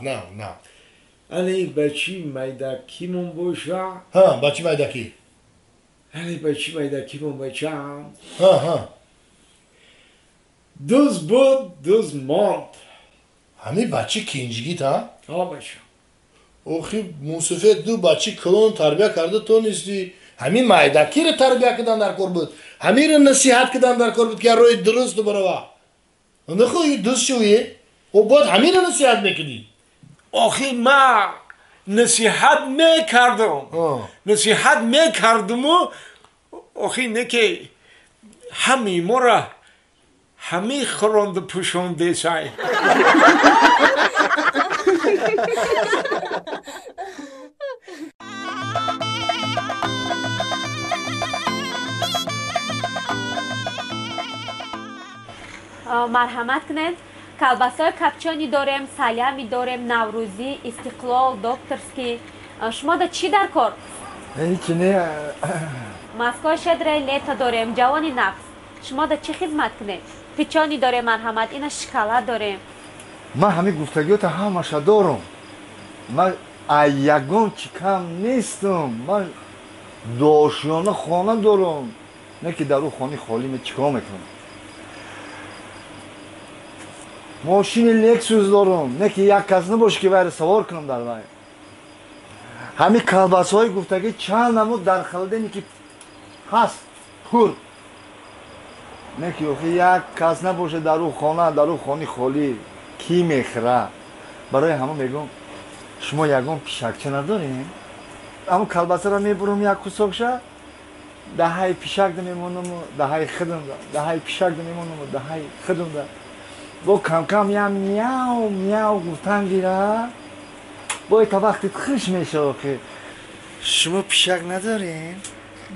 علی بچی میدکیمون باشه ها بچی میدکی علی بچی میدکیمون باشه ها دوز بود دوز ماند همین بچی کینجگی تا ها باشه اوخی موسفه دو بچی کلون تربیه کرده تو نیستی همین میدکی رو تربیه کردن در کار بود همین رو نصیحت کردن در کار بود که روی درست برو نه خو دوست شویه و بعد همین رو نصیحت میکنی آخی ما نصیحت میکردم و آخی نه که همین ما را همین خورنده پوشونده سای марҳамат кунед калбасаи капчони дорем салями дорем наврӯзӣ истиқлол докторский шумо да чӣ дар кор هیچ نه маскои шедраи лето дорем ҷавони нағз шумо да чӣ хизмат кунед пичони дорем марҳамат ина шоколад дорем من همه گفتگیات همشه دارم من یگان چی کم نیستم من داشیانه خانه دارم نه که در او خانه خالی می چیکار میکنم ماشین لکسوس دارم نه که یک کس نباشه که باید سوار کنم در وای همین کلباسه های گفتگی چند نمود در خلدنی که هست پر نه که یک کس نباشه در او خانه خالی کی میخره برای همه میگم شما یگان پیشکچه ندارین اما کلباسه را میبرم یک کساکشه دههای پیشک میمونم دههای خدم دههای پیشک میمونم دههای خدم با کم کم یا میاو میاو گفتن گیره با تا وقتی خوش میشه آخه شما پیشک ندارین؟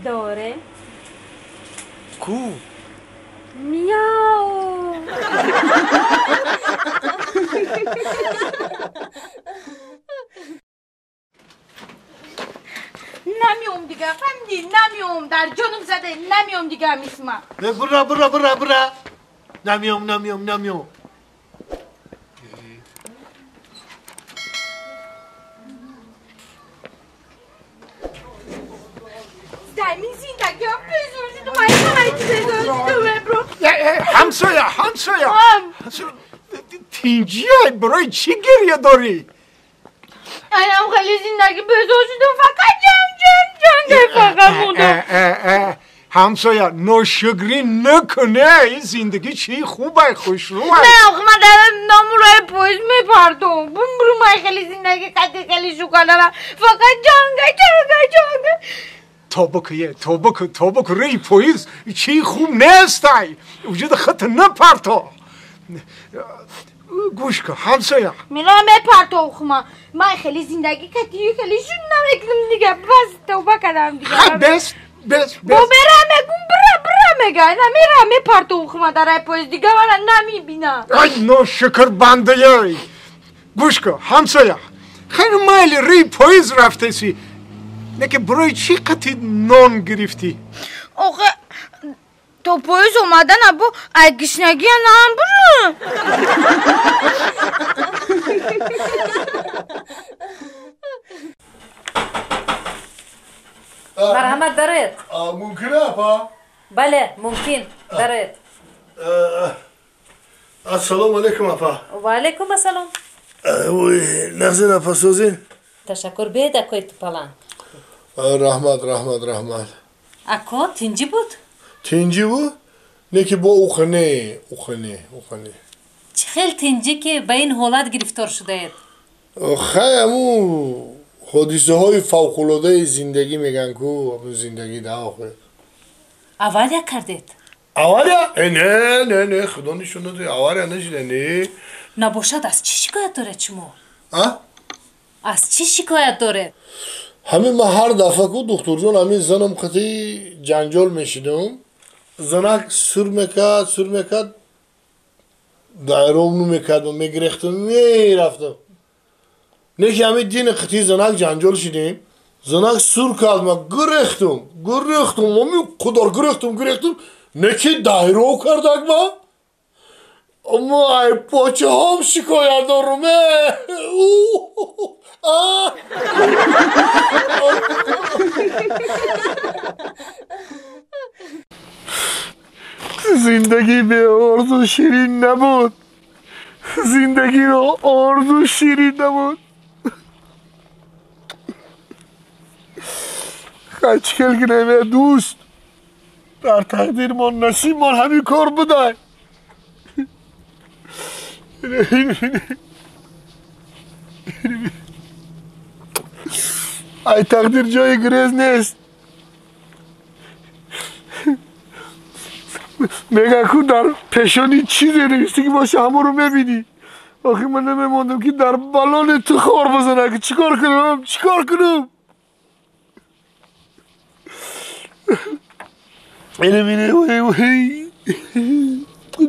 داره کو؟ میاو نمیام دیگه فهمیدی نمیام در جانم زده نمیام دیگه میسما برا نمیام زمین زندگی هم بزرشید و من بزرشید برو همسایه تینجی های برای چی گریه داری؟ اینم خیلی زندگی بزرگ شدم فقط جنگ فقط مونده همسایه ناشکری نکنه این زندگی چی خوبه خوش رو نه آخه من دارم نامورای پویز میپردم برو من خیلی زندگی خیلی شکر دارم فقط جنگ تا بکه ری پویز چی خوب نیستی وجود خط نپرتا گوش کن همسایه میرم بپرتا خما من خیلی زندگی خیلی شد نمیکنم دیگه بس توبه کردم دیگه بس برم میگه میرم میپرتا خما در پویز دیگه من نمیبینم ای ناشکر بنده یای گوش کن همسایه خیلی مایل ری پویز رفته سی نه که برای چی قطعی نان گرفتی؟ آخه تو پویز اومدن ابو اگشنگی نان برو مرحمت دارید ممکنه اپا؟ بله ممکن دارید السلام علیکم اپا و علیکم السلام نغزه نفس سازین تشکر بید اکوی تو رحمت اکو تینجی بود؟ تینجی بود؟ نه که با اوخنه چه خیلی تینجی که به این حالت گرفتار شده اید؟ همون حادثه های فوق‌العاده زندگی میگن کو زندگی ده آخه اولیا کردید؟ اولیا؟ نه خدا نشون داده اولیا نشده نه نباشد از چی شکایت دارد شما؟ از چی شکایت دارد؟ همین من هر دفعه که دکتر جان همین زنم خطی جنجال میشیدم زنک سر میکرد دایرام میکردم میگرفتم میرفتم نه که همه دین خطی زنک جنجال شدیم زنک سور کرد ما گرفتم مامی خدار گرفتم نه که دایرو کردک ما اما ای پاچه هم شکایت دارم زندگی به آرزو شیرین نبود زندگی را آرزو شیرین نبود خچکل گنه دوست در تقدیر ما نصیب ما همین کار بوده ای تقدیر جای گریز نیست میگه که در پیشانی چیزی نوشته که باشه همون رو میبینی آخی من نمیماندم که در بلان تو خار بزنه که چیکار کنم اینه بینه وای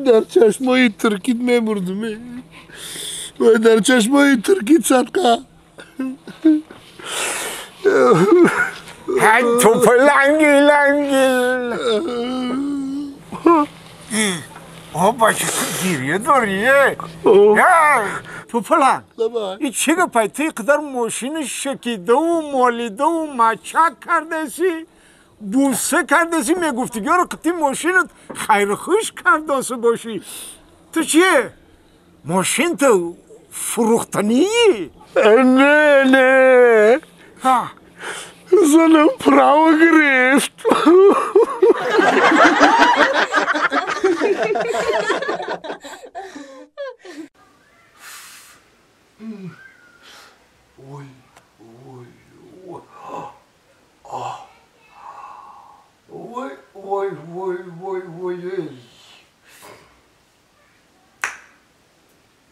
در چشمای ترکیت میبردم در چشمای ترکیت صدقه تو لنگیل باشه گیریه داریه تو پلنگ این چه گپای تی قدر ماشین شکیده و مالیده و مچک کرده سی بوسه کرده سی میگفتی یارو قطی ماشینت خیر خوش کرده باشی تو چیه؟ ماشین تو فروختنی؟ نه زنم پراو گرفت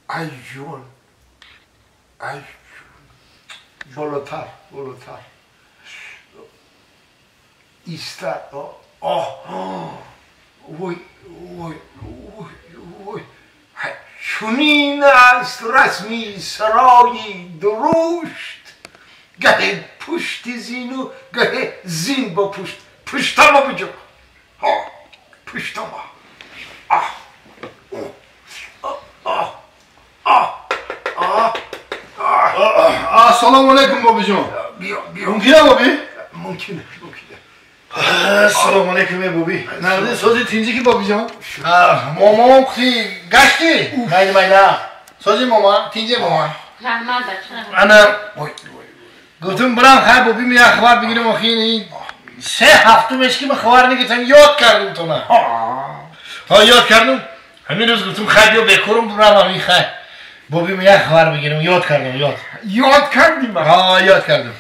ای جون بالاتر ایستر وای چنین است رسمی سرای درشت گه پشت زین و گه زین با پشتم بجا پشتم السلام علیکم بابی جان ممکنه بابی؟ ممکنه السلام علیکم بابی نرده سازی تینجی که بابی جان؟ مامان کتی گشتی؟ مایده سازی مامان تینجی مامان رحمت بچه انا گفتم برام خواهد بابی می اخبار بگیرم آخی 3 هفتمش که من خبر نگیتم یاد کردم تو نه یاد کردم همین روز گفتم خواهد یا بکرم برام همین خواهد بابی می خبر بگیرم یاد کردم یاد کردی من؟ یاد کردم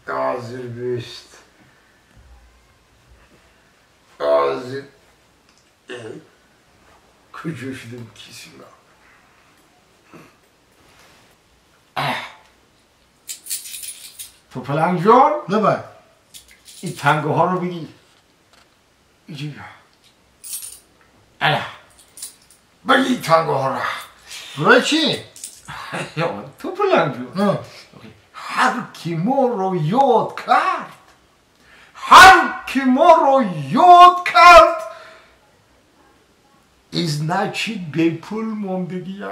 حاضر بیست حاضر کجا شدم کسی من تو پلنگ جان؟ نه باید این تنگه ها رو بگی ایجا بیا بگی تنگه ها را برای چی؟ تو پلنگ جان هر کی ما رو یاد کرد از نچید بی پول موندگی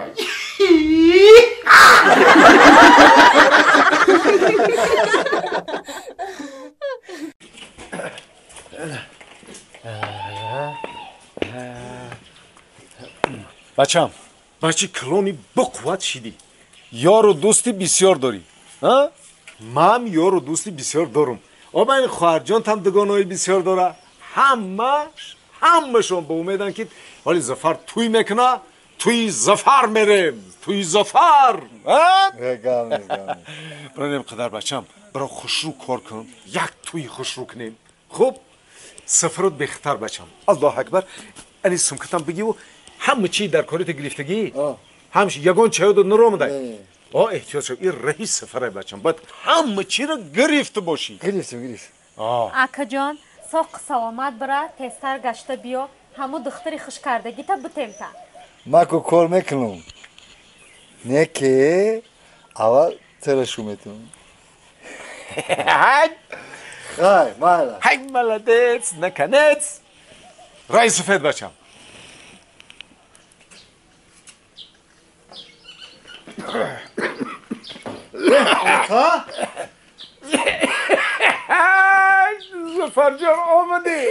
بچم بچه کلونی بقوت شدی یار و دوستی بسیار داری من یار و دوستی بسیار دارم آبا این خواهرجان هم دگانایی بسیار داره همشون به امیدن که ولی زفر توی میکنه توی زفر میریم توی زفر برای قدر بچم برای خوشرو کار کن یک توی خوشرو کنیم خب سفرت بهتر بچم الله اکبر اینی سمکتم بگی و همه چی در کاریت گرفتگی همش یگان چای دو نرامده احتیاط شو این رئیس سفره بچم باید همه چی رو گرفته باشی گرفتم اکا جان ساق سلامت برا تستر گشته بیا همون دختری خوش کردگی تا بتیم تا ماکو کار میکنم نه که اول ترشو میتونم خای مالا هی ملدت نکنت رای سفید باشم ها زفر جان آمدی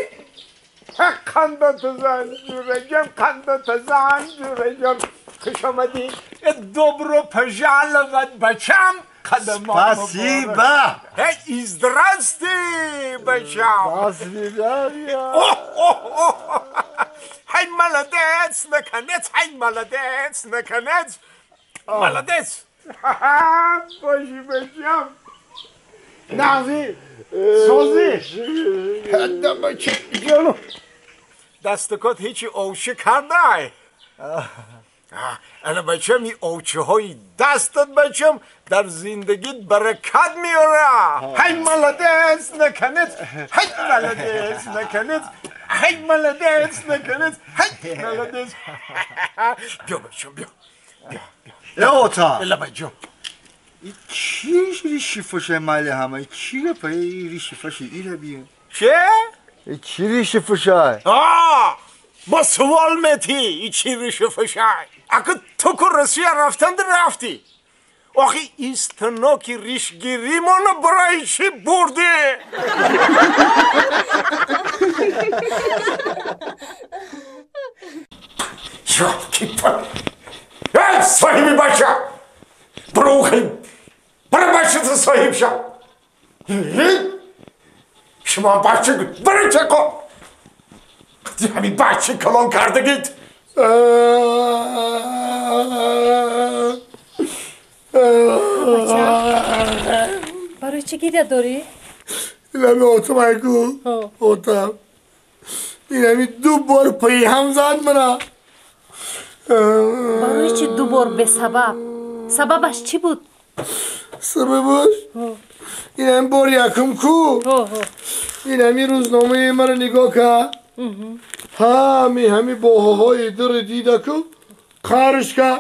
قندت زن جوره جان قندت زن جوره جان خوش آمدی добро пожаловать бачам Спасибо. И здрасте, бачам. До свидания. Хай, молодец, наконец, хай, молодец, наконец. Молодец. Боже, бачам. Нази, سازی جلو دستکات هیچی اوچه کردای انا بچم این اوچه های دستت بچم در زندگیت برکت میاره هی ملدس نکنت هی ملدس نکنت هی ملدس نکنت هی ملدس بیا بچم بیا یا اوتا بلا بچم چی ریشی فشه مالی همه چی پای ریشی فشه ایره بیه چه؟ چی ریشی فشه با سوال میتی چی ریشی فشه اگه تو که روسیه رفتن رفتی آخه استناکی ریشگیری منو برای چی برده یا کیپر ای صاحبی بچه برو خیلی برای بچه تو صاحب شد شما بچه برای چه کن همین بچه کلان کرده گید برای چی گیده داری؟ این همی اوتم ایکو اوتم این همی دو بار پی هم زد منه برای چی دو بار به سبب؟ سببش چی بود؟ سببش؟ این هم بار یکم کو این همی روزنامه من نگاه که همی باهای در دیده که خارش که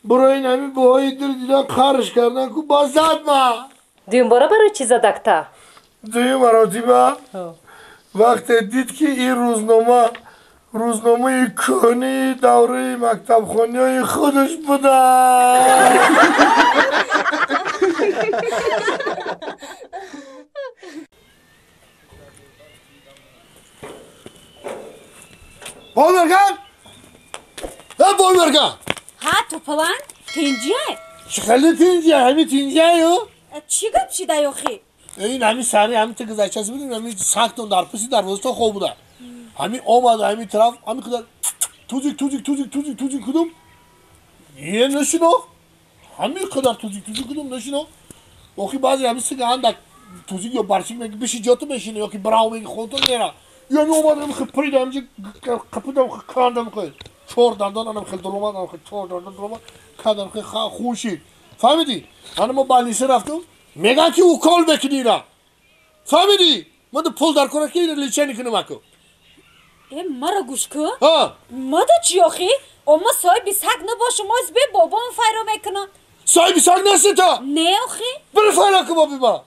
برای این همی باهای در دیدن خارش کردن که با زد ما دویم باره برای چی زدکتا؟ دویم مراتبه وقت دید که این روزنامه کنی دوره مکتب خانی های خودش بوده بولمرگان بولمرگان ها تو پلان تینجیه چخلی تینجیه همی تینجیه یو چی گپ چی دایوخی این همی سری همی تا گذشته بودیم همی ساختون در پسی دروازه تا خوب بوده همی آمده همی طرف همی کدر توزیک کدوم یه نشینو همی کدر توزیک کدوم نشینو اوخی بعضی همی سگه هندک توزیک یا برشیک میگه بشی جاتو بشینه یا که براو میگه خودتون نیره یا می آمده همی خیلی پریده همی قپیده همی کاندم خیلی چور دندان همی خیلی درومد همی خیلی چور دندان درومد کدر خیلی خوشید فهمیدی؟ هنه ما بالیسه رفتم میگن که او کال بکنی را فهمیدی؟ من دو پول در کنه که این لیچه نکنم اکو مرا گوش که؟ ها ما دا چی آخی؟ اما صاحبی سگ نباشه ما از به بابام فیرو میکنم صاحبی سگ نستی تا؟ نه آخی؟ بره فیرو که بابی ما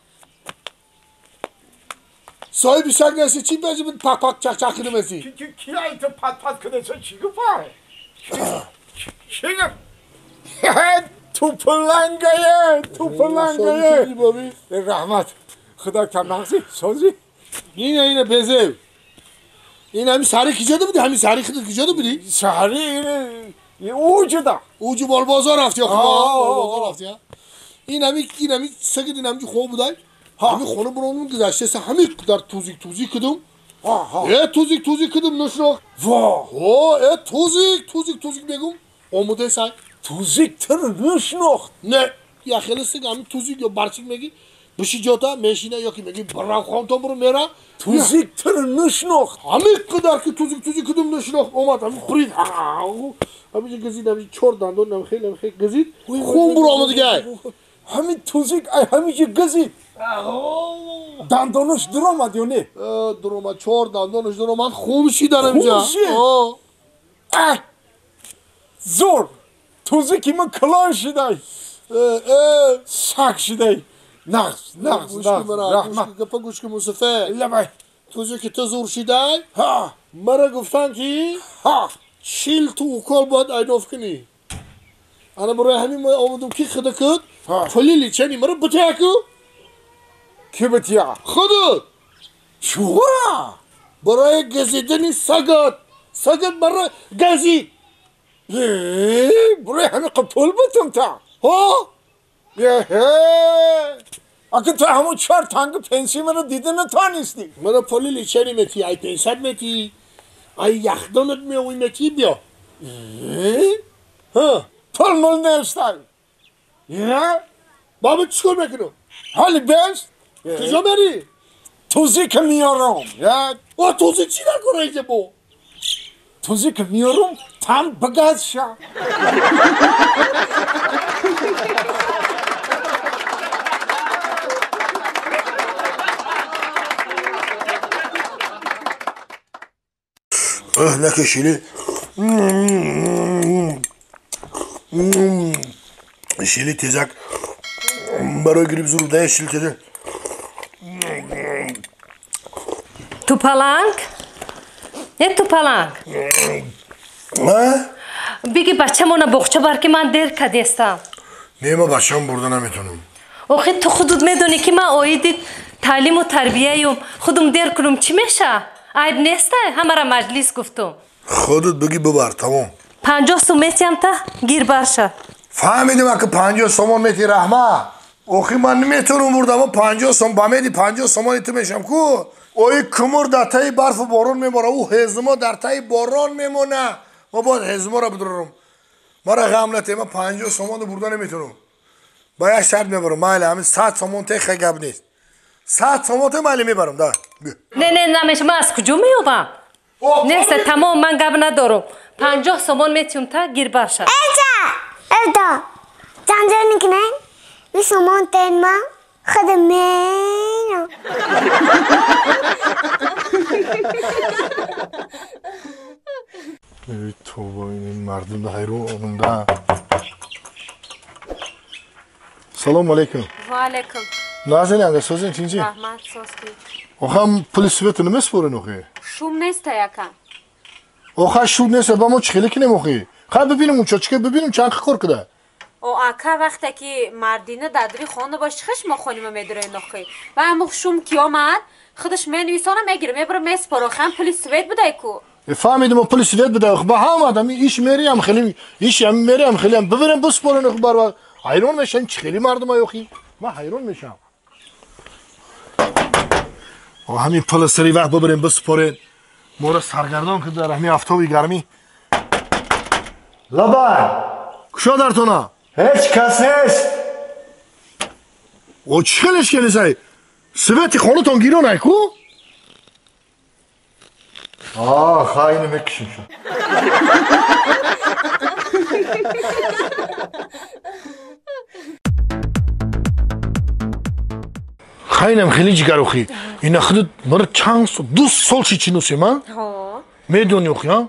صاحبی سگ نستی چی بیجی من پاک چک کنم ازی؟ کی ای تو پات کنه چی گفته؟ چی تو پلنگه رحمت خدا کم نقصی سازی اینه بزه این همی سری کجاده بودی؟ همی سری خودت کجاده بودی؟ سری اینه اوجه دا اوجه بال بازار رفتی آخه بال رفتی این همی سگید این همی خوب بودای همی خونه برامون گذشته سه همی در توزیک کدوم توزیک کدوم نشناخ واه توزیک بگم آموده سای توزیک تر نشناخت نه یا خیلی سگ همی توزیک یا برچیک میگی بشی جاتا میشینه یا که میگی برام خواهم تا برو میره توزیک تر نشناخت همی قدر که توزیک کدوم نشناخت اومد همی پرید همی گزید همی چور دندون همی خیلی گزید خون برو آمد دیگه همی توزیک همی گزید دندانش در آمد یا نه؟ در آمد 4 دندانش در آمد خونشی در اینجا. زور توزی که من کلان شده سک شده نغز رحمه گفت گوش که مصطفی توزی که تو زور شده مرا گفتن که 40 تا اوکال باید ایداف کنی. انا برای همین ما آمدم که خدا کد فلیلی چنی مرا بتیا که کی بتیا؟ خودت چورا؟ برای گزیدنی سگت برای گزی برای همین قبول بودم تا اگه تو همون 4 تنگ پنسی منو دیده نتانستی منو فلیلی چنی متی ای پنسد متی ای یخدانت میوی متی بیا پل مل نستای بابا چیکار میکنم؟ حالی بست؟ کجا بری؟ توزی که میارم توزی چی نکنه ایده بو؟ توزی که میارم تن بگذ شا نکشیلی شیلی تیزک برای گریب زور ده شیل تیزه Tupalak? Ne tupalak? بگی بچه‌مون بخچه بر که من دیر کدیستم. نه ما بچه‌م برده نمیتونم. آخه تو خودت میدونی که من آیدی تعلیم و تربیه‌ام خودم دیر کنم چی میشه؟ عیب نیسته همه مجلس گفتم. خودت بگی ببر تمام. 50 سومتی هم تا گیر برشه. فهمیدم که 50 سومون میتی رحمه. آخه من نمیتونم بردم اما 50 سوم بامیدی 50 سومانی تو میشم کو. اوی کمر در تای برف و باران میمونه او هزما در تای باران میمونه. ما باید هزما را بدرم. مرا غم نته ما 50 سومون برده نمیتونم. باید شرط میبرم مایل همین 100 سومون ته خگب نیست. 100 سومون ته مایل میبرم ده. نه نمیشه من از کجا میابم؟ نیست تمام من گب ندارم. 50 سومون میتونم تا گیر برشه. Elda, jangan ni kenal? Ni semua tema khadmena. ای توبه این مردم ده حیرون ده. سلام علیکم. و علیکم. نازنین انگار سوزن چینچی؟ رحمت سوزکی. آخام پلیس بهتون نمیسپره نخی. شوم نیست یکم. آخه شوم نیست با ما چخیلی کنیم نخی. خواهد ببینیم اونجا چکه ببینیم چند خور کده. او اکا وقتی که مردینه دادری خانه باش خش ما خانیم میدره نخی. و امو شوم کی آمد خودش منویسانه میگیره میبره میسپره خم پلیس سوید بده کو. فهمیدم پلیس سوید بده با هم آدمی ایش میری هم خیلی ایش هم میری هم خیلی هم ببرم بسپره نخی بار حیران میشن چخیلی مردم آیوخی. ما حیران میشم. و همین پل سری وقت ببریم بسپره مورد سرگردان که در همین افتابی گرمی لبن کشا در تونا؟ هیچ کس نیست او چی خیلیش که نیستی؟ سبتی خانوتان گیرون ایکو؟ خواهی نمیکشیم شد خیلی خیلی جگروخی این خودت مرا چند سال 2 سال چی نوسی من؟ میدونی اوخی ها؟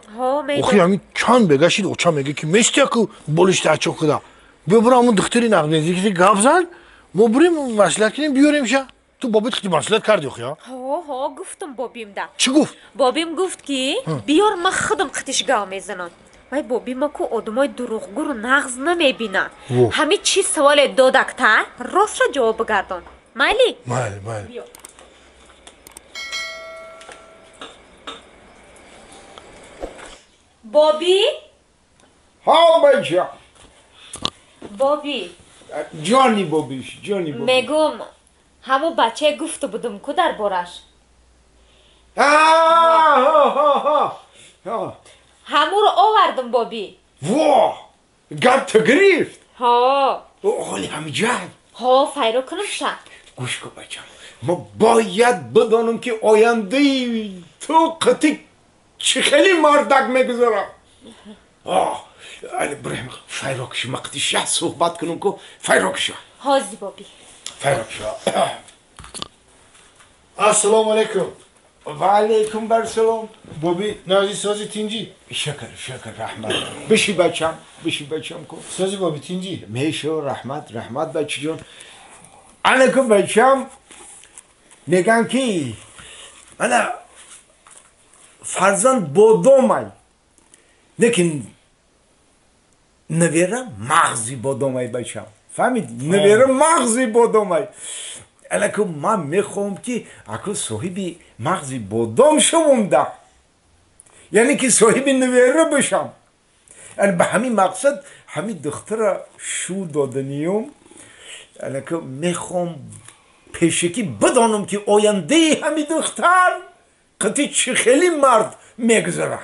اوخی همین چند بگشید او چند میگه که میشتی اکو بولشتی اچو کدا ببرم اون دختری نقدینزی که گفت زن ما بریم مسئله کنیم بیاریم شه تو بابیت خیلی مسئله کردی اوخی ها؟ گفتم بابیم ده چی گفت؟ بابیم گفت که بیار ما خودم خطش گاه میزنن وای بابیم اکو آدمای دروغگو رو نغز نمیبینن همین چی سوال دادکتر راست را جواب بگردن مایلی؟ مایلی بابی؟ ها بچه بابی جانی بابیش میگم همو بچه گفته بودم که در بارش همو رو آوردم بابی واه گب تو گریفت حالی همی جای فیرو کنم شد گوش کن بچه ما باید بدانم که آینده تو قطعی چه خیلی مردک میگذارم بریم فیروکش مقتی شه صحبت کنم که فیروکش هازی بابی فیروکش السلام علیکم. و علیکم بر سلام. بابی نازی سازی تینجی. شکر رحمت. بشی بچم کن. سازی بابی تینجی. میشو رحمت بچه جون. علیکم بچم. میگم که انا فرزند بادامای لیکن نویرم مغزی بادامای بچم فهمید؟ نویرم مغزی بادامای الکو من میخوام که اکو صاحبی مغزی بادام شوم ده یعنی که صاحبی نویره بشم یعنی به همین مقصد همین دختر شو دادنیم الکو میخوام پیشکی بدانم که آینده همین دختر قطعی چه خیلی مرد میگذره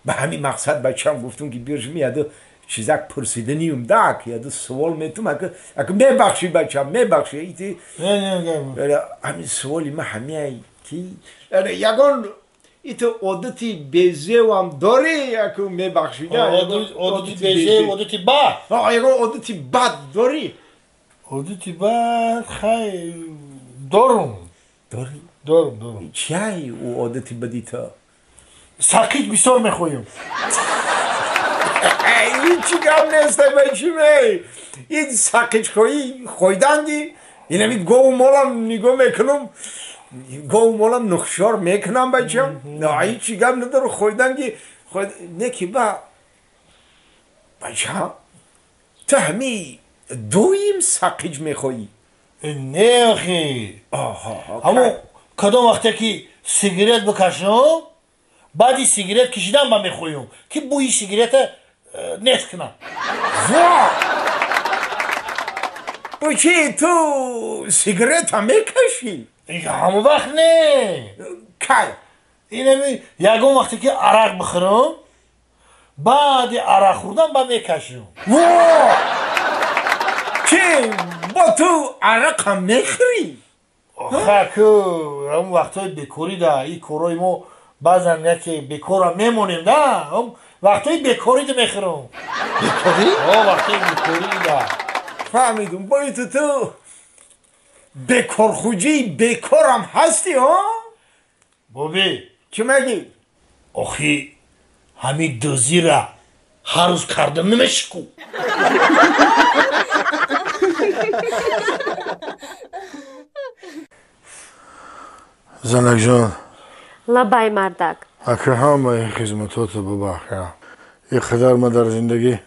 به همین مقصد بچم گفتم که بیرش میاده چیزک پرسیدنیم دک یاده سوال میتونم اگه میبخشی بچم میبخشی ایتی نه همین سوالی من همین کی یگان ایتو عادتی بیزه و هم داری اگه میبخشی عادتی بیزه عادتی بد یگان عادتی بد داری عادتی بد خیلی دارم چیه او عادتی بدی تا؟ ساکیج بسیار میخویم این چی کم نیسته بچیمه این ساکیج خویدندی این همی گو مالم نگاه میکنم گو مالم نخشار میکنم بچم نه این چی کم نداره خویدندی نکی با بچم تو همی دویم ساکیج میخوایی نه اخی همون کدام وقتی که سیگارت بکشم بعدی سیگارت کشیدم من میخویم که بوی سیگارت نیست کنم بچه تو سیگارت هم میکشی؟ همون وقت نه کی؟ اینمی یکم وقتی که عرق بخورم بعد عرق خوردم با میکشم چه با تو عرق هم میخوری؟ آخه که همون وقتای بکوری ده این کورای ما بعضن یکی بکور هم میمونیم ده هم وقتای بکوری ده میخورم بکوری؟ وقتای بکوری ده فهمیدم باید تو بکور خوجی بکور هم هستی ها؟ بابی چه مگی؟ آخی همین دوزی را هر روز کردم نمیشکو زنک جان لبای مردک اکه همه خدمتات ببخشم یک خدر من در زندگی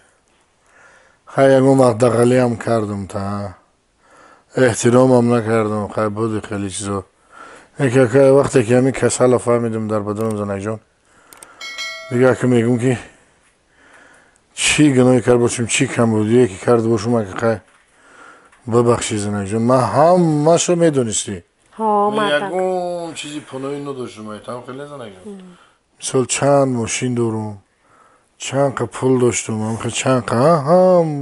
خیلی یکم دقلی هم کردم تا احترام هم نکردم خیلی بود خیلی چیزا یکی وقتی که همین کسل فهمیدم در بدنم زنک جان دیگه که میگم که چی گناهی کرد باشم چی کم بودی یکی کرد باشم اگه خیلی ببخشی زنک جان من همه شو میدونستی مردک چیزی پناهی نداشتم ایتام خیلی زنک جان مثال چند ماشین دارم چند که پول داشتم هم خیلی چند که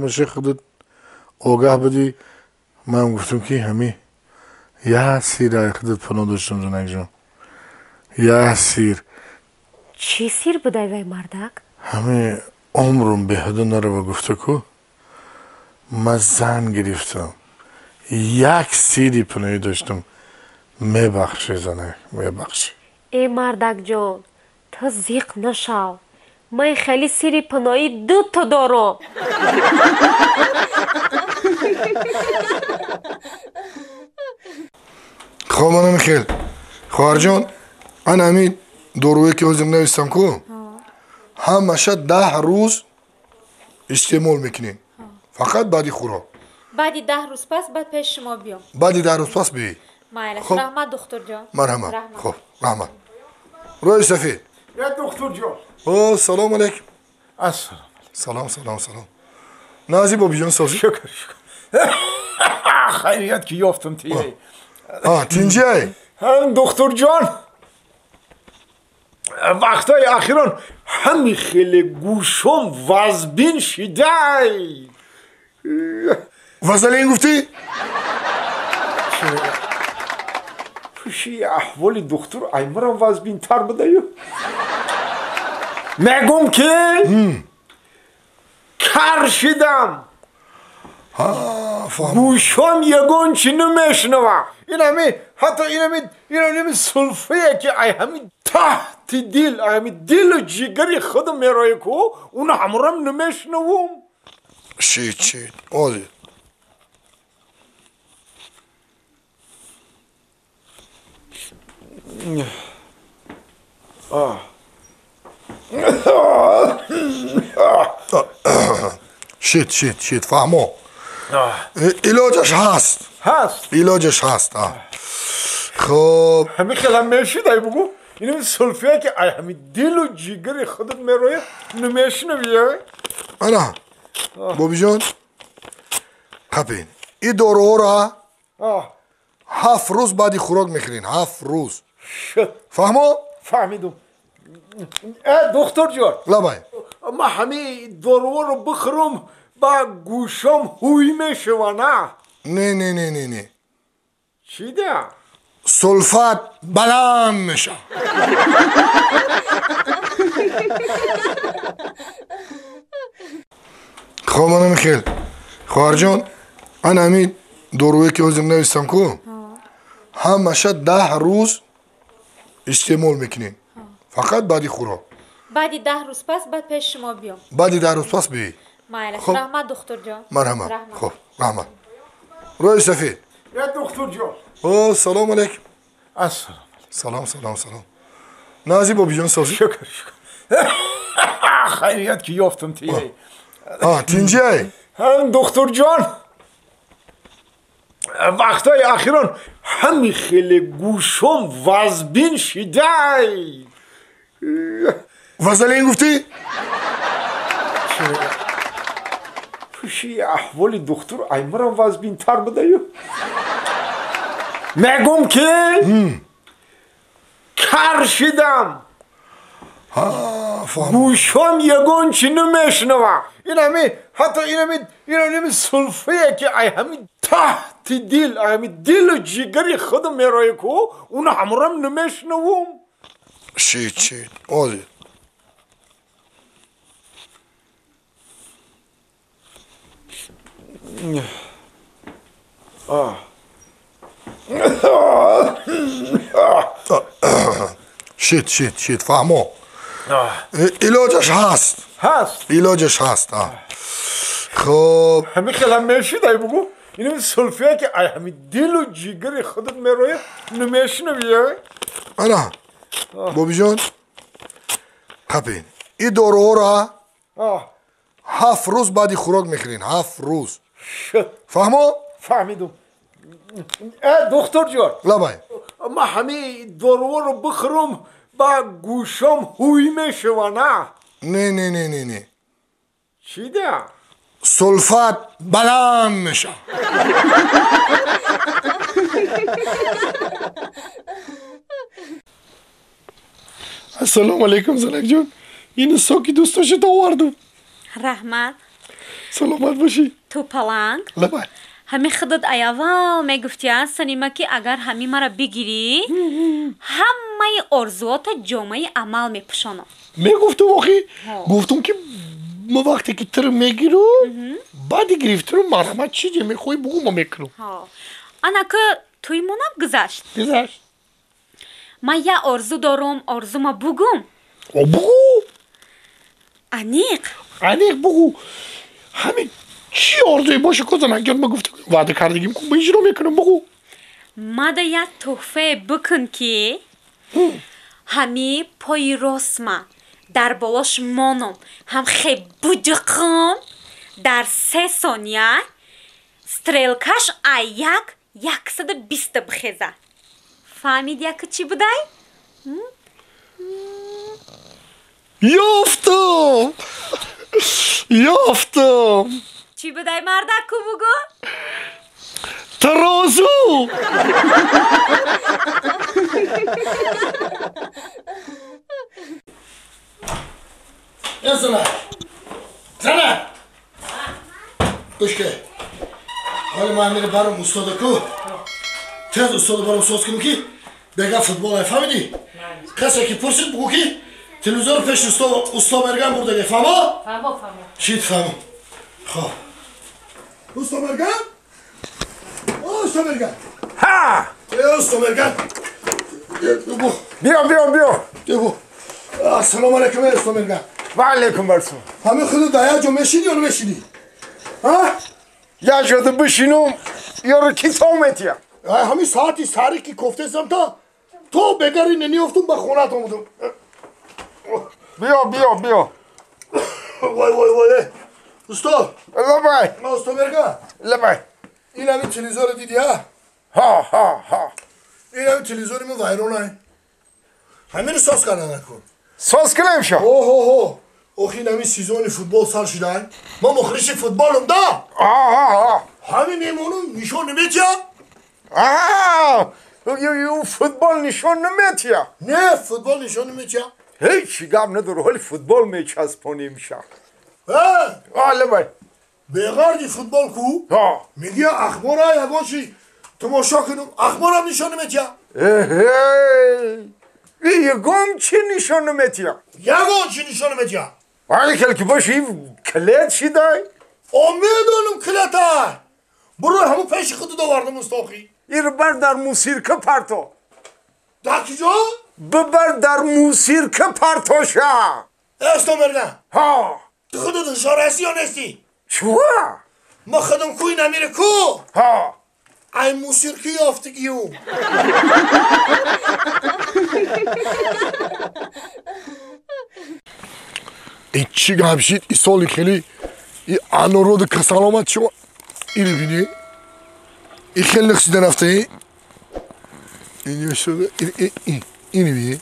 مشه خودت آگاه بدی من گفتم که همین یه سیر خودت پناه داشتم زنک جان یه سیر چی سیر بودای وی مردک؟ همین عمرم به حد نره و گفته که من زن گرفتم یک سیری پناهی داشتم میبخشی زنک میبخشی ای مردک جان تو زیق نشو من خیلی سیری پناهی 2 تا دارم خب منم خیل خواهر جان من همین دوروی که حضر نویستم که همشه 10 روز استعمال میکنین فقط بعدی خورا بعدی 10 روز پس بعد پیش شما بیام بعدی 10 روز پس بی مایلش رحمت دکتر جان مرحمت خب رحمت روی سفید یا دکتر جان او سلام علیکم السلام سلام نازی بابی جان سازی شکر خیریت که یافتم تیه تینجی هم دکتر جان وقتای اخیران همین خیلی گوشم وزبین شده وزلین گفتی؟ پوشی احوال دکتر ایمرم وزبین تر بده میگم که کر شدم گوشام یگون چی نمیشنوه حتی این سلفه که همین تحت دل همین دل و جگری خودم میرای که اون همرام نمیشنوم شید آزی شید فهمو علاجش هست خب همین خیلی میشید بگو این سلفیه که همین دل و جگر خودت میروی نمیشنویه انا بابی جان خبین این دارو را 7 روز بعدی خوراک میخورین 7 روز فهمو؟ فهمیدم دکتر جان لبای ما همین دارو رو بخورم با گوشم هوی میشوه نه چی ده؟ سلفت بلند میشه خب منم خیل خواهر جان من همین دارویی که ازم نویستم که همشه 10 روز استعمال میکنین فقط بعدی خوراک بعدی 10 روز پس بعد پیش شما بیام بعدی 10 روز پس بی خب رحمت دکتر جان مرحمت خب رحمت روی سفید یا دکتر جان سلام علیکم سلام نازی بابی جان سازی شکر خیریت که یافتم تیه تینجی هم دکتر جان وقتای اخیران همین خیلی گوشم وزبین شده وزلین گفتی؟ پوشی احوالی دکتر ایمرم وزبین تر بده میگم که کر شدم گوشم یگون چی نمیشنوه حتی این سلفه که همین تحت دل همین دل و جگری خودم میرای که اون همرام نمیشنوم شید آزی شید فهمو علاجش هست خب همین خیلی میشید بگو این سلفیه که همین دل و جگر خودت میروی نمیشنویه انا بابی جان خبین این دارو را 7 روز بعدی خوراک میخورین 7 روز فهمو؟ فهمیدم دکتر جان لبای ما همین دارو رو بخورم با گوشم هوی میشوه نه چی ده؟ سلفت بلند میشه السلام علیکم زنک جان این ساکی دوستاشت آوردم رحمت سلامت باشی تو پلنگ لبای همین خودت ایوال میگفتی از سنیما که اگر همین مرا بگیری همه ارزوات جامعه عمل میپشانم میگفتم آخی گفتم که ما وقتی که تر میگیرم بعدی گرفتم مرحمت چیزی میخوای بگو ما میکنم انا که توی منم گذشت ما یه ارزو دارم ارزو ما بگم بگو انیق بگو همین چی ارزوی باشه که زنک ما گفتم وعده کردگیم که اجرا میکنم بگو ما دا یه تحفه بکن که همی پای رسمه در بالاش مانم هم خیلی بودقم در 3 ثانیه ستریلکش یک 120 بخیزه فهمید یک چی بودای؟ یافتم چی بودای مردکو بگو؟ ترازو زنه گوش که حالا ما میره برام استاده کو تز استاده برام سوز کنم که بگه فوتبال های فهمیدی؟ کسی که پرسید بگو که تلویزیون پیش استا برگم برده فهمه؟ فهمه شید فهمه خب استا برگم Östomergan. Ha! Östomergan. Bu. بیا Bu. Assalamu alaikum Östomergan. و علیکم برسون همه خود دایا جو مشینی یا نمشینی؟ ها؟ یا شده بشینم یا رو کی سامتیم همین ساعتی ساری کی کفته سم تو بگری نمیافتم با خونت آمدم بیا وای استاد لبای استومرگا لبای این همین تلویزیون دیدی ها این همین تلویزیون من وایرونه همین ساز کردن نکن ساز کنم شو اوه این همین سیزون فوتبال سر شدن ما مخرج فوتبالم دا همین میمونم نشون نمیتیا یو فوتبال نشون نمیتیا نه فوتبال نشون نمیتیا هیچی گم نداره ولی فوتبال میچسبونیم شو لبای بغردی فوتبال کو میگی اخبار یگانشی تماشا کنم اخبارم نشون نمیتیا یگام چی نشون نمیتیا یگان چی نشون نمیتیا ولی که باشی کلید چی دای میدونم کلیتا برو همون پیش خود داوردم مستاخی این بر در موسیرکه پرتو در کجا؟ ببر در موسیرکه پرتوشا استومرگن تو خودت شارستی یا نستی؟ چوا؟ ما خودم کوی نمیره کو؟ ای موسیرکی یافتگیو این چی گمشید ای سالی خیلی ای انورود که سلامت شما اینو بینی این خیلی نقصیده رفته اینو شده اینو بینی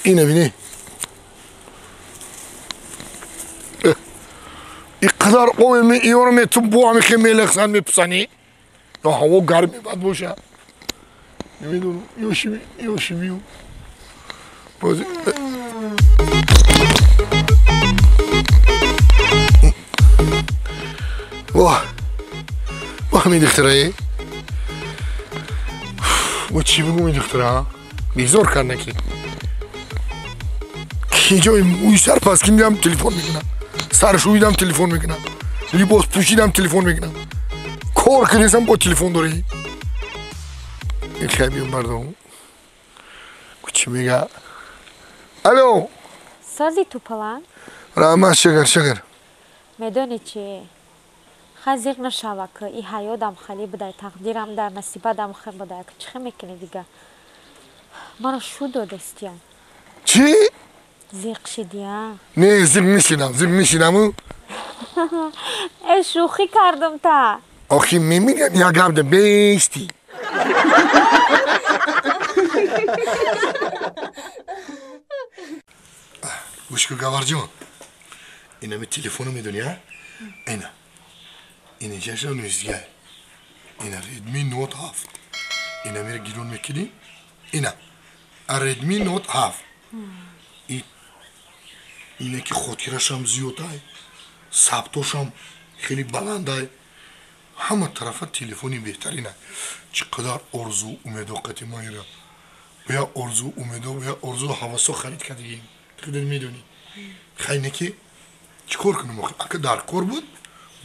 اینو بینی این قدر قوی ایارو میتون بو همی خیلی میلخصن میپسنی یا هوا گرمی بد باشه نمیدونم یوشیمیو بازی واه همین دختره و چی بگم این دختره بیزار کرد نکی که جای موی سر پس که میدم تلفن میکنم سرشو میدم تلفن میکنم لباس پوشیدم تلفن میکنم کار کنیسم با تلفن داره این خیلی مردم چی میگه الو سازی تو پلان رحمت شکر میدونی چی خزیق نشوه که این حیادم خالی بده تقدیرم در نصیبتم خیر بده که چه میکنی دیگه مرا شو دادستیم چی؟ زیق شدیم نه زیق میشیدم شوخی کردم تا آخی میمیگم یا گرده بیستی گوش که گوار جان این همه تلفنو میدونی ها؟ اینه جشن نوزگاه اینه ردمی نوت 7 اینه میره گیرون میکنی اینه ردمی نوت 7 اینه که خاطرش هم زیاده ثبتش هم خیلی بلنده همه طرف تلفنی بهترینه چقدر ارزو امید و قدیمه ایره بیا ارزو امید و بیا ارزو حواسو خرید کردیم خودت میدونی خیلی که چیکار کنم آخه اگه در کار بود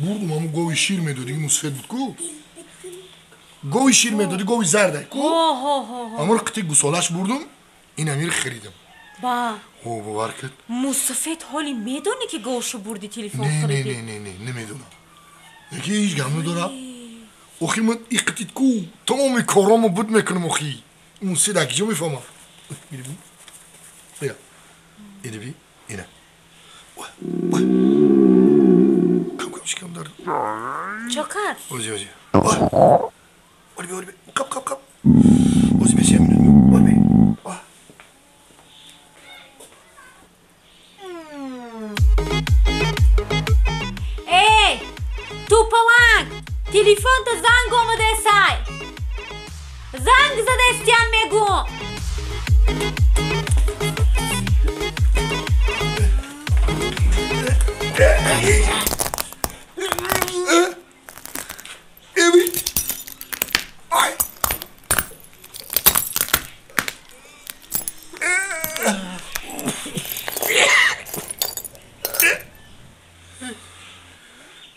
بردم همون گوی شیر میدادی مسفید بود کو گوی شیر میدادی گوی زرده کو اما قطعی گوسالش بردم این امیر خریدم با باور کرد مسفید حالی میدونی که گوشو بردی تلفن خریدی نه نمیدونم یکی هیچ گم نداره آخی من ای قطعی کو تمامی کارامو بود میکنم آخی مسفید اکی جا میفهمم میری بی بیا ایده بی اینه کم دار چکر اوزی کپ اوزی بسی همینه اوزی ای تو پلنگ تلفن تا زنگ آمده سای زنگ زده استیان میگو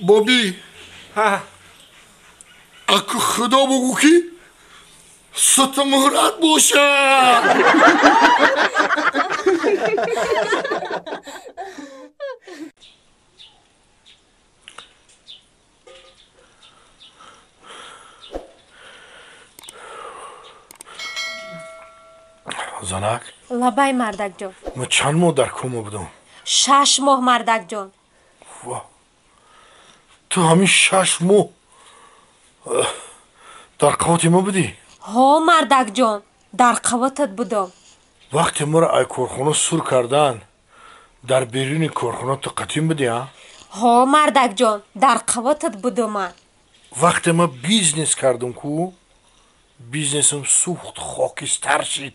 بابی اکو خدا بگو که ست مهرت باشه. زنک لبای مردک جان من چند ماه در کما بودم؟ 6 ماه مردک جان. تو همین 6 ماه در قوات ما بودی؟ ها مردک جان در قواتت بودم. وقتی ما را ای کارخانه سور کردن در بیرون کارخانه تو قدیم بودی ها؟ ها مردک جان در قواتت بودم من. وقتی ما بیزنس کردم کو بیزنسم سوخت خاکستر شد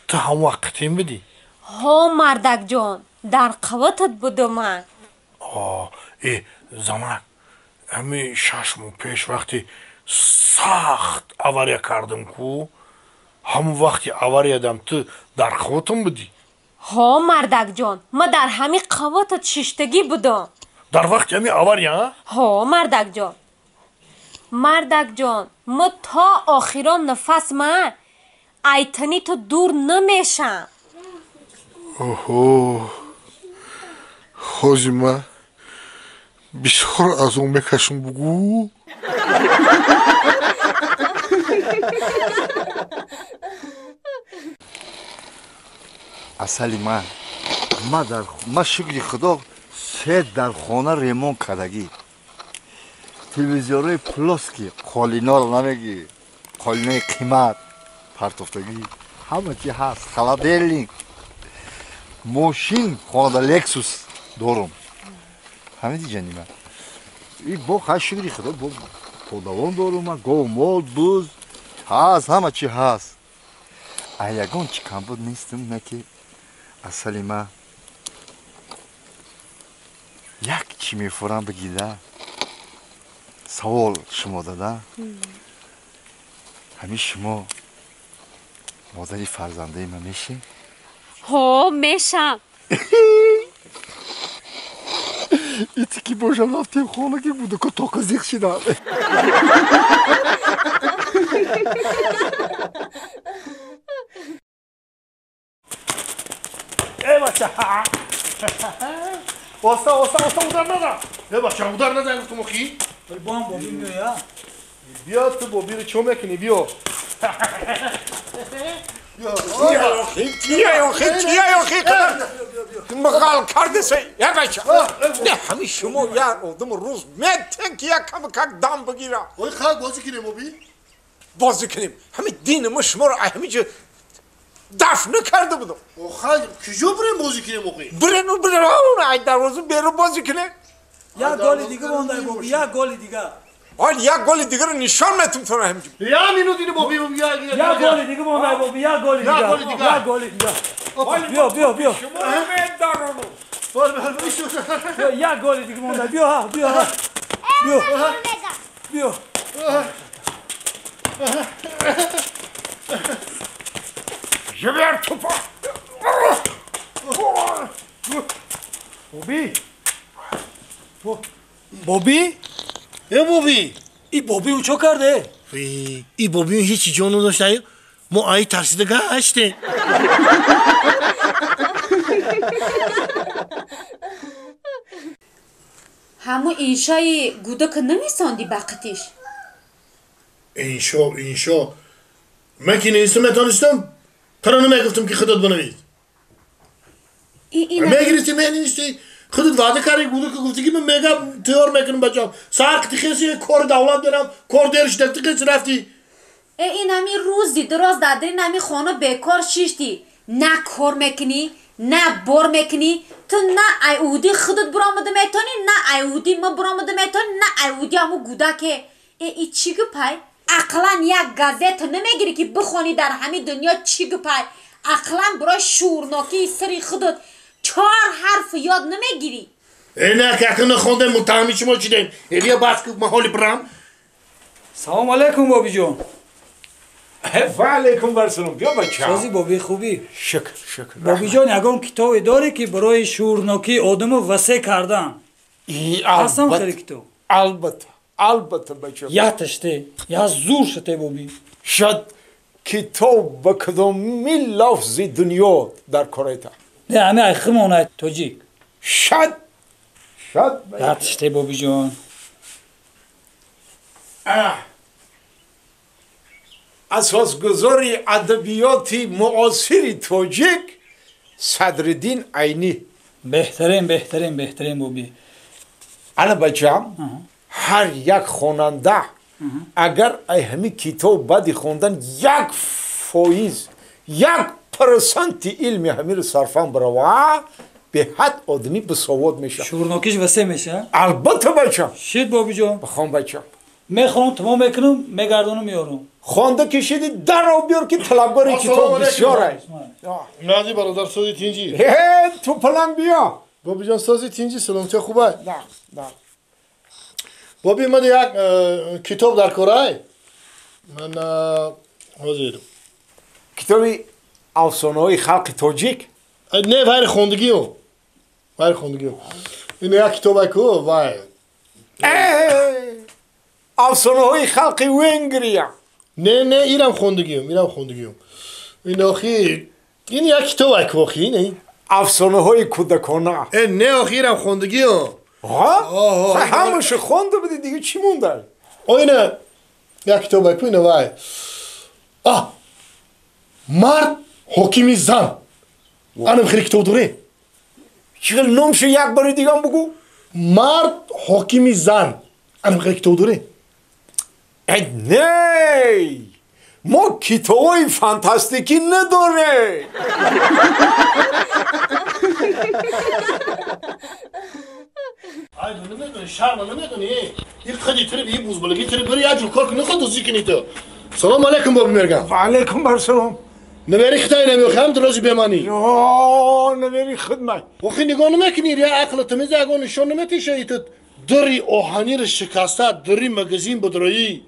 تو هم وقتیم بدی؟ ها مردک جان در قواتت بودم من. ای زمانک همین 6 ماه پیش وقتی سخت авария کردم کو همون وقتی авария دم تو در قواتم بودی؟ ها مردک جان ما در همین قواتت ششتگی بودم. در وقتی همین авария؟ ها مردک جان. مردک جان ما تا آخران نفس من ایتنی تو دور نمیشم. اوه خوزی من بسیار از اون میکشم بگو. اصلی من شکلی خدا سید در خانه ریمون کردگی تلویزیونای پلاسکی قالینار نمیگی قالینای قیمت پرتوفتگی همه چی هست خلادلنگ ماشین خانه لکسوس دارم همه دیگه نیمه این با خیلی شکلی خدا با پودوان دارم من گو مال بوز هست همه چی هست ایگان چی کم بود نیستم نه که اصلی من یک چی میفورم بگیده سوال شما داده همین شما مادری فرزنده من میشه؟ ها میشم. ایتی که باشم رفتیم خانه که بوده که تا زیخ شده ای بچه واستا اودر نده. ای بچه اودر نده گفتم اخی با هم بابی میاد بیا تو بابی رو چو میکنی بیا. چیه آخی مقال کرده سی یا بچه نه همین شما یه آدم روز میتن که یک کم دام بگیره. اوی خواهد بازی کنیم بابی؟ بازی کنیم همین دین ما شما رو همینجا دفن کرده بودم. خواهد کجا بریم بازی کنیم اخی؟ بریم اون ای دروازه بیرون بازی کنه. یک گل دیگه بونده بابی یک گل دیگه یک گل دیگه رو نشان میتونم تو همینجا یا مینو دینه بابی یک گل دیگه بونده بابی یک گل دیگه بیا شما همه دارونو یک گل دیگه بونده بیا جبر توپا بابی ای بابی ای بابی اون چو کرده؟ ای بابی اون هیچی جانو داشته ما آیی ترسیدگه هشته همون اینشای گوده که نمیساندی بقیتیش؟ اینشا من که نیستم نتانستم پرانه میگفتم که خودت بنویز میگریستی من نیستی خودت وعده کردی گوده که گفتی که من میگم تیار میکنم بچم سرقتی خیسی کار دولت دارم کار درش دفتی خیسی رفتی این همی روزی دراز دادری نمی خانه بیکار شیشتی نه کار میکنی نه بار میکنی تو نه ایودی خودت برامده میتونی نه ایودی ما برامده میتونی نه ایودی همو گوده که ای چی گپای اقلا یک گازت نمیگیری که بخونی در همین دنیا چی گپای اقلا برای شورناکی سری خودت 4 حرف یاد نمیگیری نه که اقلا نخونده متهمی شما چیدیم بیا بس که محالی برام سلام علیکم بابی جون و علیکم برسلام بیا بچه سازی بابی خوبی شکر بابی جان یگان کتابی داری که برای شورناکی آدم وسیع کردن هستم خیلی کتاب البته بچه یا تشته یا زور شته بوبی شاید کتاب به کدامی لفظ دنیا در کارتا نه همه ایخمونه توجیک شاید یا تشته بوبی جان اساسگذاری ادبیات معاصر تاجیک صدرالدین عینی بهترین بوبی انا بچم هر یک خواننده اگر ای همین کتاب بعد خوندن 1% علم همین رو صرفان بروا به حد آدمی به سواد میشه شورناکیش وسه میشه البته بچم شید بابی جان بخوام بچم میخوام تمام میکنم میگردونم میارم خوانده کشیدی در رو بیار که طلبگار کتاب بسیاره نادی برادر سازی تینجی تو پلن بیا بابی جان سازی تینجی سلامتی خوبه نه بابی من یک کتاب در کارای من حاضر کتابی افسانه های خلق تاجیک نه وای خوندگی این یک کتاب کو وای افسانه های خلق ونگریا نه ایرم خوندگیم این آخی این یک کتاب کو آخی نه افسانه های کودکانه نه آخی ایرم خوندگیم همش خونده بودی دیگه چی مونده اینه یک کتاب کو اینه وای مرد حکیمی زن انم خیلی کتاب دوره چیه نامش یک بار دیگه هم بگو مرد حکیمی زن انم خیلی کتاب دوره نه ما کتابای فانتاستیکی نداره ay nime şarma nime dön iyi. İlk hadi tire bir buz balığı tire bir yacı korku ne kadar zikini to. Selam aleyküm babi mergan. Aleyküm berselam. Ne veri xitay ne yok hem drozi bemani. Ya ne veri xidmet. Waxi nigonu mekinir ya aklı temiz agonu şonu meti şeyit. Dri ohanir şikasta dri magazin budroyi.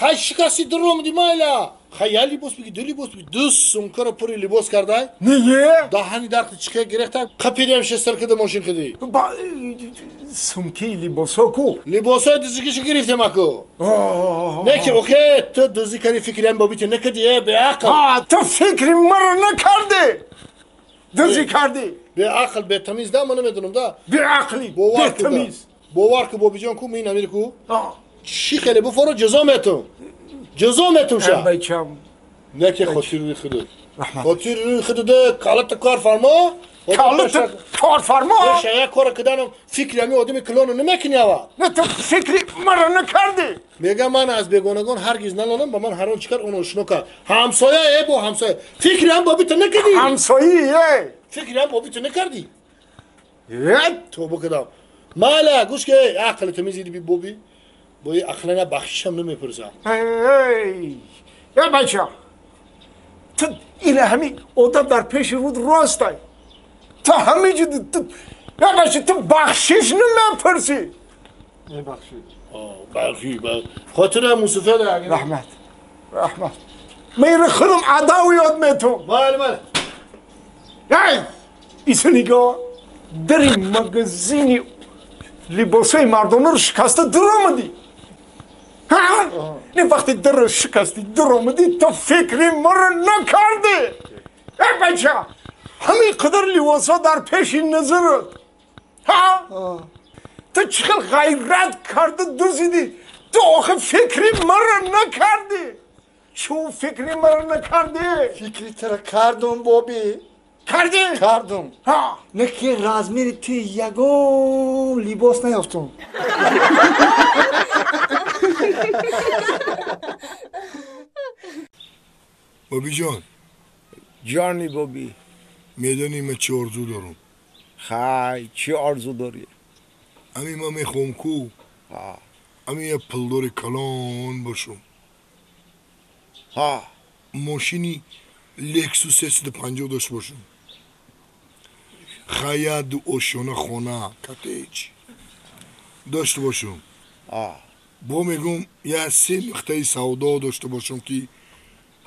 Hay şikasti drom dimayla. Hayal libos bigi dli libos bigi dus sumkara puri libos karday. Niye? Daha hani dartı çıkaya gerekten kapıdem şey sarkıda moşin kedi. Sumki libosa ku. Libosa diziki şi giriftem ako. Ne ki okey tu dizi kari fikren babiti ne kedi be akıl. Ha tu fikri mara ne kardi. Dizi kardi. Be akıl be temiz da mı medunum da. Be akli. Be temiz. Bovar ki babican ku min Ameriku. Şikele bu foro ceza metum. جزا میتوشه بچم نه که خاطر روی خودت خاطر روی خودت کالت کار فرما کالت کار فرما شاید کار کردنم فکری همی آدمی کلانو نمیکنی آوا نه تو فکری مرا نکردی میگم من از بیگانگان هرگز نلانم با من هر آن چیکار اونو شنو کرد همسایه با همسایه فکری هم بابی تو نکردی همسایه فکری هم بابی تو نکردی تو بکدم مالا گوش که عقل تمیزی بی بابی با یه اخلاق بخشم نمیپرسم یا بچه تو این همی اودا در پیش رود راستای تو همی جدی یا بچه تو بخشش نمیپرسی نه بخشی خاطر موسیفه ده رحمت میره خودم عداو یاد میتون بله ایسو نگاه در این مگزینی لباسای مردم رو شکسته در آمدی نه وقتی در رو شکستی در آمدی تو فکری مرا نکردی ای بچه همین قدر لباسا در پیش نظرت تو چقدر غیرت کرده دوزیدی تو آخه فکری مرا نکردی چون فکری مرا نکردی فکری ترا کردم بابی کردم نه که راز میری توی یگو لیباس نیافتم بابی جان جانی بابی میدونی من چه آرزو دارم خای چه آرزو داری؟ امی من میخوام کو امی یه پلدار کلان باشم ماشینی لکسوس 350 داشت باشم خیاد اوشونه خونه کاتیج داشته باشم با میگم یه 3 نقطه سودا داشته باشم که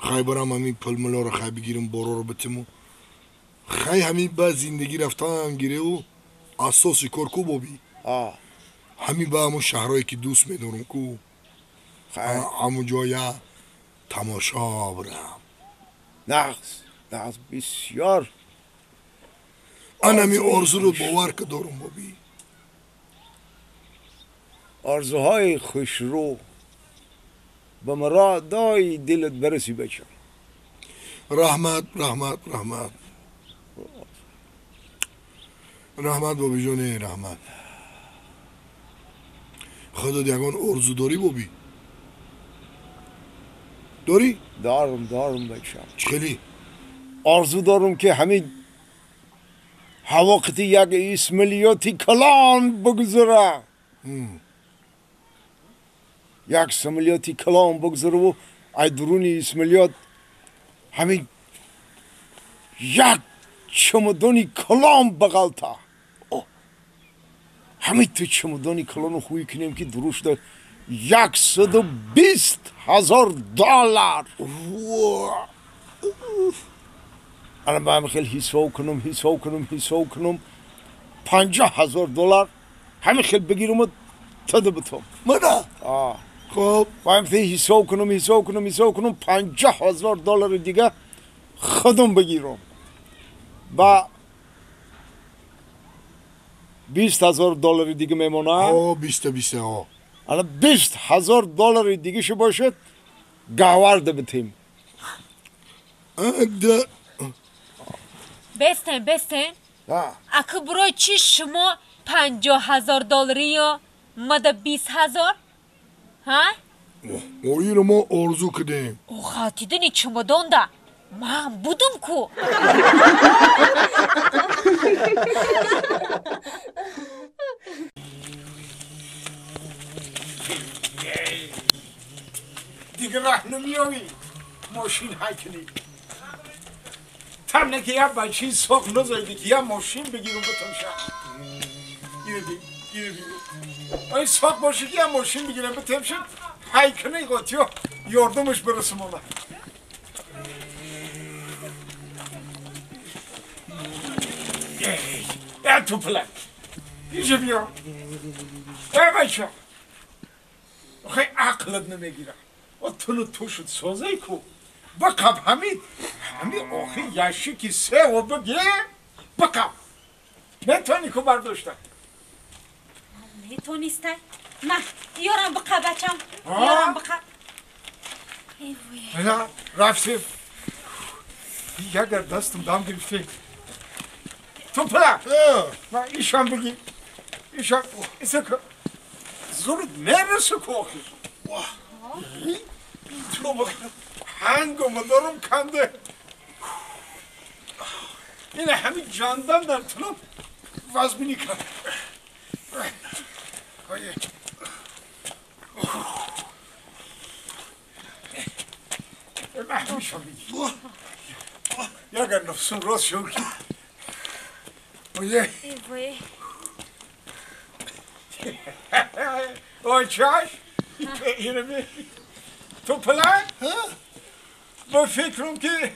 خیلی برم همین پلملا رو خیلی بگیرم بارا رو بتمو خیلی همین با زندگی رفتن گیره و اساسی کار کو بابی همین با همون شهرهایی که دوست میدارم کو همون جایا تماشا برم. نقص بسیار انمی آرزو رو باور که دارم بابی. آرزوهای خوشرو به مرادای دلت برسی بچه. رحمت بابی جونه رحمت. خودت یگان آرزو داری بابی؟ داری؟ دارم بچه. خیلی؟ آرزو دارم که همین وقتی یک اسمالیاتی کلان بگذره، یک اسمالیاتی کلان بگذره و ای درون اسمالیات همین یک چمدانی کلان بغلتا. همین تو چمدانی کلان رو خوی کنیم که دروش دار 120,000 دلار. الان با همه خیلی حساب کنم 50,000 دلار همه خیلی بگیرم و تده بتم. مده؟ خب با همه حساب کنم 50,000 دلار دیگه خودم بگیرم با 20,000 دلار دیگه میمونه. 20 الان 20,000 دلار دیگه شو باشد گاورده بتیم. بستن اکه برای چی شما 50,000 دلاری یا مده 20,000 ها؟ اوی رو ما آرزو کدیم. او خاطیدنی چمدان ده من بودم کو. دیگه راه نمیایی ماشین های کنی تم نکه یه بچه ساق نزایدی که یه ماشین بگیرم بتم شد اینو بگیر این ساق باشه که یه ماشین بگیرم بتم شد های کنی قاطی ها یاردمش برسم الله. ای تو پلک اینجا بیا ای بچه آخه عقلت نمیگیرم و تو شد سازه کو بقب همین آخه یشی که سه و بگه بقب نتونی که برداشتن نتونیسته؟ نه یارم بقب بچم یارم بقب نه رفتیم اگر دستم دام گرفته تو پلک ایشان بگی ایشان ایسا که زورت نرسه که آخه تو بخیر هنگم دارم کنده این همین جاندن در طلب وزبینی کنده محمیشان بگی یگر نفسون راست شو که آی چاش اینو بگی تو پلن با فکرم که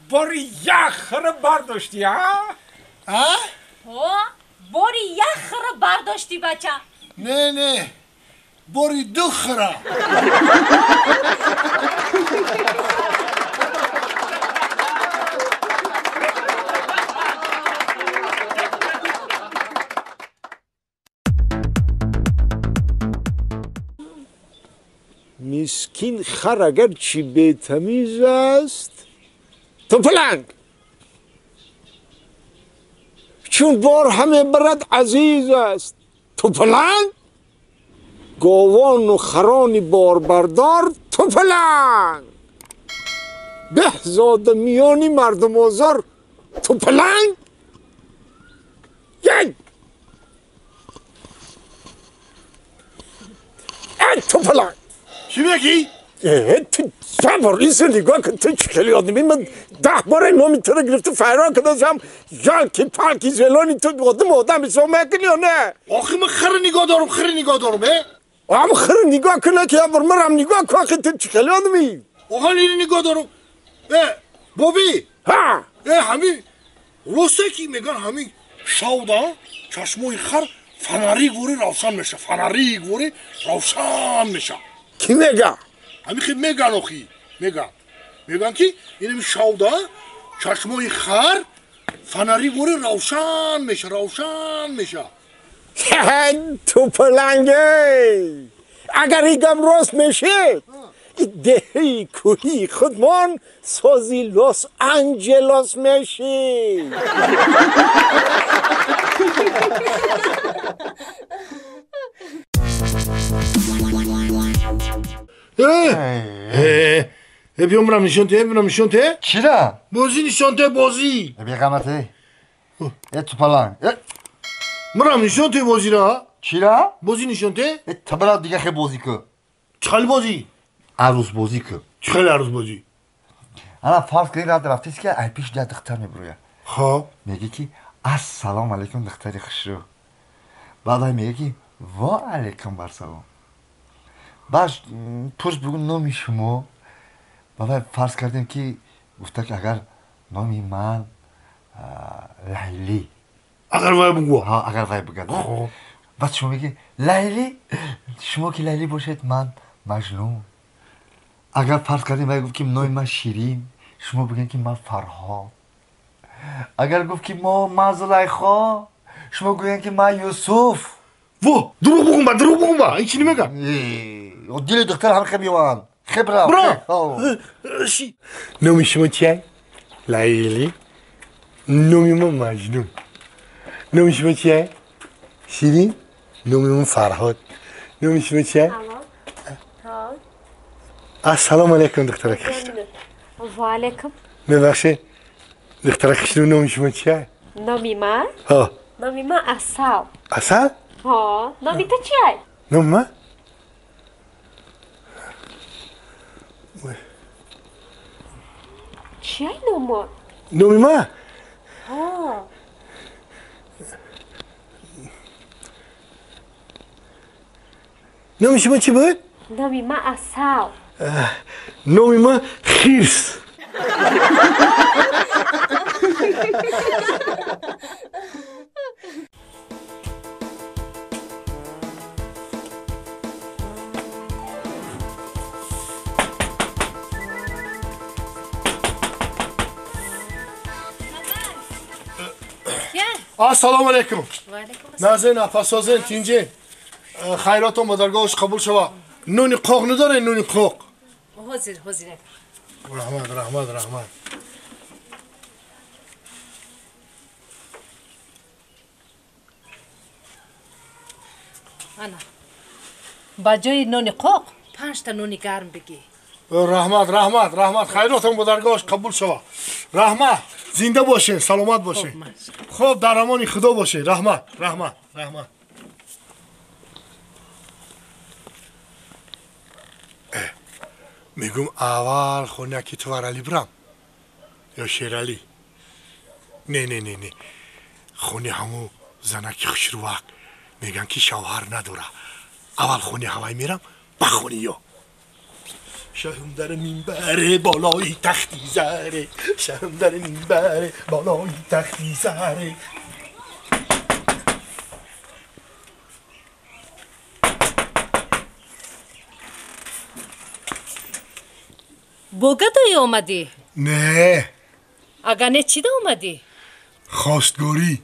باری یخ رو برداشتی ها؟ باری یخ رو برداشتی بچه؟ نه باری دخ رو مسکین خر اگر چی بی‌تمیز است تو پلنگ چون بار همه برد عزیز است تو پلنگ گاوان و خرانی باربردار تو پلنگ بهزاد میانی مردم آزار تو پلنگ یک تو پلنگ چی بگی؟ تو صبر ایسا نگاه کن تو چکلی آدمی من 10 بار امامی تو رو گرفته فرار کداشم یلکی پلکی زلانی تو آدم حساب میکنی یا نه؟ آخی من خر نگاه دارم آم خر نگاه کنه که یه مرم نگاه کنه که تو چکلی آدمی آخی اینو نگاه دارم بابی همین راسته که میگن همین شاودا چشموی خر فناری گوری روشن میشه فناری گوری روشن میشه کی میگه؟ همین خیلی میگن اخی میگن که این شوده چشمای خر فناری گوری روشن میشه تو پلنگه اگر ایگم راست میشه دهی کوهی خودمان سازی لس آنجلس میشه بیام برم نشانته چرا؟ بازی نشانته بازی بیا قامته تو پلنگ برم نشانته بازی را چرا؟ بازی نشانته تو برا دیگه خیلی بازی که چخل بازی عروس بازی که چخل عروس بازی انا فرض کنید رفت رفتیست که ای پیش جا دختر میبروید خب میگه که السلام علیکم دختری خوشرو بعد میگه که و علیکم برسلام باش پرس بگو نامی شما بعد فرض کردیم که گفته که اگر نامی من لیلی اگر وای بگو ها اگر وای بگو بعد شما میگه لیلی شما که لیلی باشید من مجنون اگر فرض کردیم وای گفت که نامی من شیرین شما بگین که من فرهاد اگر گفت که ما زلیخا شما گوین که من یوسف و دروغ بگم با این چی نمیگم دل دختر هم خیلی وان خبره برا نامی شما چیه؟ لیلی نامی من مجنون نامی شما چیه؟ شیرین نامی من فرهاد نامی شما چیه؟ السلام علیکم دختر کشتو و علیکم ببخشید دختر کشتو نامی شما چیه؟ نامی من؟ ها نامی من اصل اصل؟ ها نامی تو چیه؟ نامی من؟ چیه نامی؟ نامی من؟ ها نامی شما چی بود؟ نامی من اصل نامی من خیرس السلام علیکم نازن افسازن تینجین خیراتون با درگاهش قبول شوا نونی قوق نداره نونی قوق حاضر رحمت انا با جای نون قوق 5 تا نون گرم بگی رحمت خیراتون با درگاهش قبول شوا رحمت زنده باشه سلامت باشه خب در امان خدا باشه رحمت میگم اول خونه که تو علی برم یا شیرالی نه خونه همو زنکی خوشروک میگن که شوهر نداره اول خونه هوای میرم بخونی یا شهم در منبر بالای تختی زره شهم در منبر بالای تختی زره بوگتوی اومدی؟ نه اگر نه چی دا اومدی؟ خواستگاری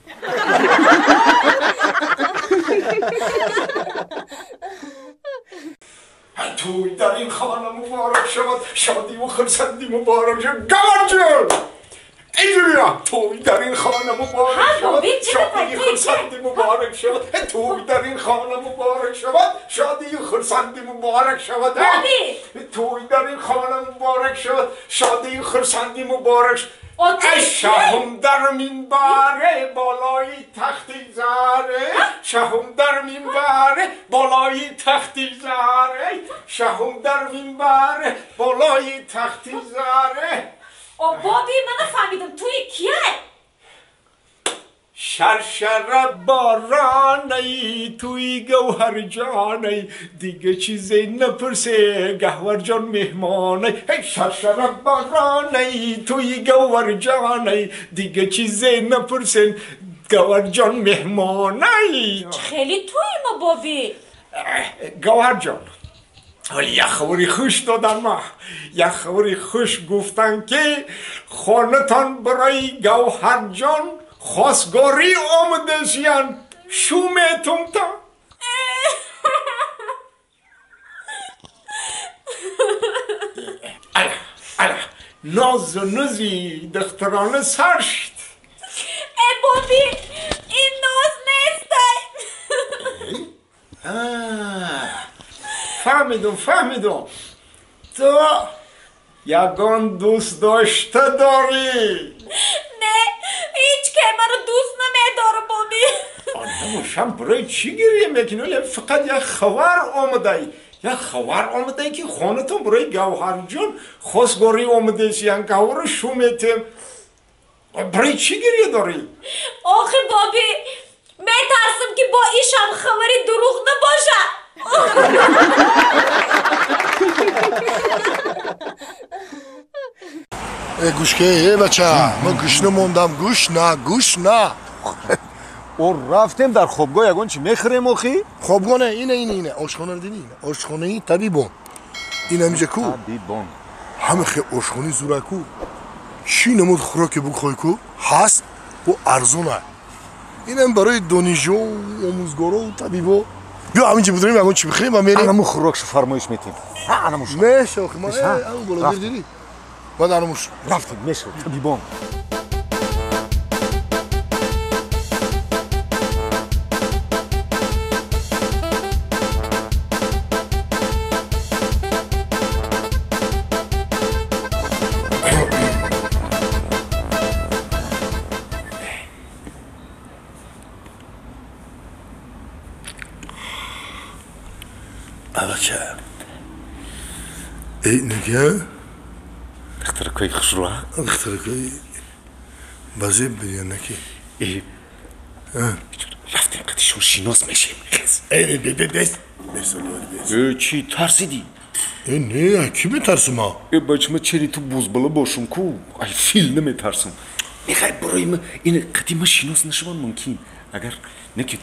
توی در این خانه مبارک شود شادی و خرسندی مبارک شود گمان جون اینجوریا توی در این خانه مبارک شود شادی و خرسندی مبارک شود توی در این خانه مبارک شود شادی و خرسندی مبارک شود توی در این خانه مبارک شود شادی و خرسندی مبارک شود شهم در منبر بالای تختی زره شهم در منبر بالای تختی زره شهم در منبر بالای تختی زره بابی من فهمیدم توی کیه؟ شرشر بارانی توی گوهر جانی دیگه چیزی نپرسه گهور جان مهمانی شرشر بارانی توی گوهر جانی دیگه چیزی نپرسه گوهر جان مهمانایی خیلی توی ما بابی گوهر جان ولی یه خبری خوش دادن ما یه خبری خوش گفتن که خانتان برای گوهر جان خواستگاری آمده شیان شومتون تا الا ناز و نوزی دخترانه سر شد ای بابی این ناز نیسته فهمیدم تو یگان دوست داشته داری نه هیچ که مرا دوست نمیداره بابی نموشم برای چی گریه میکنی فقط یک خبر آمده یک خبر آمده که خانتون برای گوهر جان خواستگاری آمده شیان گوهر شومتیم برای چی گریه داری؟ آخه بابی میترسم که با ایشم خبری دروغ نباشه گوش که بچه ما گوش نموندم گوش نه او رفتیم در خوابگاه یگان چی میخوریم آخی؟ خوابگاه نه اینه آشخانه رو دیدی آشخانه طبیبون این همیجه کو همه خیلی آشخانه زورکو چی نمود خوراک بخوای کو هست و ارزونه این هم برای دانشجو آموزگارا و طبیبا بیا همینجا بدونیم یگان چی بخوریم و میریم همون خوراکشو فرمایش میتیم میشه آخی ما همون بالا دیدی ما درموش رفتیم میشه طبیبان نگه اخترکای خسروه اخترکای بازی بیان نکی رفتیم قدیشون شیناس میشیم چی ترسیدی؟ نه کی میترسم ها بچه چری تو بوزبالا باشم کو ای فیل نمیترسم میخوای برای ما این قدیما شیناس نشوان ممکن اگر نکی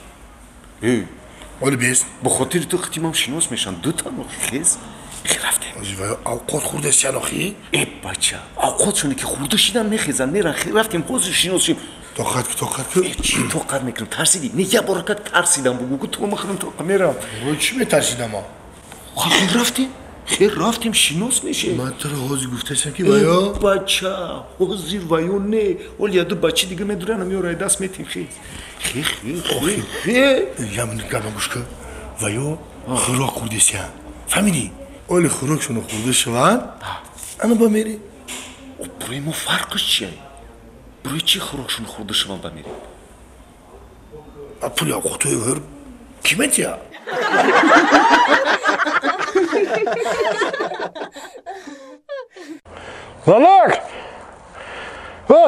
ولی بیست با خاطر تو قدیما شیناس میشن دو تا خیز رفتیم اوقات خورده سیان آخی؟ ای بچه اوقات شونه که خورده شیدن میخیزن میرن رفتیم خوز شیناس شیم طاقت چی طاقت میکنم ترسیدی؟ نه یه بارکت ترسیدم بگو تو میخورم طاقت میرم چی میترسیدم ها؟ خیر رفتیم شیناس میشه من تو رو حاضی گفته سن که ویا؟ بچه حاضی ویا نه ولی دو بچه دیگه میدورن همیاره دست میتیم خیر یا من گرم گوش که ویا خوراک خورده سیان فهمیدی؟ ولی خوراکشونو خورده شوند انا با میری برای ما فرقش چیه؟ برای چی خوراکشونو خورده شوند با میری؟ پولی اوقاتوی ور کیمتیا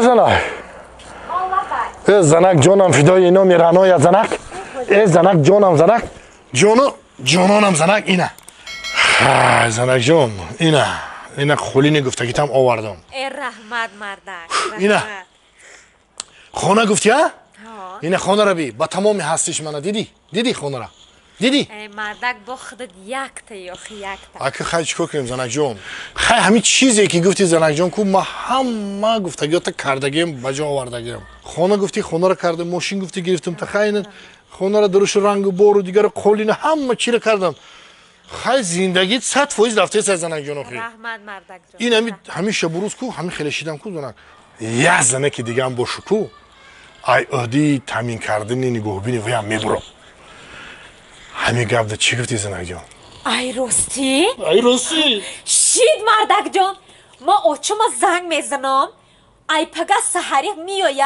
زنک زنک جانم فدای اینا میرانو یا زنک زنک جانم جانانم زنک اینه زنک جان اینه خولین گفتگیت هم آوردم ای رحمت مردک اینه خانه گفتی ها؟ اینه خانه را بی با تمام هستش منو دیدی خانه را دیدی؟ ای مردک با خودت یک تا یاخی یک تا اگه خیلی چکو کنیم زنک جان خیلی همین چیزی که گفتی زنک جان کو ما همه گفتگیات کردگیم بجا آوردگیم خانه گفتی خانه را کرده ماشین گفتی گرفتم تا خیلی خانه را دروش رنگ و بار و دیگر قولین همه چی را کردم خیلی زندگیت 100% رفته سر زنک جان آخی رحمت مردک جان این همین شب روز کو همین خیلی شیدم کو زنک یه زنه که دیگه هم باشو کو ای عادی تامین کردن نگاه بینی ویم میبرم همین گفت چی گفتی زنک جان؟ ای راستی؟ شید مردک جان ما اوچما زنگ میزنم ای پگه سحری میایه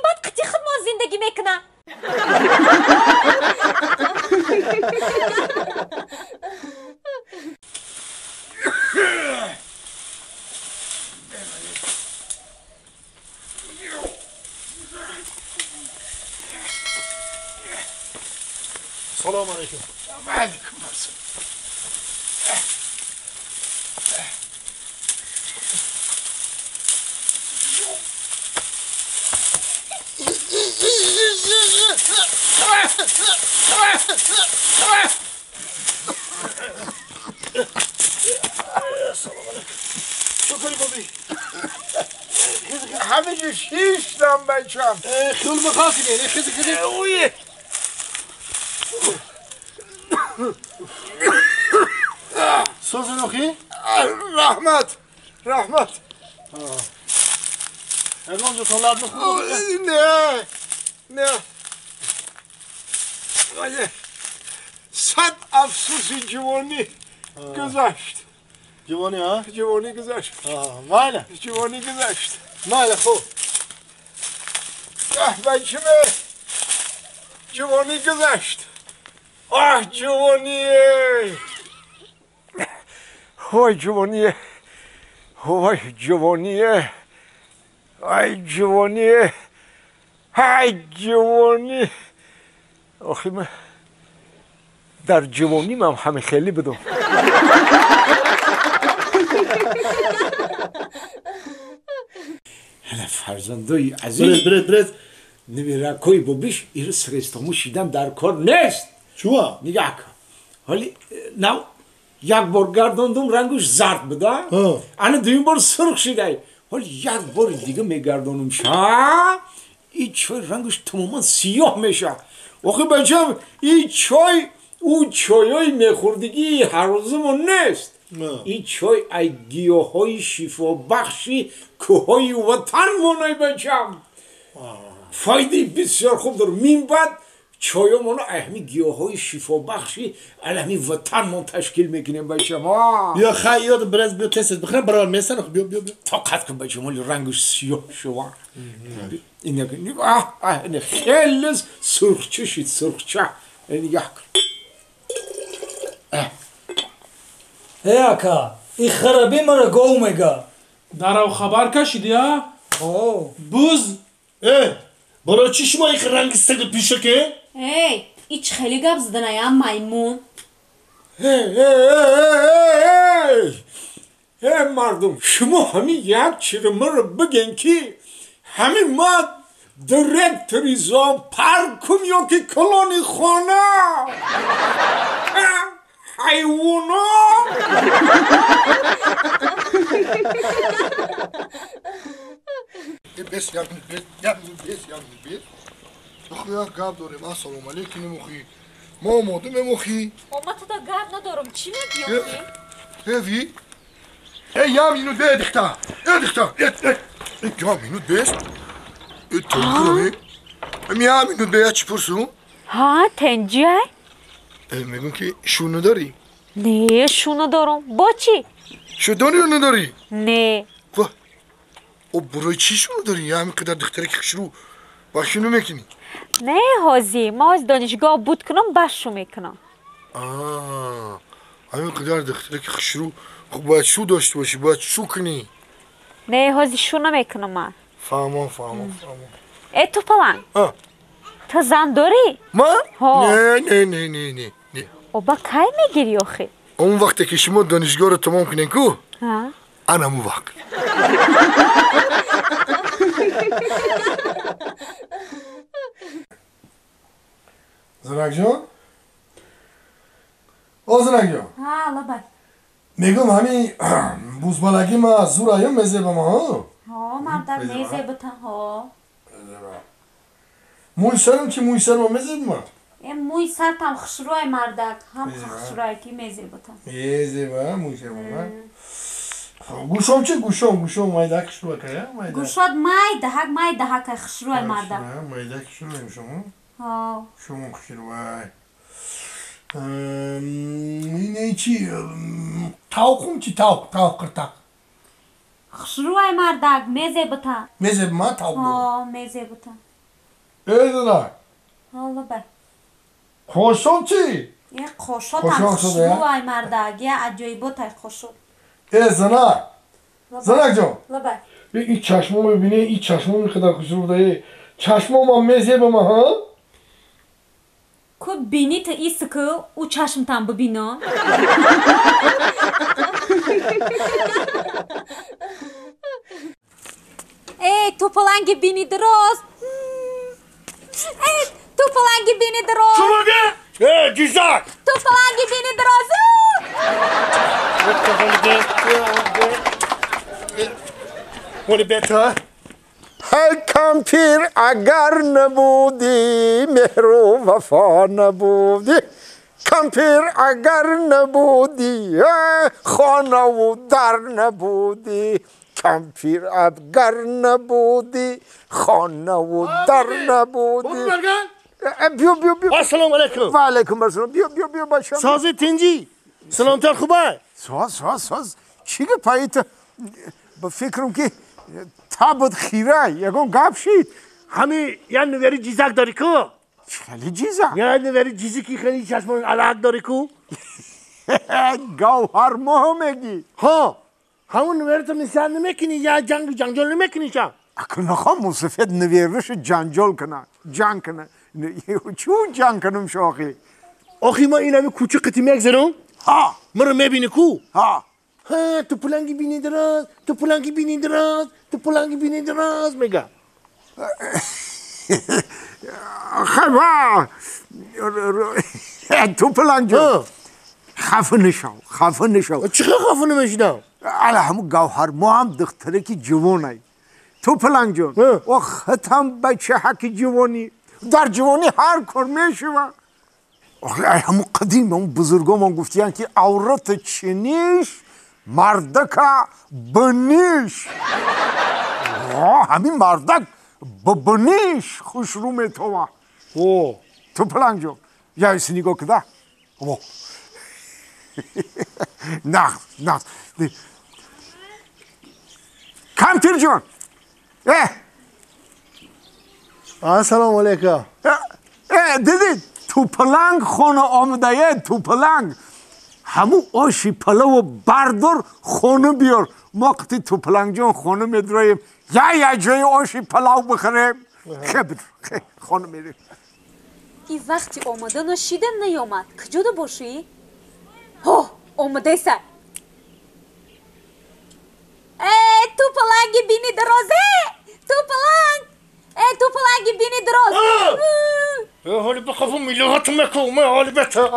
بعد قطی خود ما زندگی میکنه سلام علیکم علیکم السلام شکری بابی همینجور شیشتم بچم خیلی بخواهی نه خیلی اوی سوز نخی؟ رحمت اگه جو تولد نخون نه صد افسوسی جوانی گذشت جوانی ها؟ جوانی گذشت ماله جوانی گذشت ماله خوب بچه جوانی گذشت جوانی وای جوانیه وای جوانیه ای جوانیه ای جوانی آخی من در جوانی من همه خیلی بدم فرزندای عزیز برد نمیرکوی بابیش ایره سرستامو شیدم در کار نیست چوها؟ نگاه کن حالی نو یک بار گرداندم رنگش زرد بده انا دویم بار سرخ شده حالی یک بار دیگه میگردانم این چای رنگش تماما سیاه میشه آخه بچم این چای او چایای میخوردگی هر روزمون نیست این چای ای گیاه های شفا بخشی کوهای وطن مونه بچم فایده بسیار خوب داره مین بعد چای مونو اهمی گیاه های شفا بخشی الهمی وطن مون تشکیل میکنیم بچم بیا خیاد برز بیا تست بخرم برای میسن بیا طاقت کن بچم ولی رنگش سیاه شوا اینه خیلی سرخچه شید سرخچه نگاه کن ای اکا این خرابی مرا گو میگه درو خبر کشیدی ها؟ بوز برای چی شما این رنگ سگ پیشه که؟ ایچ خیلی گب زدن ایم میمون مردم شما همین یک چیره مرا بگن که همین ما درکتریزا پرکم یا که کلانی خانه حیوانا بس yardım bir. Bak ya gab dore ma salam aleyküm moxi. Mamodu me moxi. اما تو دا گرد ندارم چی میگی؟ Hevi. Ya minut be dikta. Ya minut be. Tamam. Ya minut be aç pursu. ها تنجیه؟ میگم که شونو داری؟ نه شونو دارم با چی؟ شو داری یا نداری؟ نه او برای چی شونو داری؟ یا همین قدر دختره که خشرو با شونو میکنی؟ نه هازی ما از دانشگاه بود کنم بشو میکنم همین قدر دختره که خشرو خب باید شو داشته باشی باید شو کنی نه هازی شو نمیکنم من فهمم ای تو پلنگ تو زن داری؟ ما؟ ها نه او با کی میگیری آخه؟ اون وقتی که شما دانشگاه رو تمام کنین کو؟ انا مو وقت زنک جان؟ زنک جان لبای میگم همین بوزبالگی ما زور آیم مزه با ما مردم میزه بتن موی سرم که موی سرم مزه با موی سر تم خشروی مردک هم خشروی که میزه بتن میزه با موی سرم گوشم چه گوشم مایده خشروی که گوشاد مای دهک خشروی مردک مایده خشروی شما شما خشروی اینه چی تاوکم چی تاوک کرتا خشروی مردک میزه بتن میزه ما تاوک میزه بتن ایدنا لبای خوشم چی؟ یه خوشات هم خشروی مردک یه عجایبات های خوشات زنک جان لبای این چشمو ببینی این چشمو میخدا خشرو بوده چشمو ما میزه با ما ها کو بینی تا ایست که او چشم تن ببینم ای تو پلنگ بینی درست ای تو پلنگی بینی دراز شما ده جیزک تو پلنگی بینی دراز ولی بهتر ای کمپیر اگر نبودی مهر و وفا نبودی کمپیر اگر نبودی خانه و در نبودی کمپیر اگر نبودی خانه و در نبودی بیا السلام علیکم و علیکم السلام بیا باشم ساز تنجی سلامتر خوبه ساز چی که پاییت فکرم که تابت خیره یکم گپ شید همین یه نوری جیزک داری که خیلی جیزک یه نوری جیزکی خیلی چشمان علاق داری که گوهر ماه میگی ها همون نوری تو مثال نمیکنی یا جنجال نمیکنی شم اکل نخواه مصفت نویرش جنجال کنه جنگ کنه چو جنگ کنم شاخی آخی ما این همه کوچه قطی میگذارم ها من رو میبینی کو ها تو پلنگی بینی دراز تو پلنگی بینی دراز تو پلنگی بینی دراز میگه خبا تو پلنگ جو خفه نشو چه خفه نمیشیدم علا همو گوهر ما هم دختره که جوانه تو پلنگ جون و ختم بچه حک جوانی در جوانی هر کار میشوه همو قدیم همو بزرگام هم گفتیان که عورت چنیش مردک بنیش همین مردک بنیش خوش رو میتوه تو پلنگ جون یا ایسی نگاه کده نه کمپیر جون السلام علیکم دیدید تو پلنگ خونه آمده تو پلنگ همو آشی پلو بردار خونه بیار ما قطی تو پلنگ جون خونه میدرایم یا جای آشی پلو بخریم خیلی خونه میریم این وقتی آمده نشیدم نیامد کجا باشی؟ آمده سر تو پلنگی بینی درازه تو پلنگی بینی دراز حالی بخوافم میلیونات مکومه حالی بهتر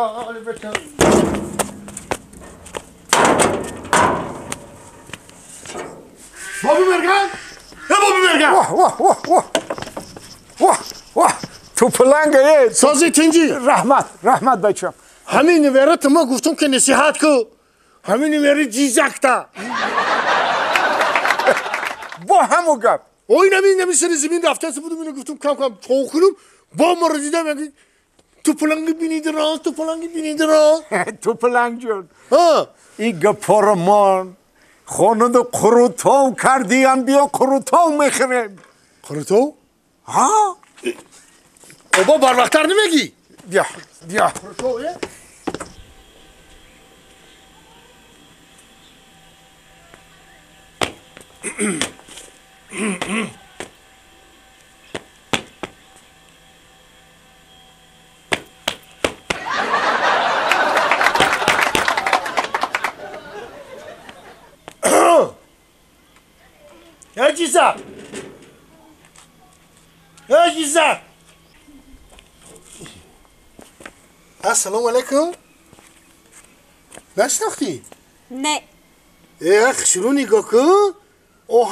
بابی مرگن واه تو پلنگ سازی تنجی رحمت بچم همین نویرت ما گفتم که نصیحت کو همین نویرت جیزک تا با همو گپ این همین سر زمین رفته بودم اینو گفتم کم چوخونم با ما رو دیدم یعنی تو پلنگی بینی دراز تو پلنگ جون این گپار مان خانه دو قروتاو کردیم بیا قروتاو میخریم قروتاو؟ ها بابا بر وقتر نمیگی بیا جیزک السلام علیکم نشناختی؟ نه شروع نگاه کن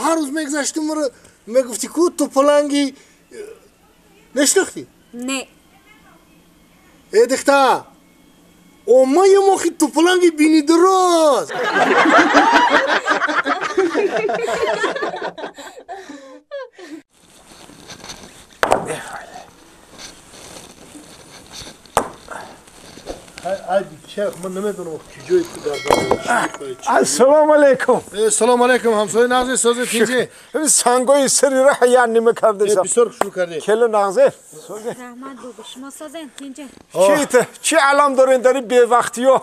هر روز میگذاشتیم رو میگفتی که تو پلنگی نشناختی؟ نه دختر ما یه موقعی تو پلنگی بینی دراز من نمیدونم کجای تو در السلام علیکم سلام علیکم همسایه نغزه سازه تیجه سنگوی سری را حیان نمی کرده سا بسیار شروع کرده کل نغزه رحمت بابا شما سازن تینجه چی علام دارین داری بی وقتی ها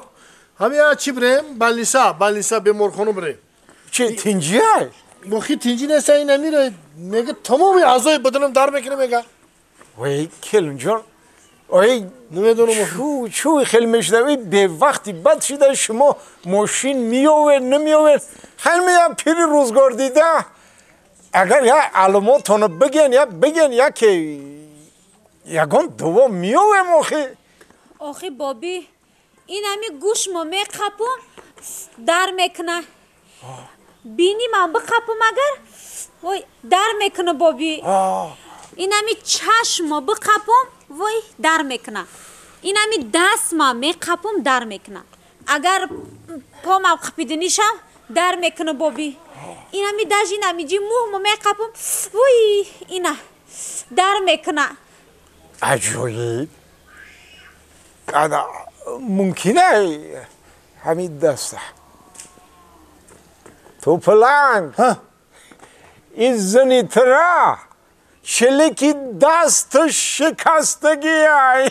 همه چی بریم؟ بلیسا به مرخانو بریم چی تینجی های؟ مخی تینجی نیسته این نمیره میگه تمامی اعضای بدنم در میکنه میگه وای کلون جان وای نمیدونم چوی خیلی میشنوی به وقتی بد شده شما ماشین میوه نمیوه خیلی میام پیری روزگار دیده اگر یا علاماتونو بگن یا که ягон дуво миёвем охи آخی بابی این همی گوش ما میقپم در میکنه بینی من بقپم اگر وای در میکنه بابی این همی چشم ما بقپم وای در میکنه این همی دست ما میقپم در میکنه اگر پا ما قپیدنیشم در میکنه بابی این همی داج این همی جی موه ما میقپم وای اینه در میکنه عجایب انا ممکنه همین دسته تو پلنگ این زنی ترا چلیکی دست شکستگی ای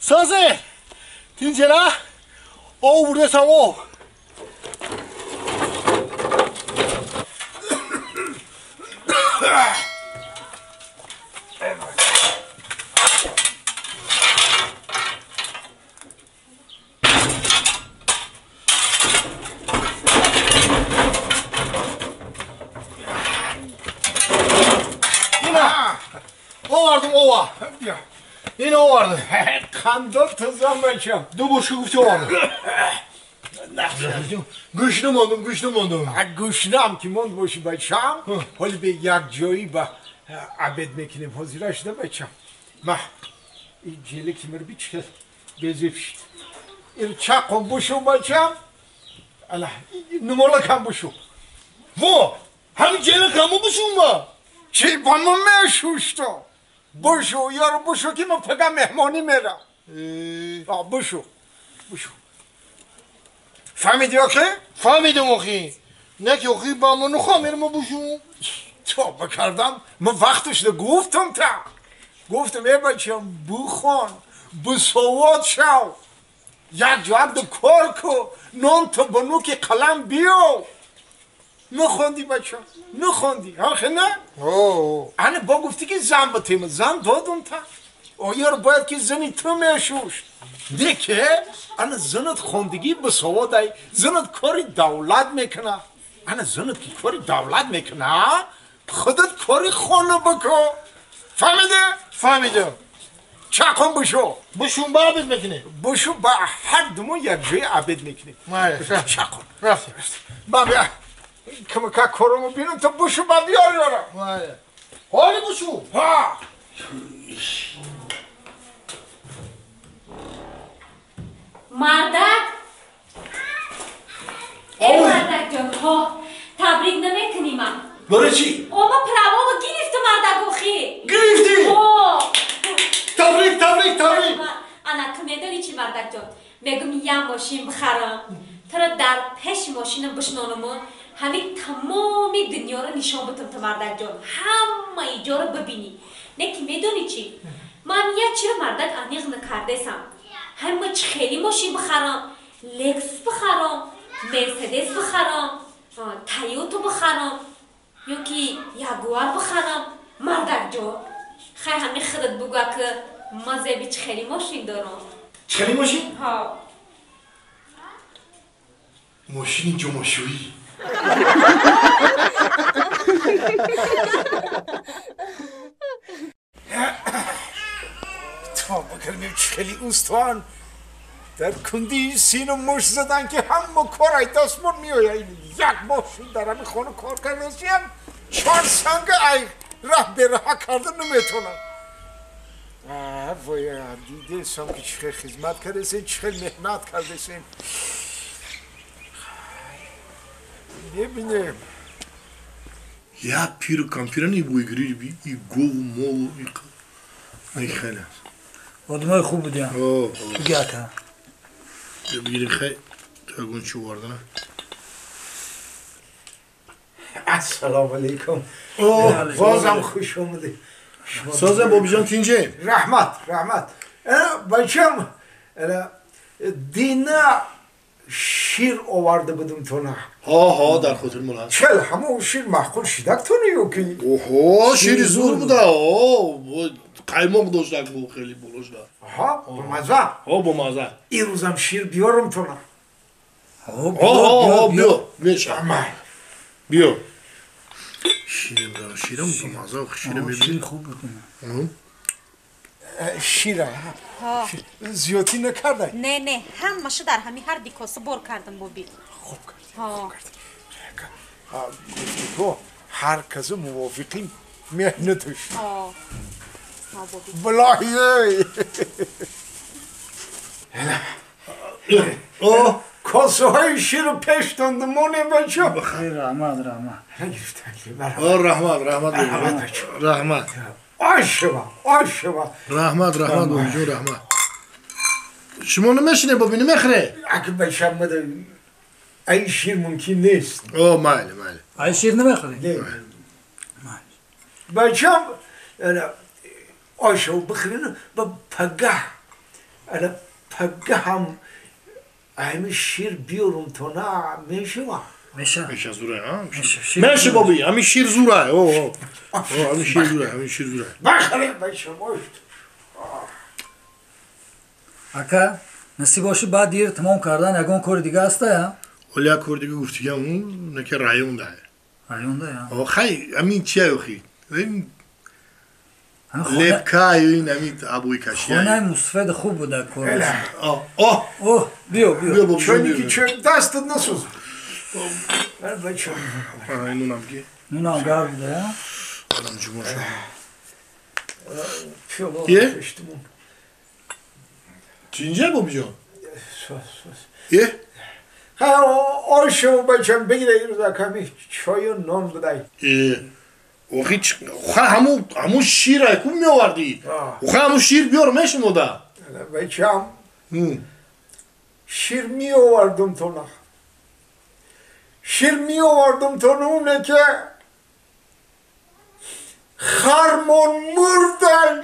Sazı! Tincela! O burada samo! Yine! O vardı ova! Yine o vardı. Kandır tızam beçim. Dur bu şu güçlü vardı. Güçlü mü oldum, güçlü mü oldum? Güçlüm ki mond boşu beçim. Holi bir yak joyi ba abed mekinim haziraş da beçim. Mah. Celi kimir biçkel. Bezipşt. İrçakon boşu beçim. Allah. Numara kan boşu. Bu. Hani celi kan mı boşu mu? Çi bana meşuştu. بوشو یارو بوشو که من پگم مهمانی میرم بوشو فهمیدی آخه؟ فهمیدم آخی نه که آخی با من نخواه میرم بوشو تو بکردم من وقتش ده گفتم ای بچم بخون بسواد شو یک جواب ده کار کو نون تو بنو که قلم بیو نخوندی بچه نخوندی آخه نه؟ انه با گفتی که زن بتیم زن دادون تا آیا رو باید که زنی تو میشوش دیگه انه زنت خوندگی به سوادای زنت کاری دولت میکنه انه زنت که کاری دولت میکنه خودت کاری خانه بکن فهمیده؟ فهمیدم چکن بشو بشون با عبد میکنه بشو با هر دومون یک جای عبد میکنه چکن رفتی با بیا کم که کارمو بینم تو بشو با بیار یارم حالی بشو ها مردک ای مردک جان ها تبریک نمیکنی من برای چی؟ اما پروامو گرفت مردک آخی گرفتی؟ تبریک انا تو میدانی چی مردک جان میگم یه ماشین بخرم ترا در پیش ماشینم بشنانم همین تمامی دنیا رو نشان بدم تو مردک جان همه ایجا رو ببینی نه که میدونی چی من یه چی رو مردک انیق نکردهسم همه چی خیلی ماشین بخرم لکس بخرم مرسدس بخرم تایوتو بخرم یا که یاگوار بخرم مردک جان خیلی همین خودت بگو که ما زیبی چی خیلی ماشین دارم چی خیلی ماشین؟ ها ماشین جمعشویی تو بکرمیم خیلی استوان در کندی سینو مش زدن که همه کارای دستمون میوید یک ماشین در همین خانه کار کردیم 4 سنگ ای راه به راه کردن نمیتونم وای دیده سام که چه خدمت کردین چه مهنت کردین ببینیم یا پیر کامپیرانی بوی گری بی ای گو مول ای خیلی آدمای خوب بودیم گیا تا بگیریم خیلی تاگون چی وارده نه السلام علیکم بازم خوش اومدی سازه بابی جان تینجه رحمت بچم دینا شیر آورده بودم تو نه ها در خاطر من هست چل همه شیر معقول شیدک تو نیو که اوه شیری زور بوده قایماق داشتک بو خیلی بولوش ده ها با مزه ها با مزه این روزم شیر بیارم تو نه ها بیا بیا شیرم داره شیرم با مزه شیرم میبینی شیر خوب بود شیره زیادی نکرده نه همشه در همین هر دیکاسه بار کردم بابی خوب کردی تو هر کس موافقیم مهنتش بلاهیه کاسه های شیر پیش دندمونه بچه بخیر رحمت رحمت آشوا رحمت بابی جون رحمت شما نمیشینه بابی نمیخره اگه بچه مده این شیر ممکن نیست مایله این شیر نمیخره بچه آشوا بخرین با پگه هم همه شیر بیارم تو نه میشه زوره میشه بابی همین شیر زوره همین شیر زوره بخره بچه باشت اکا نصیب باشه بعد دیر تمام کردن یگان کار دیگه هسته یا؟ ولی یک کار دیگه گفتی اون نکه رایون ده یا؟ خیلی همین چیه اخی لبکای این همین ابوی کشیه خانه مصفد خوب بوده کار بیا چونی که دستت نسوز بچه نونم گی نونم گر بوده یا؟ آدم جمعه شد یه؟ چینجه بابی جان؟ یه؟ آشو بچم بگیره این روزا کمی چای و نان بدهی وقتی همون شیره کم می آوردی وقتی همون شیر بیار میشه موده بچم شیر می آوردم تو نه شیر می آوردم تو نونه که خرمان مردن